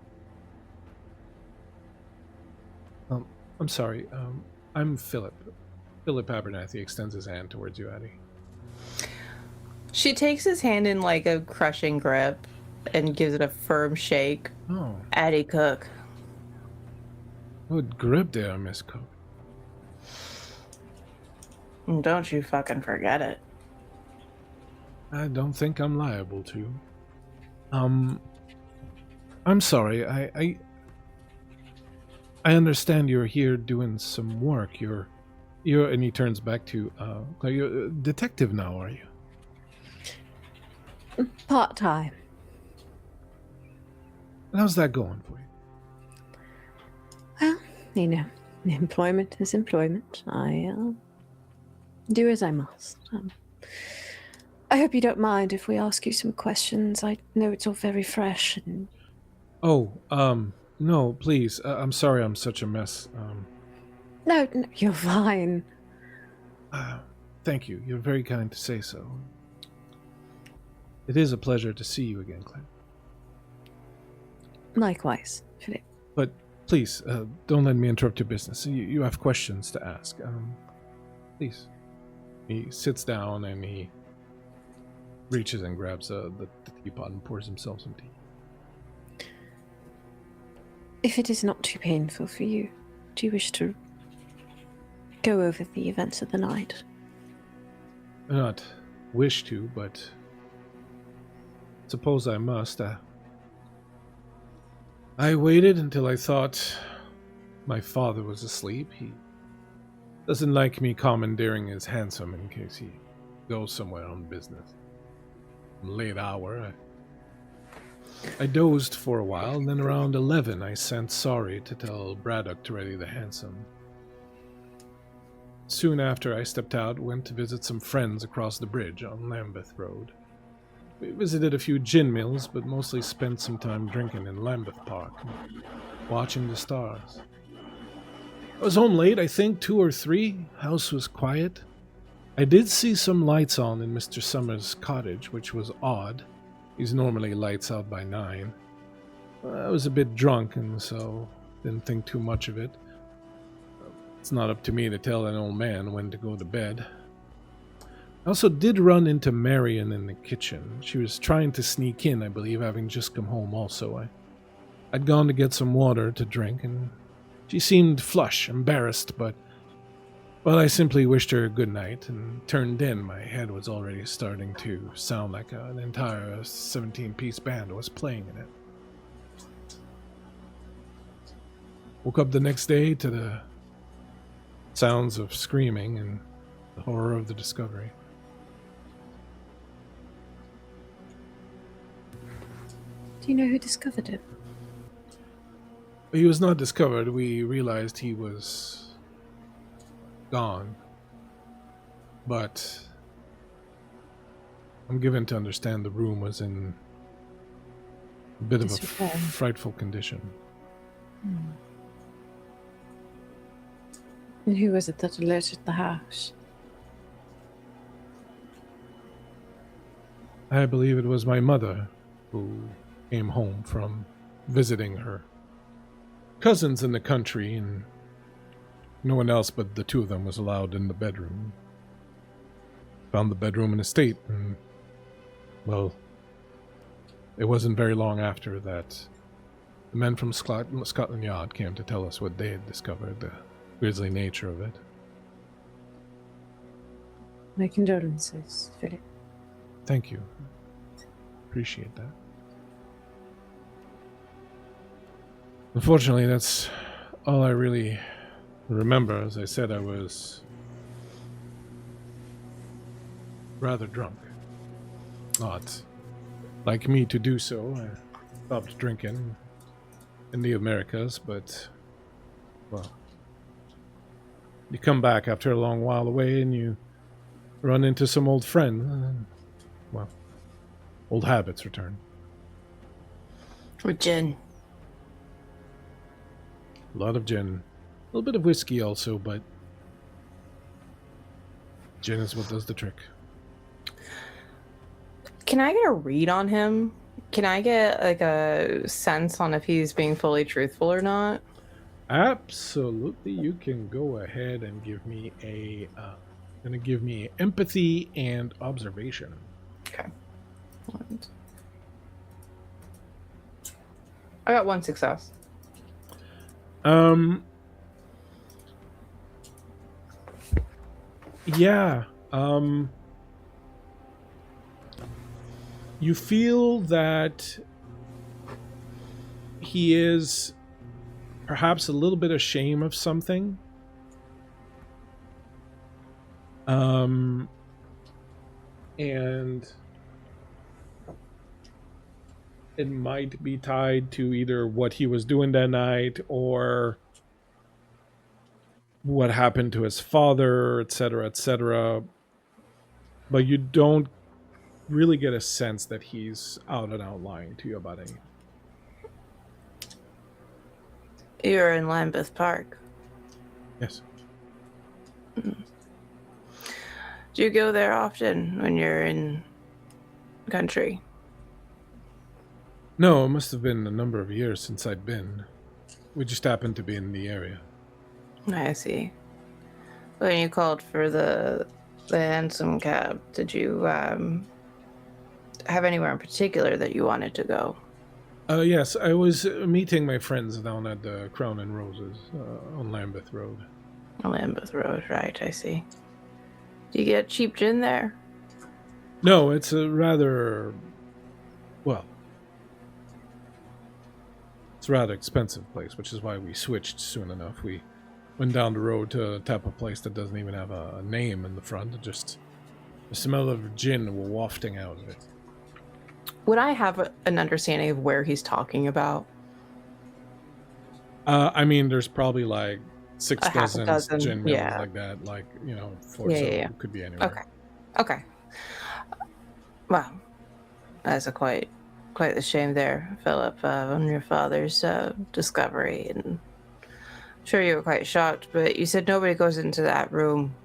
I'm sorry. I'm Philip. Philip Abernathy extends his hand towards you, Addie. She takes his hand in like a crushing grip and gives it a firm shake. Oh, Addie Cook. good grip there, Miss Cook. Don't you fucking forget it. I don't think I'm liable to. I'm sorry. I understand you're here doing some work. You're and he turns back to Claire. You're a detective now, are you? Part-time. And how's that going for you? Well, you know, employment is employment. I do as I must. I hope you don't mind if we ask you some questions. I know it's all very fresh and... Oh, no, please. I'm sorry I'm such a mess. No, you're fine. Thank you. You're very kind to say so. It is a pleasure to see you again, Claire. Likewise, Philip. But please, don't let me interrupt your business. You have questions to ask. Please. He sits down and he reaches and grabs the teapot and pours himself some tea. If it is not too painful for you, do you wish to go over the events of the night? I not wish to, but suppose I must. I waited until I thought my father was asleep. He doesn't like me commandeering his hansom in case he goes somewhere on business. Late hour, I dozed for a while, and then around 11 I sent Sorry to tell Braddock to ready the hansom. Soon after I stepped out, went to visit some friends across the bridge on Lambeth Road. We visited a few gin mills, but mostly spent some time drinking in Lambeth Park, and watching the stars. I was home late, I think 2 or 3. House was quiet. I did see some lights on in Mr. Summers' cottage, which was odd. He's normally lights out by 9. I was a bit drunk, and so didn't think too much of it. It's not up to me to tell an old man when to go to bed. I also did run into Marion in the kitchen. She was trying to sneak in, I believe, having just come home also. I'd gone to get some water to drink, and she seemed flush, embarrassed, but I simply wished her good night and turned in. My head was already starting to sound like an entire 17-piece band was playing in it. Woke up the next day to the sounds of screaming and the horror of the discovery. Do you know who discovered it? He was not discovered. We realized he was gone. But I'm given to understand the room was in a bit of a frightful condition. And who was it that alerted the house? I believe it was my mother who came home from visiting her cousins in the country, and no one else but the 2 of them was allowed in the bedroom. Found the bedroom in a state, and, well, it wasn't very long after that the men from Scotland Yard came to tell us what they had discovered, the grisly nature of it. My condolences, Philip. Thank you. Appreciate that. Unfortunately, that's all I really remember. As I said, I was rather drunk. Not like me to do so. I stopped drinking in the Americas, but, well, you come back after a long while away and you run into some old friend. Well, old habits return. With gin. A lot of gin. A little bit of whiskey also, but gin is what does the trick. Can I get a read on him? Can I get like a sense on if he's being fully truthful or not? Absolutely, you can go ahead and give me a empathy and observation. Okay. I got 1 success. Yeah. You feel that he is perhaps a little bit ashamed of something. And it might be tied to either what he was doing that night or what happened to his father, etc., etc. But you don't really get a sense that he's out and out lying to you about anything. You're in Lambeth Park. Yes. Do you go there often when you're in country? No, it must have been a number of years since I'd been. We just happened to be in the area. I see. When you called for the hansom cab, did you have anywhere in particular that you wanted to go? Yes, I was meeting my friends down at the Crown and Roses on Lambeth Road. Lambeth Road, right, I see. Do you get cheap gin there? No, it's a rather... well... it's a rather expensive place, which is why we switched soon enough. We went down the road to tap a place that doesn't even have a name in the front. Just the smell of gin wafting out of it. Would I have an understanding of where he's talking about? I mean, there's probably like A half a dozen, gin mills yeah. like that. Like, you know, Yeah. it could be anywhere. Okay. Well, that's quite the shame there, Philip, on your father's discovery. And I'm sure you were quite shocked, but you said nobody goes into that room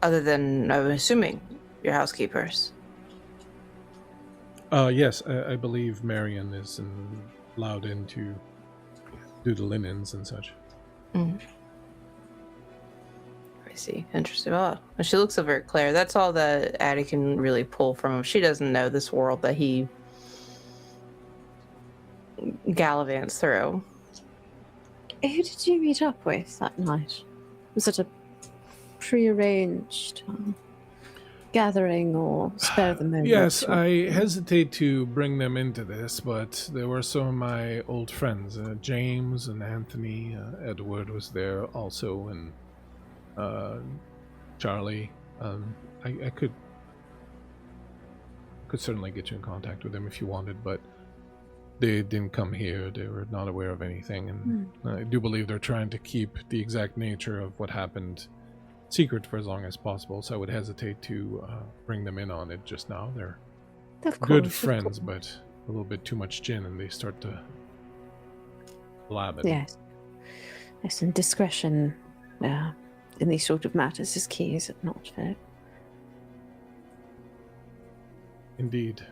other than, I'm assuming, your housekeepers. Yes, I believe Marion is allowed in to do the linens and such. I see. Interesting. Well, she looks over at Claire. That's all that Addie can really pull from him. She doesn't know this world that he gallivants through. Who did you meet up with that night? Was it a prearranged gathering or spare the moment? Yes, I hesitate to bring them into this, but there were some of my old friends, James and Anthony. Edward was there also, and Charlie. I could certainly get you in contact with them if you wanted, but they didn't come here. They were not aware of anything, and I do believe they're trying to keep the exact nature of what happened secret for as long as possible, so I would hesitate to bring them in on it just now. They're Of course, good of friends, course. but a little bit too much gin and they start to blab it. Yes. Yes, and discretion in these sort of matters is key, is it not, Philip? Indeed.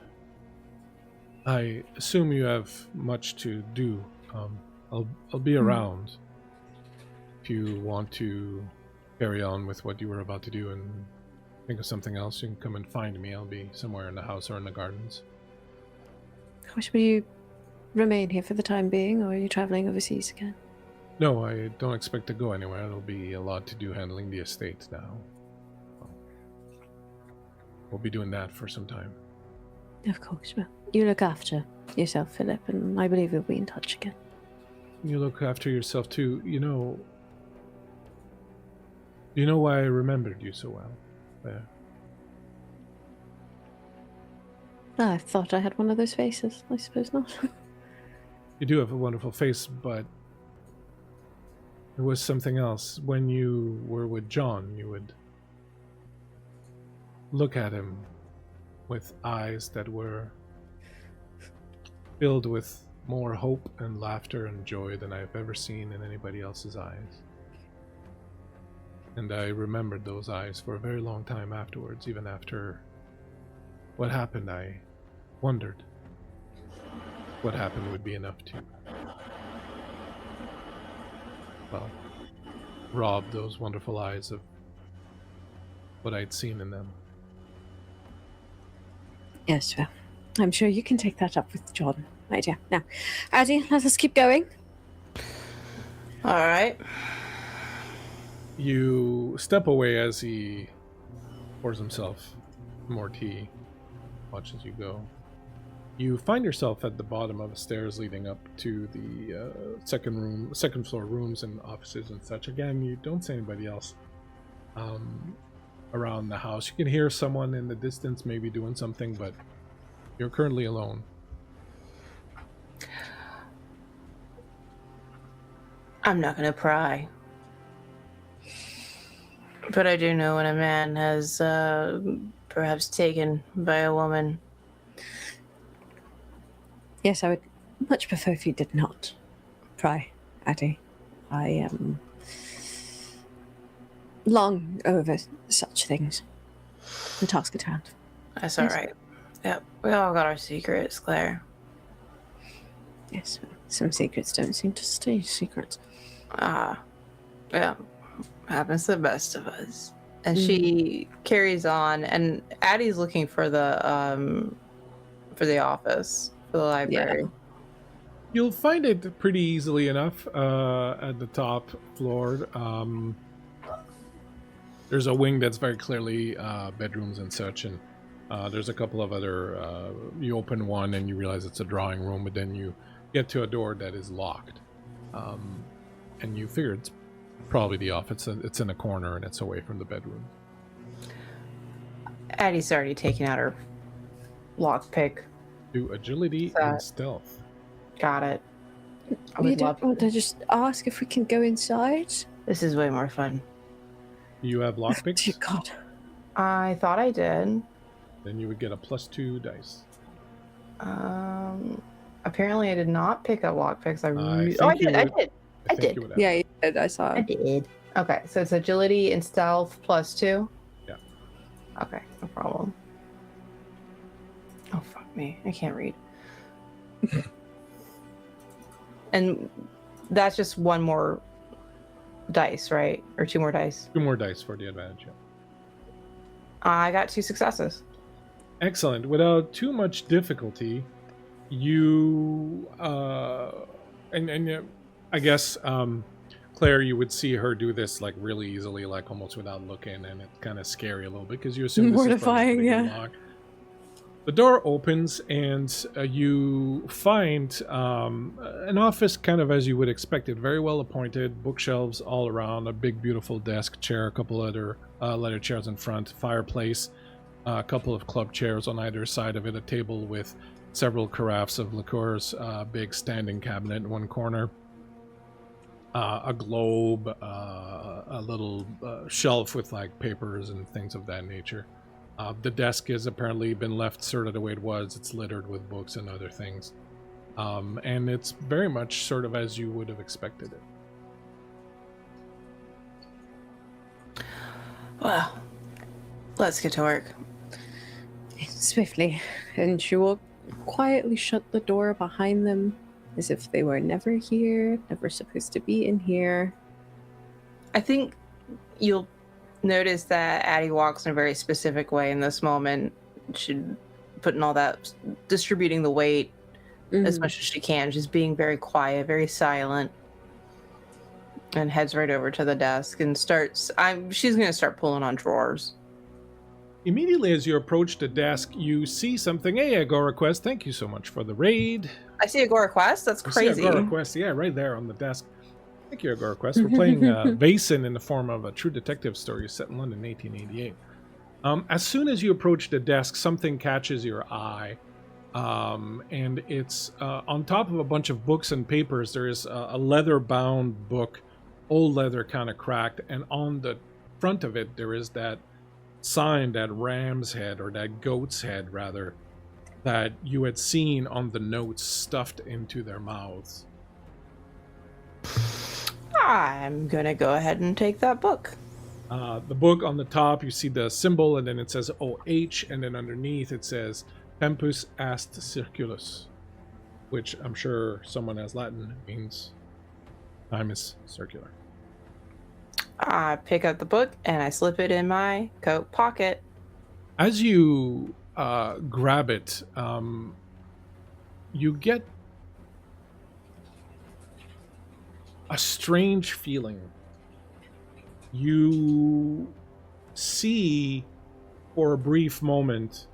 I assume you have much to do. I'll be around if you want to carry on with what you were about to do and think of something else. You can come and find me. I'll be somewhere in the house or in the gardens. Gosh, will you remain here for the time being, or are you traveling overseas again? No, I don't expect to go anywhere. There'll be a lot to do handling the estate now. We'll be doing that for some time. Of course. Well, you look after yourself, Philip, and I believe we'll be in touch again. You look after yourself too. You know why I remembered you so well? There. I thought I had one of those faces. I suppose not. You do have a wonderful face, but it was something else. When you were with John, you would look at him with eyes that were filled with more hope and laughter and joy than I've ever seen in anybody else's eyes. And I remembered those eyes for a very long time afterwards. Even after what happened, I wondered what happened would be enough to, well, rob those wonderful eyes of what I'd seen in them. Yes, well, I'm sure you can take that up with John, my dear. Now, Addie, let us keep going. All right. You step away as he pours himself more tea. watch as you go. You find yourself at the bottom of the stairs leading up to the second floor rooms and offices and such. Again, you don't see anybody else around the house. You can hear someone in the distance maybe doing something, but you're currently alone. I'm not going to pry. But I do know when a man has perhaps taken by a woman. Yes, I would much prefer if you did not pry, Addie. I am long over such things. The task at hand. That's all right. Yep, we all got our secrets, Claire. Yes, some secrets don't seem to stay secrets. Yeah, happens to the best of us. And she carries on, and Addie's looking for the office, for the library. Yeah. You'll find it pretty easily enough at the top floor. There's a wing that's very clearly bedrooms and such, and there's a couple of other... you open one and you realize it's a drawing room, but then you get to a door that is locked. And you figure it's probably the office. It's in a corner and it's away from the bedroom. Addie's already taken out her lockpick. Do agility and stealth. Got it. You don't want to just ask if we can go inside? This is way more fun. You have lockpicks? Dear God. I thought I did. Then you would get a +2 dice. Apparently I did not pick up lockpicks. I did. Yeah, you did. I saw. I did. Okay, so it's agility and stealth +2? Yeah. Okay, no problem. Oh, fuck me. I can't read. And that's just one more dice, right? Or 2 more dice? 2 more dice for the advantage, yeah. I got 2 successes. Excellent. Without too much difficulty, you... I guess, Claire, you would see her do this, like, really easily, like, almost without looking, and it's kind of scary a little bit, because you assume this is probably Mortifying, yeah. locked. The door opens, and you find an office kind of as you would expect it. Very well appointed, bookshelves all around, a big, beautiful desk, chair, a couple other leather chairs in front, fireplace, a couple of club chairs on either side of it, a table with several carafes of liqueurs, a big standing cabinet in one corner, a globe, a little shelf with like papers and things of that nature. The desk has apparently been left sort of the way it was. It's littered with books and other things. And it's very much sort of as you would have expected it. Well, let's get to work. Swiftly. And she will quietly shut the door behind them as if they were never here, never supposed to be in here. I think you'll notice that Addie walks in a very specific way in this moment. She's putting all that, distributing the weight as much as she can. She's being very quiet, very silent, and heads right over to the desk and starts. She's going to start pulling on drawers. Immediately as you approach the desk, you see something. Hey, Agora Quest, thank you so much for the raid. I see Agora Quest. That's crazy. Agora Quest, yeah, right there on the desk. Thank you, Agora Quest. We're playing Vason in the form of a true detective story set in London, 1888. As soon as you approach the desk, something catches your eye. And it's on top of a bunch of books and papers, there is a leather-bound book, old leather, kind of cracked. And on the front of it, there is that sign, that ram's head, or that goat's head, rather, that you had seen on the notes stuffed into their mouths. I'm gonna go ahead and take that book. The book on the top, you see the symbol, and then it says OH, and then underneath it says Tempus Est Circulus, which I'm sure someone has Latin means time is circular. I pick up the book and I slip it in my coat pocket. As you grab it, you get a strange feeling. You see, for a brief moment,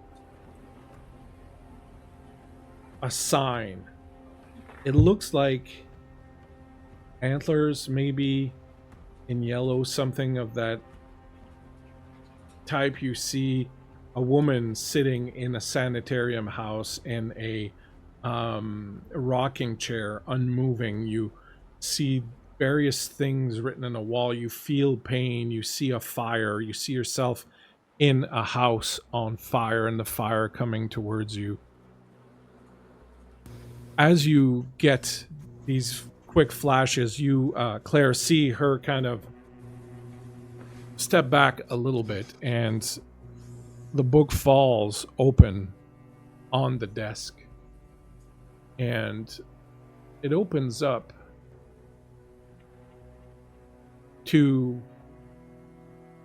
a sign. It looks like antlers, maybe in yellow, something of that type. You see a woman sitting in a sanitarium house in a rocking chair, unmoving. You see various things written on a wall. You feel pain. You see a fire. You see yourself in a house on fire, and the fire coming towards you. As you get these quick flashes, you, Claire, see her kind of step back a little bit, and the book falls open on the desk. And it opens up to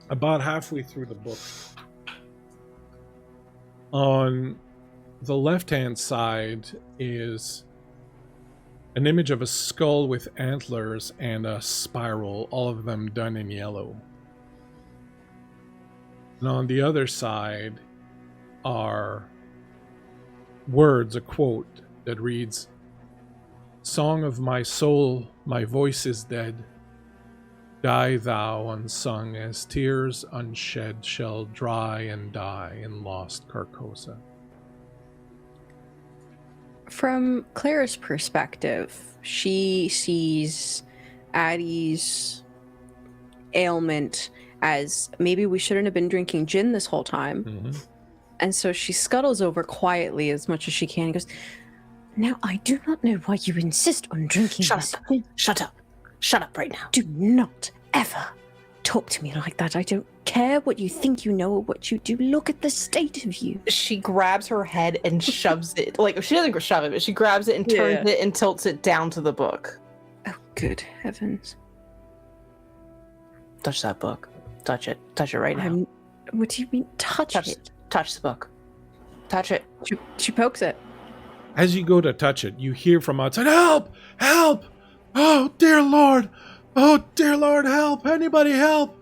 about halfway through the book. On the left-hand side is an image of a skull with antlers and a spiral, all of them done in yellow. And on the other side are words, a quote that reads, "Song of my soul, my voice is dead. Die thou unsung, as tears unshed shall dry and die in lost Carcosa." From Claire's perspective, she sees Addie's ailment as maybe we shouldn't have been drinking gin this whole time. Mm-hmm. And so she scuttles over quietly as much as she can and goes, "Now, I do not know why you insist on drinking this. Shut up. Shut up right now. Do not ever talk to me like that. I don't care what you think you know or what you do. Look at the state of you." She grabs her head and shoves it. Like, she doesn't shove it, but she grabs it and turns it and tilts it down to the book. Oh, good heavens. Touch that book. Touch it. Touch it right now. What do you mean, touch it? Touch the book. Touch it. She pokes it. As you go to touch it, you hear from outside, "Help! Help! Oh, dear Lord! Oh, dear Lord, help! Anybody help!"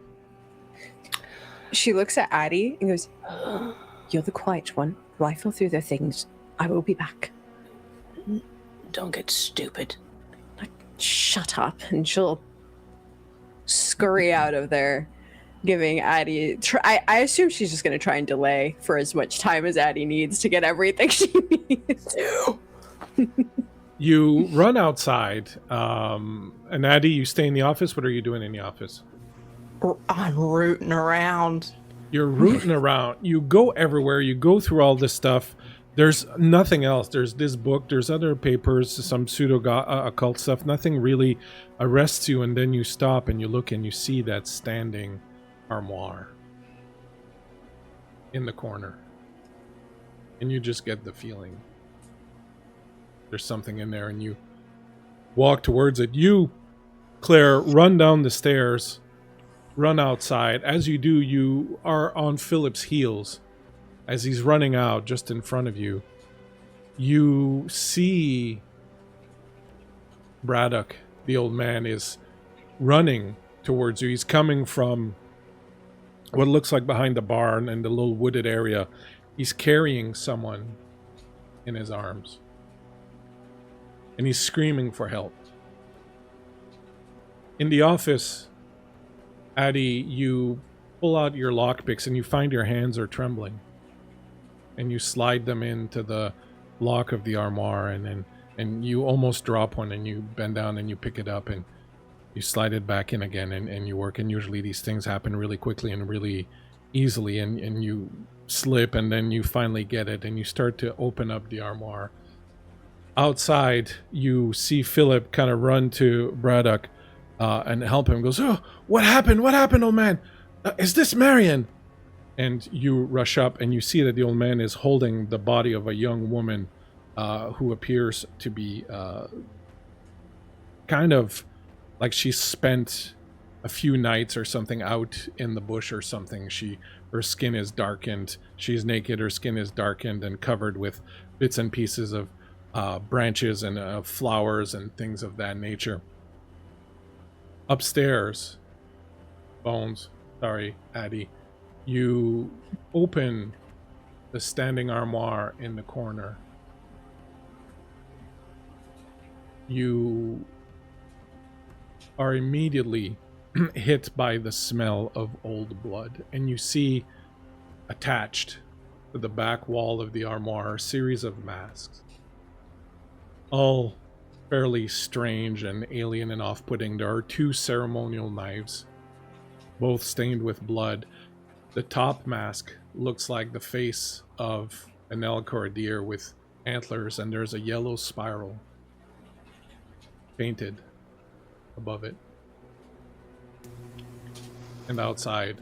She looks at Addie and goes, "You're the quiet one. Rifle through their things. I will be back." Don't get stupid. Shut up. And she'll scurry out of there, giving Addie... I assume she's just going to try and delay for as much time as Addie needs to get everything she needs. You run outside, and Addie, you stay in the office. What are you doing in the office? I'm rooting around. You're rooting around. You go everywhere. You go through all this stuff. There's nothing else. There's this book. There's other papers, some pseudo-occult stuff. Nothing really arrests you, and then you stop and you look and you see that standing armoire in the corner. And you just get the feeling there's something in there, and you walk towards it. You, Claire, run down the stairs, run outside. As you do, you are on Philip's heels. As he's running out just in front of you, you see Braddock, the old man, is running towards you. He's coming from what looks like behind the barn and the little wooded area. He's carrying someone in his arms. And he's screaming for help. In the office, Addie, you pull out your lockpicks and you find your hands are trembling. And you slide them into the lock of the armoire, and you almost drop one, and you bend down and you pick it up and you slide it back in again, and you work. And usually these things happen really quickly and really easily, and you slip, and then you finally get it, and you start to open up the armoire. Outside, you see Philip kind of run to Braddock and help him. Goes, "Oh, what happened? What happened, old man? Is this Marion?" And you rush up and you see that the old man is holding the body of a young woman who appears to be kind of like she spent a few nights or something out in the bush or something. Her skin is darkened. She's naked. Her skin is darkened and covered with bits and pieces of branches and flowers and things of that nature. Upstairs, Addie, you open the standing armoire in the corner, you are immediately hit by the smell of old blood, and you see attached to the back wall of the armoire a series of masks, all fairly strange and alien and off-putting. There are 2 ceremonial knives, both stained with blood. The top mask looks like the face of an Elcor deer with antlers, and there's a yellow spiral painted above it. And outside,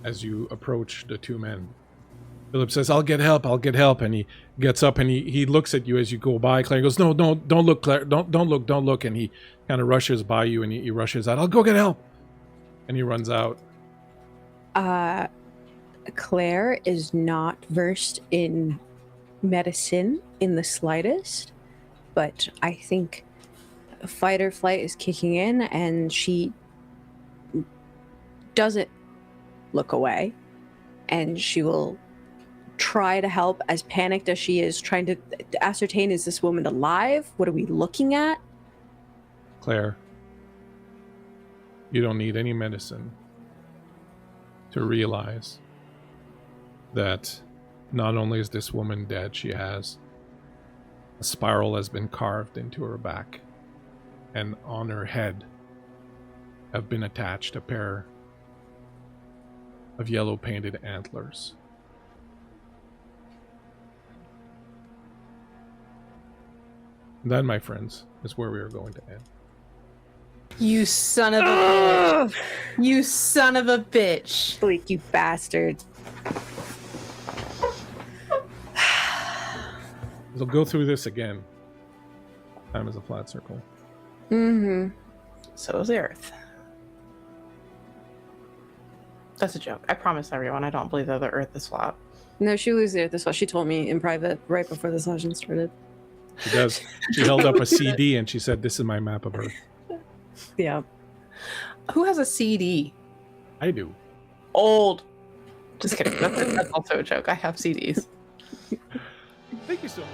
as you approach the 2 men, Philip says, I'll get help, and he gets up and he looks at you as you go by. Claire goes, no, don't look, Claire, don't look, and he kind of rushes by you and he rushes out, I'll go get help, and he runs out. Claire is not versed in medicine in the slightest, but I think fight or flight is kicking in, and she doesn't look away, and she will try to help, as panicked as she is, trying to ascertain, is this woman alive? What are we looking at? Claire, you don't need any medicine to realize that not only is this woman dead, she has a spiral has been carved into her back, and on her head have been attached a pair of yellow painted antlers. That, my friends, is where we are going to end. You son of a bitch. You son of a bitch. Bleak, you bastard. We'll go through this again. Time is a flat circle. Mm-hmm. So is the Earth. That's a joke. I promise everyone I don't believe that the Earth is flat. No, she was there. That's what she told me in private right before the session started. She does. She held up a CD and she said, this is my map of Earth. Yeah. Who has a CD? I do. Old. Just kidding. That's also a joke. I have CDs. Thank you so much.